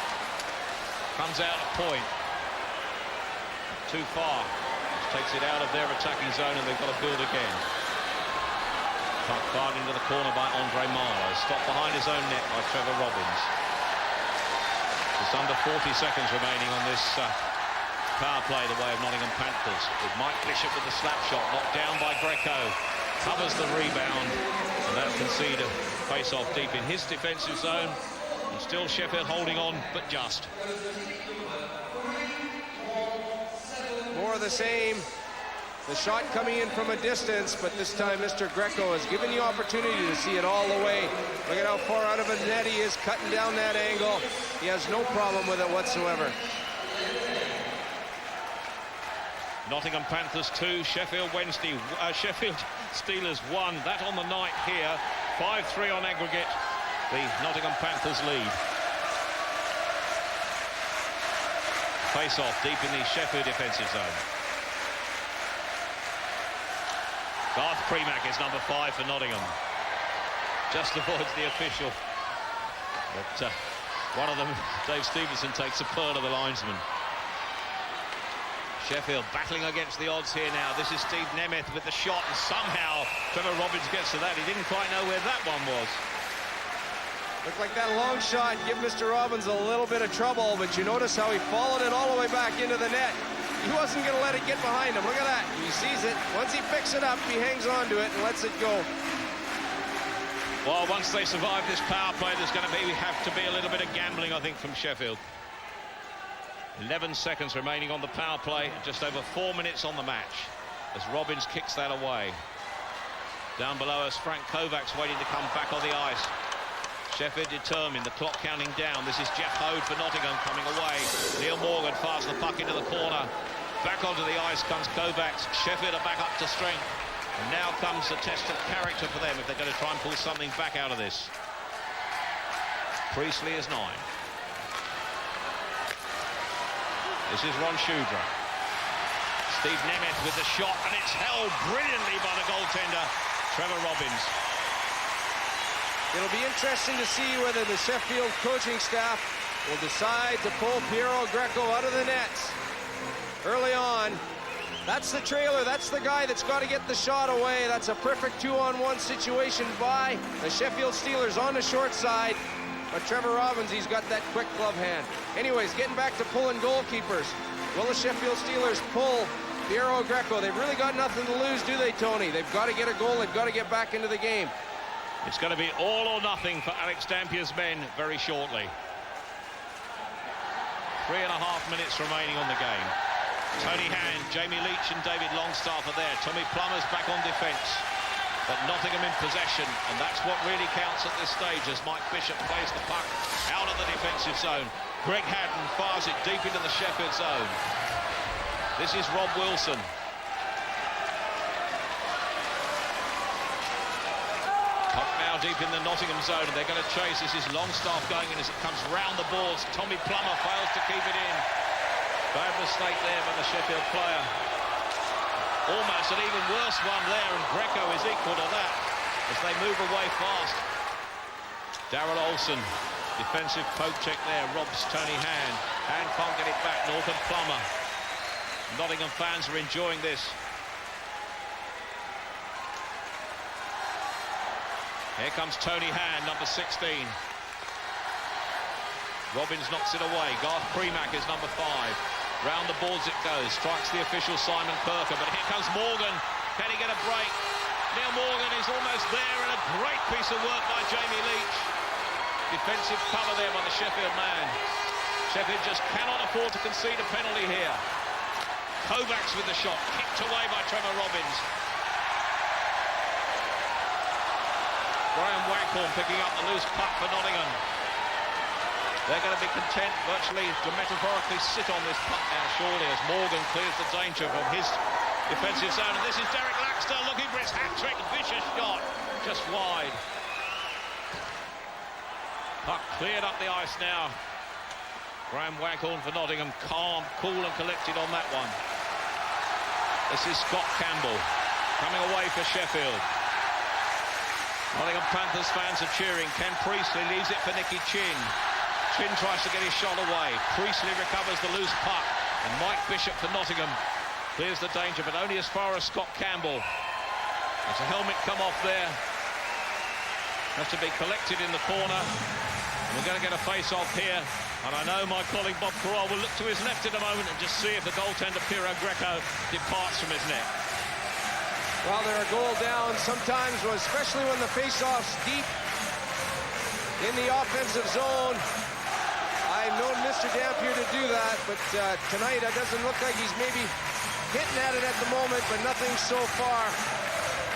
Comes out at point. Too far. Just takes it out of their attacking zone, and they've got to build again. Puck fired into the corner by Andre Marlowe. Stopped behind his own net by Trevor Robbins. Just under 40 seconds remaining on this power play the way of Nottingham Panthers. With Mike Bishop with the slap shot, knocked down by Greco. Covers the rebound, and they'll concede a face-off deep in his defensive zone. And still Sheffield holding on, but just. More of the same. The shot coming in from a distance, but this time Mr. Greco has given the opportunity to see it all the way. Look at how far out of the net he is, cutting down that angle. He has no problem with it whatsoever. Nottingham Panthers 2, Sheffield Steelers 1. That on the night here. 5-3 on aggregate. The Nottingham Panthers lead. Face-off deep in the Sheffield defensive zone. Garth Premack is number 5 for Nottingham. Just avoids the official. But one of them, Dave Stevenson, takes a pearl of the linesman. Sheffield battling against the odds here now. This is Steve Nemeth with the shot, and somehow Trevor Robbins gets to that. He didn't quite know where that one was. Looked like that long shot give Mr. Robbins a little bit of trouble, but you notice how he followed it all the way back into the net. He wasn't going to let it get behind him. Look at that. He sees it. Once he picks it up, he hangs on to it and lets it go. Well, once they survive this power play, there's going to have to be a little bit of gambling, I think, from Sheffield. 11 seconds remaining on the power play, just over 4 minutes on the match, as Robbins kicks that away. Down below us, Frank KOVACS waiting to come back on the ice. Sheffield determined, the clock counting down. This is Jeff Hode for Nottingham coming away. Neil Morgan fires the puck into the corner. Back onto the ice comes KOVACS. Sheffield are back up to strength. And now comes the test of character for them if they're going to try and pull something back out of this. Priestley is 9. This is Ron Shudra. Steve Nemeth with the shot, and it's held brilliantly by the goaltender, Trevor Robbins. It'll be interesting to see whether the Sheffield coaching staff will decide to pull Piero Greco out of the nets early on. That's the trailer. That's the guy that's got to get the shot away. That's a perfect 2-on-1 situation by the Sheffield Steelers on the short side. But Trevor Robbins, he's got that quick glove hand. Anyways, getting back to pulling goalkeepers. Will the Sheffield Steelers pull Piero Greco? They've really got nothing to lose, do they, Tony? They've got to get a goal. They've got to get back into the game. It's going to be all or nothing for Alex Dampier's men very shortly. 3.5 minutes remaining on the game. Tony Hand, Jamie Leach and David Longstaff are there. Tommy Plummer's back on defence. But Nottingham in possession, and that's what really counts at this stage as Mike Bishop plays the puck out of the defensive zone. Greg Haddon fires it deep into the Sheffield zone. This is Rob Wilson. Puck now deep in the Nottingham zone, and they're going to chase. This is Longstaff going in as it comes round the boards. Tommy Plummer fails to keep it in. Bad mistake there by the Sheffield player. Almost an even worse one there, and Greco is equal to that as they move away fast. Darrell Olsen, defensive poke check there, robs Tony Hand. Hand can't get it back, Norton Plummer. Nottingham fans are enjoying this. Here comes Tony Hand, number 16. Robbins knocks it away. Garth Premack is number 5. Round the boards it goes. Strikes the official Simon KIRKHAM. But here comes Morgan. Can he get a break? Neil Morgan is almost there, and a great piece of work by Jamie Leach. Defensive cover there by the Sheffield man. Sheffield just cannot afford to concede a penalty here. KOVACS with the shot. Kicked away by Trevor Robbins. Graham Waghorn picking up the loose puck for Nottingham. They're going to be content virtually to metaphorically sit on this puck now, surely, as Morgan clears the danger from his defensive zone. And this is Derek Laxter looking for his hat-trick. Vicious shot, just wide. Puck cleared up the ice now. Graham Waghorn for Nottingham, calm, cool and collected on that one. This is Scott Campbell coming away for Sheffield. Nottingham Panthers fans are cheering. Ken Priestley leaves it for Nicky Chin. Chin tries to get his shot away. Priestley recovers the loose puck. And Mike Bishop for Nottingham clears the danger, but only as far as Scott Campbell. There's a helmet come off there. Has to be collected in the corner. And we're going to get a face-off here. And I know my colleague Bob Carroll will look to his left in a moment and just see if the goaltender Piero Greco departs from his net. Well, they're a goal down sometimes, especially when the face-off's deep in the offensive zone. I've known Mr. Dampier to do that, but tonight it doesn't look like he's maybe hitting at it at the moment, but nothing so far.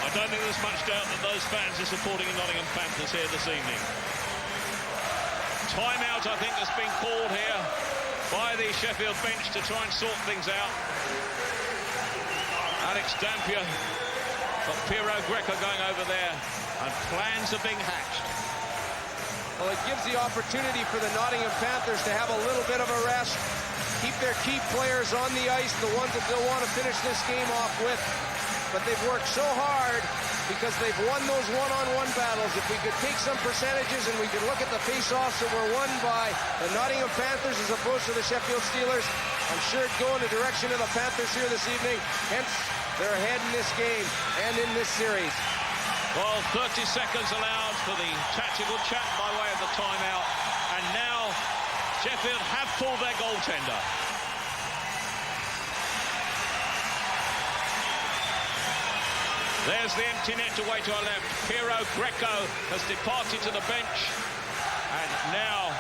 I don't think there's much doubt that those fans are supporting the Nottingham Panthers here this evening. Timeout, I think, has been called here by the Sheffield bench to try and sort things out. Alex Dampier got Piero Greco going over there, and plans are being hatched. Well, it gives the opportunity for the Nottingham Panthers to have a little bit of a rest, keep their key players on the ice, the ones that they'll want to finish this game off with. But they've worked so hard to because they've won those one-on-one battles. If we could take some percentages and we could look at the face-offs that were won by the Nottingham Panthers as opposed to the Sheffield Steelers, I'm sure it'd go in the direction of the Panthers here this evening. Hence, they're ahead in this game and in this series. Well, 30 seconds allowed for the tactical chat by way of the timeout. And now, Sheffield have pulled their goaltender. There's the empty net away to our left. Hero Greco has departed to the bench. And now,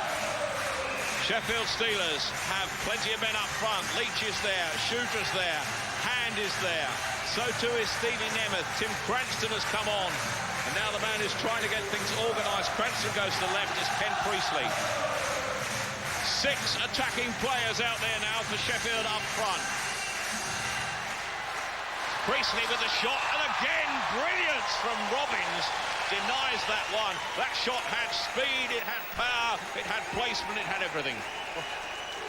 Sheffield Steelers have plenty of men up front. Leach is there, Shooter's there, Hand is there. So too is Stevie Nemeth. Tim Cranston has come on. And now the man is trying to get things organised. Cranston goes to the left as Ken Priestley. 6 attacking players out there now for Sheffield up front. Priestley with the shot, and again, brilliance from Robbins. Denies that one. That shot had speed, it had power, it had placement, it had everything.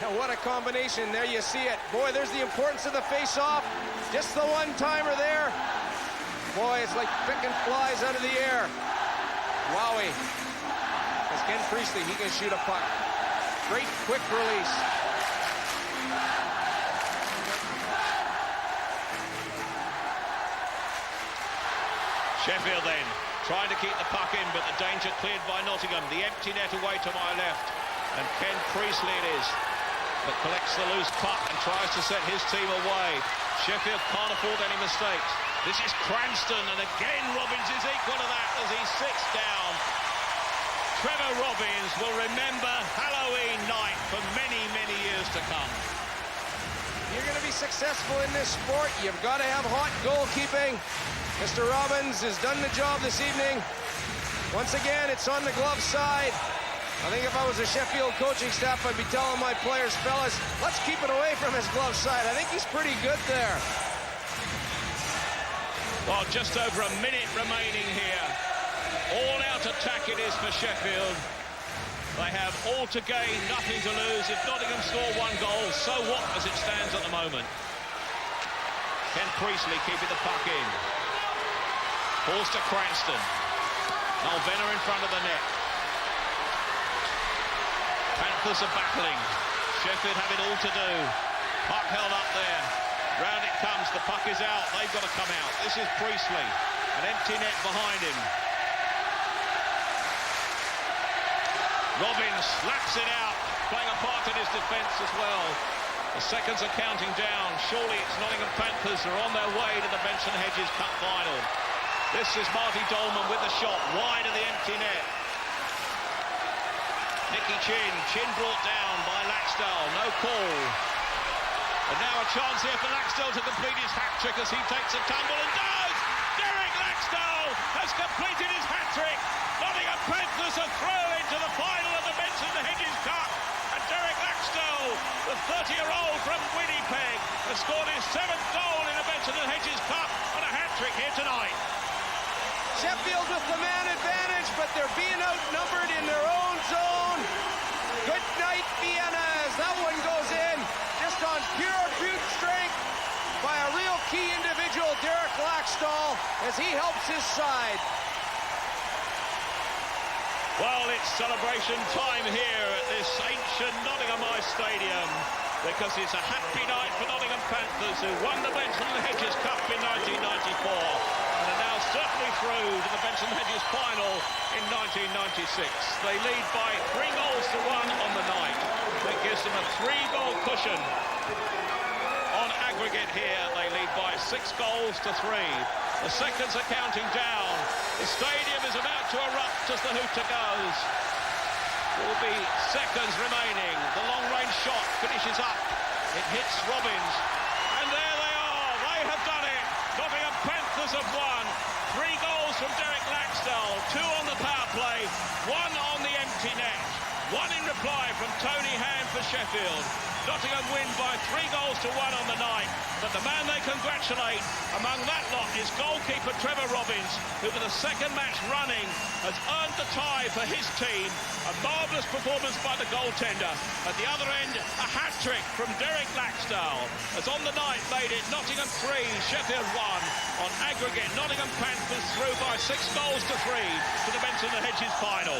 Now what a combination. There you see it. Boy, there's the importance of the face-off. Just the one-timer there. Boy, it's like picking flies out of the air. Wowie. As Ken Priestley, he can shoot a puck. Great quick release. Sheffield then, trying to keep the puck in, but the danger cleared by Nottingham. The empty net away to my left. And Ken Priestley it is, that collects the loose puck and tries to set his team away. Sheffield can't afford any mistakes. This is Cranston, and again Robbins is equal to that as he sits down. Trevor Robbins will remember Halloween night for many, many years to come. You're going to be successful in this sport, you've got to have hot goalkeeping. Mr. Robbins has done the job this evening. Once again, it's on the glove side. I think if I was a Sheffield coaching staff, I'd be telling my players, fellas, let's keep it away from his glove side. I think he's pretty good there. Well, just over a minute remaining here. All-out attack it is for Sheffield. They have all to gain, nothing to lose. If Nottingham score 1 goal, so what as it stands at the moment? Ken Priestley keeping the puck in. Balls to Cranston. Noel Venner in front of the net. Panthers are battling. Sheffield have it all to do. Puck held up there. Round it comes. The puck is out. They've got to come out. This is Priestley. An empty net behind him. Robbins slaps it out, playing a part in his defence as well. The seconds are counting down. Surely it's Nottingham Panthers are on their way to the Benson Hedges Cup final. This is Marty Dolman with the shot, wide of the empty net. Nicky Chin brought down by Laxdale, no call. And now a chance here for Laxdale to complete his hat-trick as he takes a tumble and does! Derek Laxdale has completed his hat-trick. Nottingham Panthers are through into the final of the Benson Hedges Cup. And Derek Laxdale, the 30-year-old from Winnipeg, has scored his 7th goal in the Benson Hedges Cup and a hat-trick here tonight. Sheffield with the man advantage, but they're being outnumbered in their own zone. Good night, Vienna, as that one goes in, just on pure brute strength by a real key individual, Derek Laxdale, as he helps his side. Well, it's celebration time here at this ancient Nottingham Ice Stadium, because it's a happy night for Nottingham Panthers, who won the Benson Hedges Cup in 1994 and are now certainly through to the Benson Hedges final in 1996. They lead by 3 goals to 1 on the night. That gives them a 3-goal cushion. On aggregate here, they lead by 6 goals to 3. The seconds are counting down. The stadium is about to erupt as the hooter goes. There will be seconds remaining. The long-range shot finishes up. It hits Robbins. And there they are. They have done it. Nottingham Panthers have won. 3 goals from Derek Laxdale. 2 on the power play. 1 on the empty net. One in reply from Tony Hand for Sheffield. Nottingham win by 3 goals to 1 on the night, but the man they congratulate among that lot is goalkeeper Trevor Robbins, who for the second match running has earned the tie for his team. A marvellous performance by the goaltender. At the other end, a hat-trick from Derek Laxdale, as on the night made it Nottingham 3, Sheffield 1. On aggregate, Nottingham Panthers through by 6 goals to 3 to the Benson and Hedges final.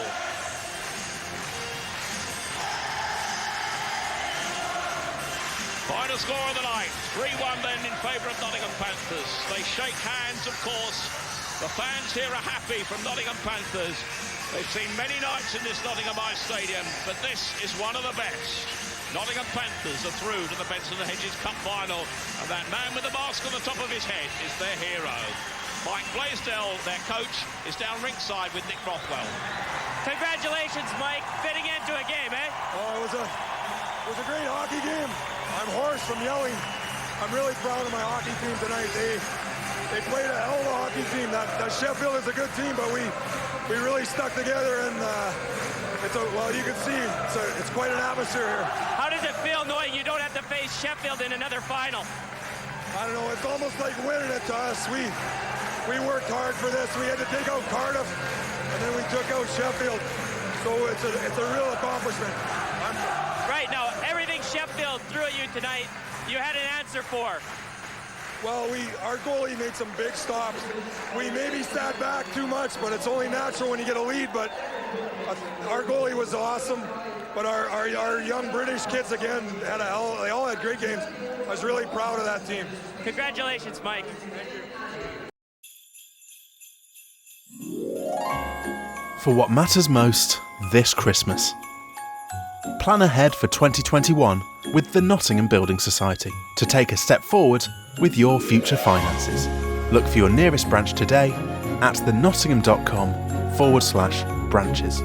Final score of the night, 3-1 then in favour of Nottingham Panthers. They shake hands, of course. The fans here are happy from Nottingham Panthers. They've seen many nights in this Nottingham Ice Stadium, but this is one of the best. Nottingham Panthers are through to the Benson and Hedges Cup final, and that man with the mask on the top of his head is their hero. Mike Blaisdell, their coach, is down ringside with Nick Rothwell. Congratulations, Mike, fitting into a game, eh? Oh, it was a great hockey game. I'm hoarse from yelling. I'm really proud of my hockey team tonight. They played a hell of a hockey team. That Sheffield is a good team, but we really stuck together, and well, you can see it's quite an atmosphere here. How does it feel knowing you don't have to face Sheffield in another final? I don't know. It's almost like winning it to us. We worked hard for this. We had to take out Cardiff, and then we took out Sheffield. So it's a real accomplishment. Right, now, everything Sheffield threw at you tonight, you had an answer for. Well, our goalie made some big stops. We maybe sat back too much, but it's only natural when you get a lead. But our goalie was awesome. But our young British kids, again, they all had great games. I was really proud of that team. Congratulations, Mike. For what matters most this Christmas. Plan ahead for 2021 with the Nottingham Building Society to take a step forward with your future finances. Look for your nearest branch today at thenottingham.com/branches.